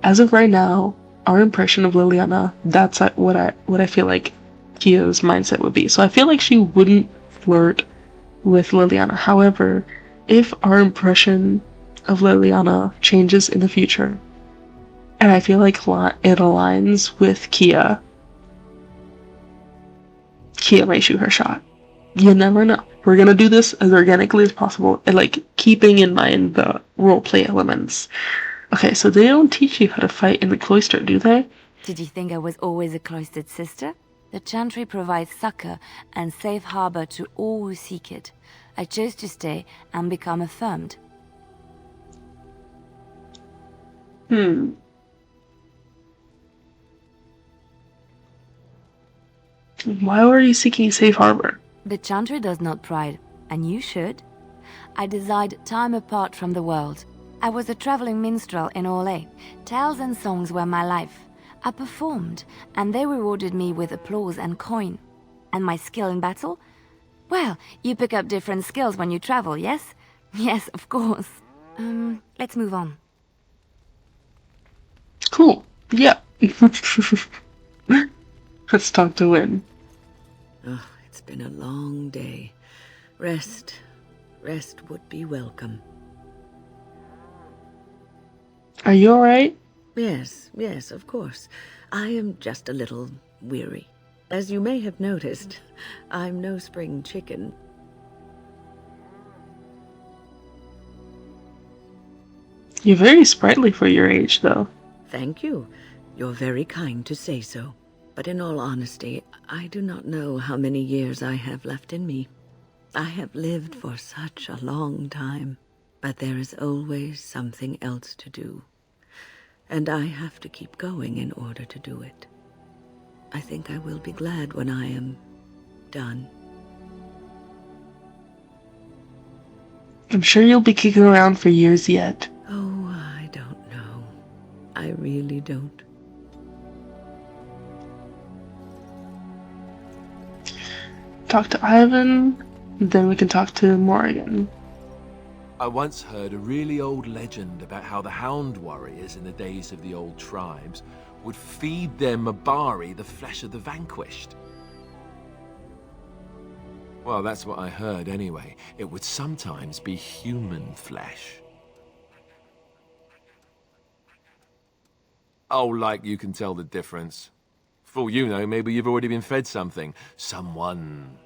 As of right now, our impression of Liliana, that's what I feel like Kia's mindset would be. So I feel like she wouldn't flirt with Liliana. However, if our impression of Liliana changes in the future, and I feel like it aligns with Kia may shoot her shot. You never know. We're gonna do this as organically as possible, and, like, keeping in mind the roleplay elements. Okay, so they don't teach you how to fight in the cloister, do they? Did you think I was always a cloistered sister? The Chantry provides succor and safe harbor to all who seek it. I chose to stay and become affirmed. Why were you seeking safe harbor? The Chantry does not pride, and you should. I desired time apart from the world. I was a traveling minstrel in Orlais. Tales and songs were my life. I performed, and they rewarded me with applause and coin. And my skill in battle? Well, you pick up different skills when you travel, yes? Yes, of course. Let's move on. Cool. Yeah. Let's talk to Wynn. Oh, it's been a long day. Rest would be welcome. Are you alright? Yes, of course. I am just a little weary. As you may have noticed, I'm no spring chicken. You're very sprightly for your age, though. Thank you. You're very kind to say so. But in all honesty, I do not know how many years I have left in me. I have lived for such a long time, but there is always something else to do. And I have to keep going in order to do it. I think I will be glad when I am done. I'm sure you'll be kicking around for years yet. Oh, I don't know. I really don't. Talk to Ivan, then we can talk to Morrigan. I once heard a really old legend about how the Hound warriors in the days of the old tribes would feed their Mabari the flesh of the vanquished. Well, that's what I heard anyway. It would sometimes be human flesh. Oh, like you can tell the difference. For all you know, maybe you've already been fed something. Someone.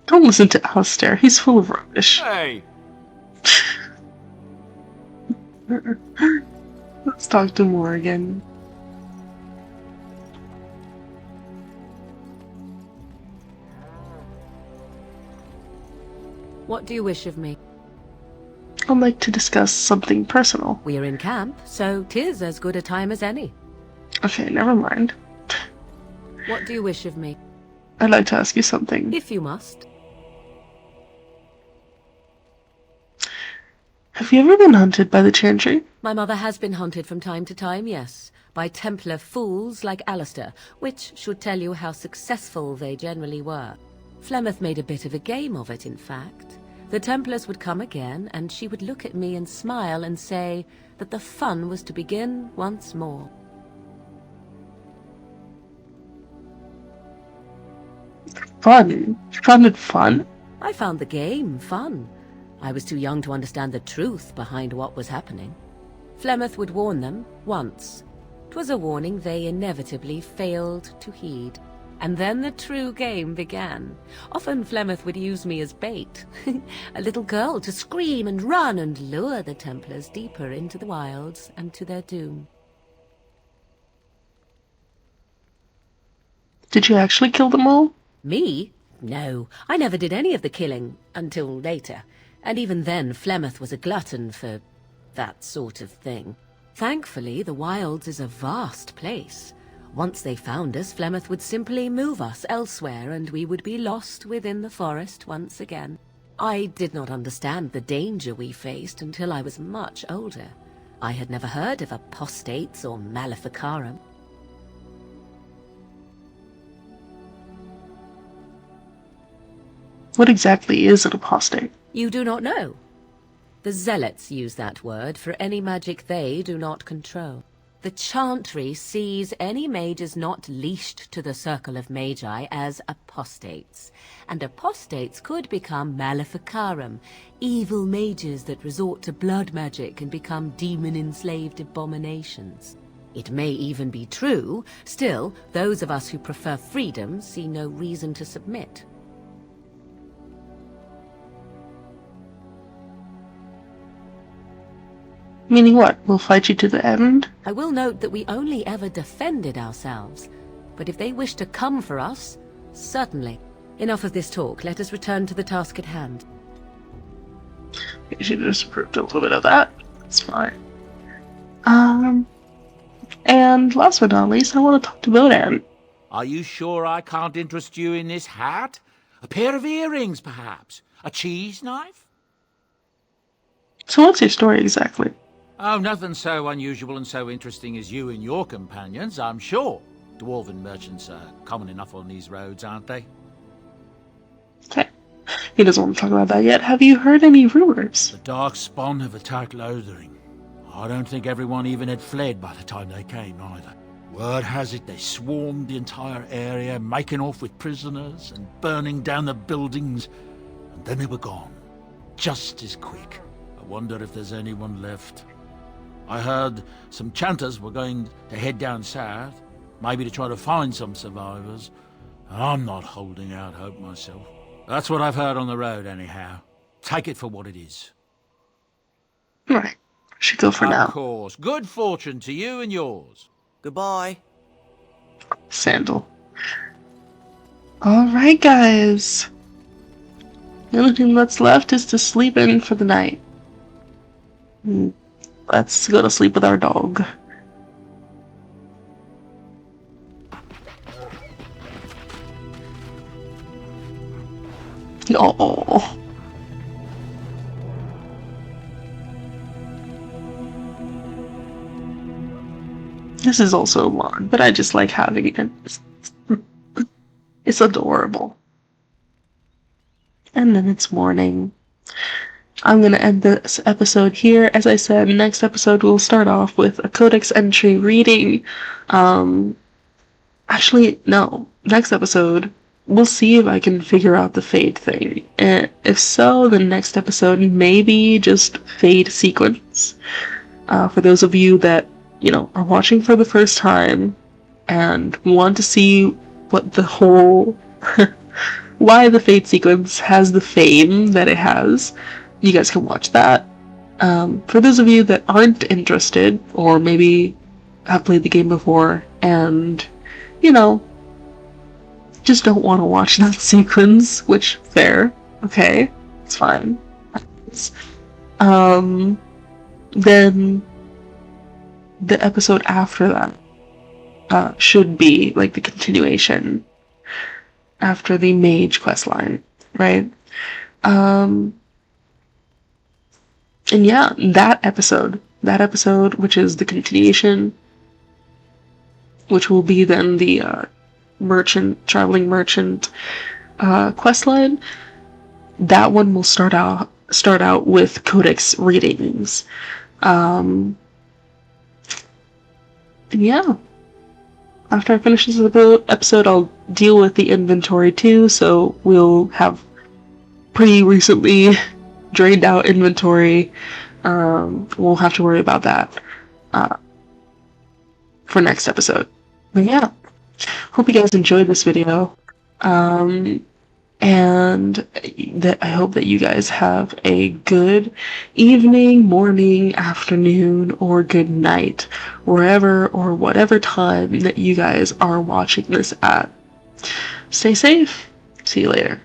Don't listen to Alistair. He's full of rubbish. Hey! Let's talk to Morrigan. What do you wish of me? I'd like to discuss something personal. We're in camp, so 'tis as good a time as any. Okay, never mind. What do you wish of me? I'd like to ask you something. If you must. Have you ever been hunted by the Chantry? My mother has been hunted from time to time, yes, by Templar fools like Alistair, which should tell you how successful they generally were. Flemeth made a bit of a game of it, in fact. The Templars would come again, and she would look at me and smile and say that the fun was to begin once more. Fun? You found it fun? I found the game fun. I was too young to understand the truth behind what was happening. Flemeth would warn them once. 'Twas a warning they inevitably failed to heed. And then the true game began. Often Flemeth would use me as bait. A little girl to scream and run and lure the Templars deeper into the wilds and to their doom. Did you actually kill them all? Me? No, I never did any of the killing, until later. And even then, Flemeth was a glutton for that sort of thing. Thankfully, the wilds is a vast place. Once they found us, Flemeth would simply move us elsewhere, and we would be lost within the forest once again. I did not understand the danger we faced until I was much older. I had never heard of apostates or maleficarum. What exactly is an apostate? You do not know. The Zealots use that word for any magic they do not control. The Chantry sees any mages not leashed to the circle of Magi as apostates, and apostates could become maleficarum, evil mages that resort to blood magic and become demon-enslaved abominations. It may even be true, still, those of us who prefer freedom see no reason to submit. Meaning what? We'll fight you to the end? I will note that we only ever defended ourselves, but if they wish to come for us, certainly. Enough of this talk, let us return to the task at hand. You should have just approved a little bit of that. It's fine. And last but not least, I want to talk to Bodan. Are you sure I can't interest you in this hat? A pair of earrings, perhaps? A cheese knife? So what's your story exactly? Oh, nothing so unusual and so interesting as you and your companions, I'm sure. Dwarven merchants are common enough on these roads, aren't they? Okay. He doesn't want to talk about that yet. Have you heard any rumors? The Dark Spawn have attacked Lothering. I don't think everyone even had fled by the time they came, either. Word has it they swarmed the entire area, making off with prisoners and burning down the buildings, and then they were gone. Just as quick. I wonder if there's anyone left. I heard some chanters were going to head down south, maybe to try to find some survivors. I'm not holding out hope myself. That's what I've heard on the road, anyhow. Take it for what it is. Right. Should go for now. Of course. Good fortune to you and yours. Goodbye. Sandal. Alright, guys. The only thing that's left is to sleep in for the night. Let's go to sleep with our dog. Oh. This is also long, but I just like having it. It's adorable. And then it's morning. I'm going to end this episode here. As I said, next episode we'll start off with a codex entry reading. Actually, no. Next episode, we'll see if I can figure out the fade thing. And if so, the next episode maybe just fade sequence. For those of you that, are watching for the first time and want to see what the whole... why the fade sequence has the fame that it has, you guys can watch that. For those of you that aren't interested, or maybe have played the game before, and, just don't want to watch that sequence, which, fair, okay, it's fine. Then the episode after that should be, like, the continuation after the Mage questline, right? And yeah, that episode, which is the continuation, which will be then the traveling merchant questline, that one will start out with codex readings. And yeah, after I finish this episode, I'll deal with the inventory too, so we'll have pretty recently drained out inventory. Won't have to worry about that for next episode. But yeah, hope you guys enjoyed this video. And that I hope that you guys have a good evening, morning, afternoon, or good night, wherever or whatever time that you guys are watching this at. Stay safe. See you later.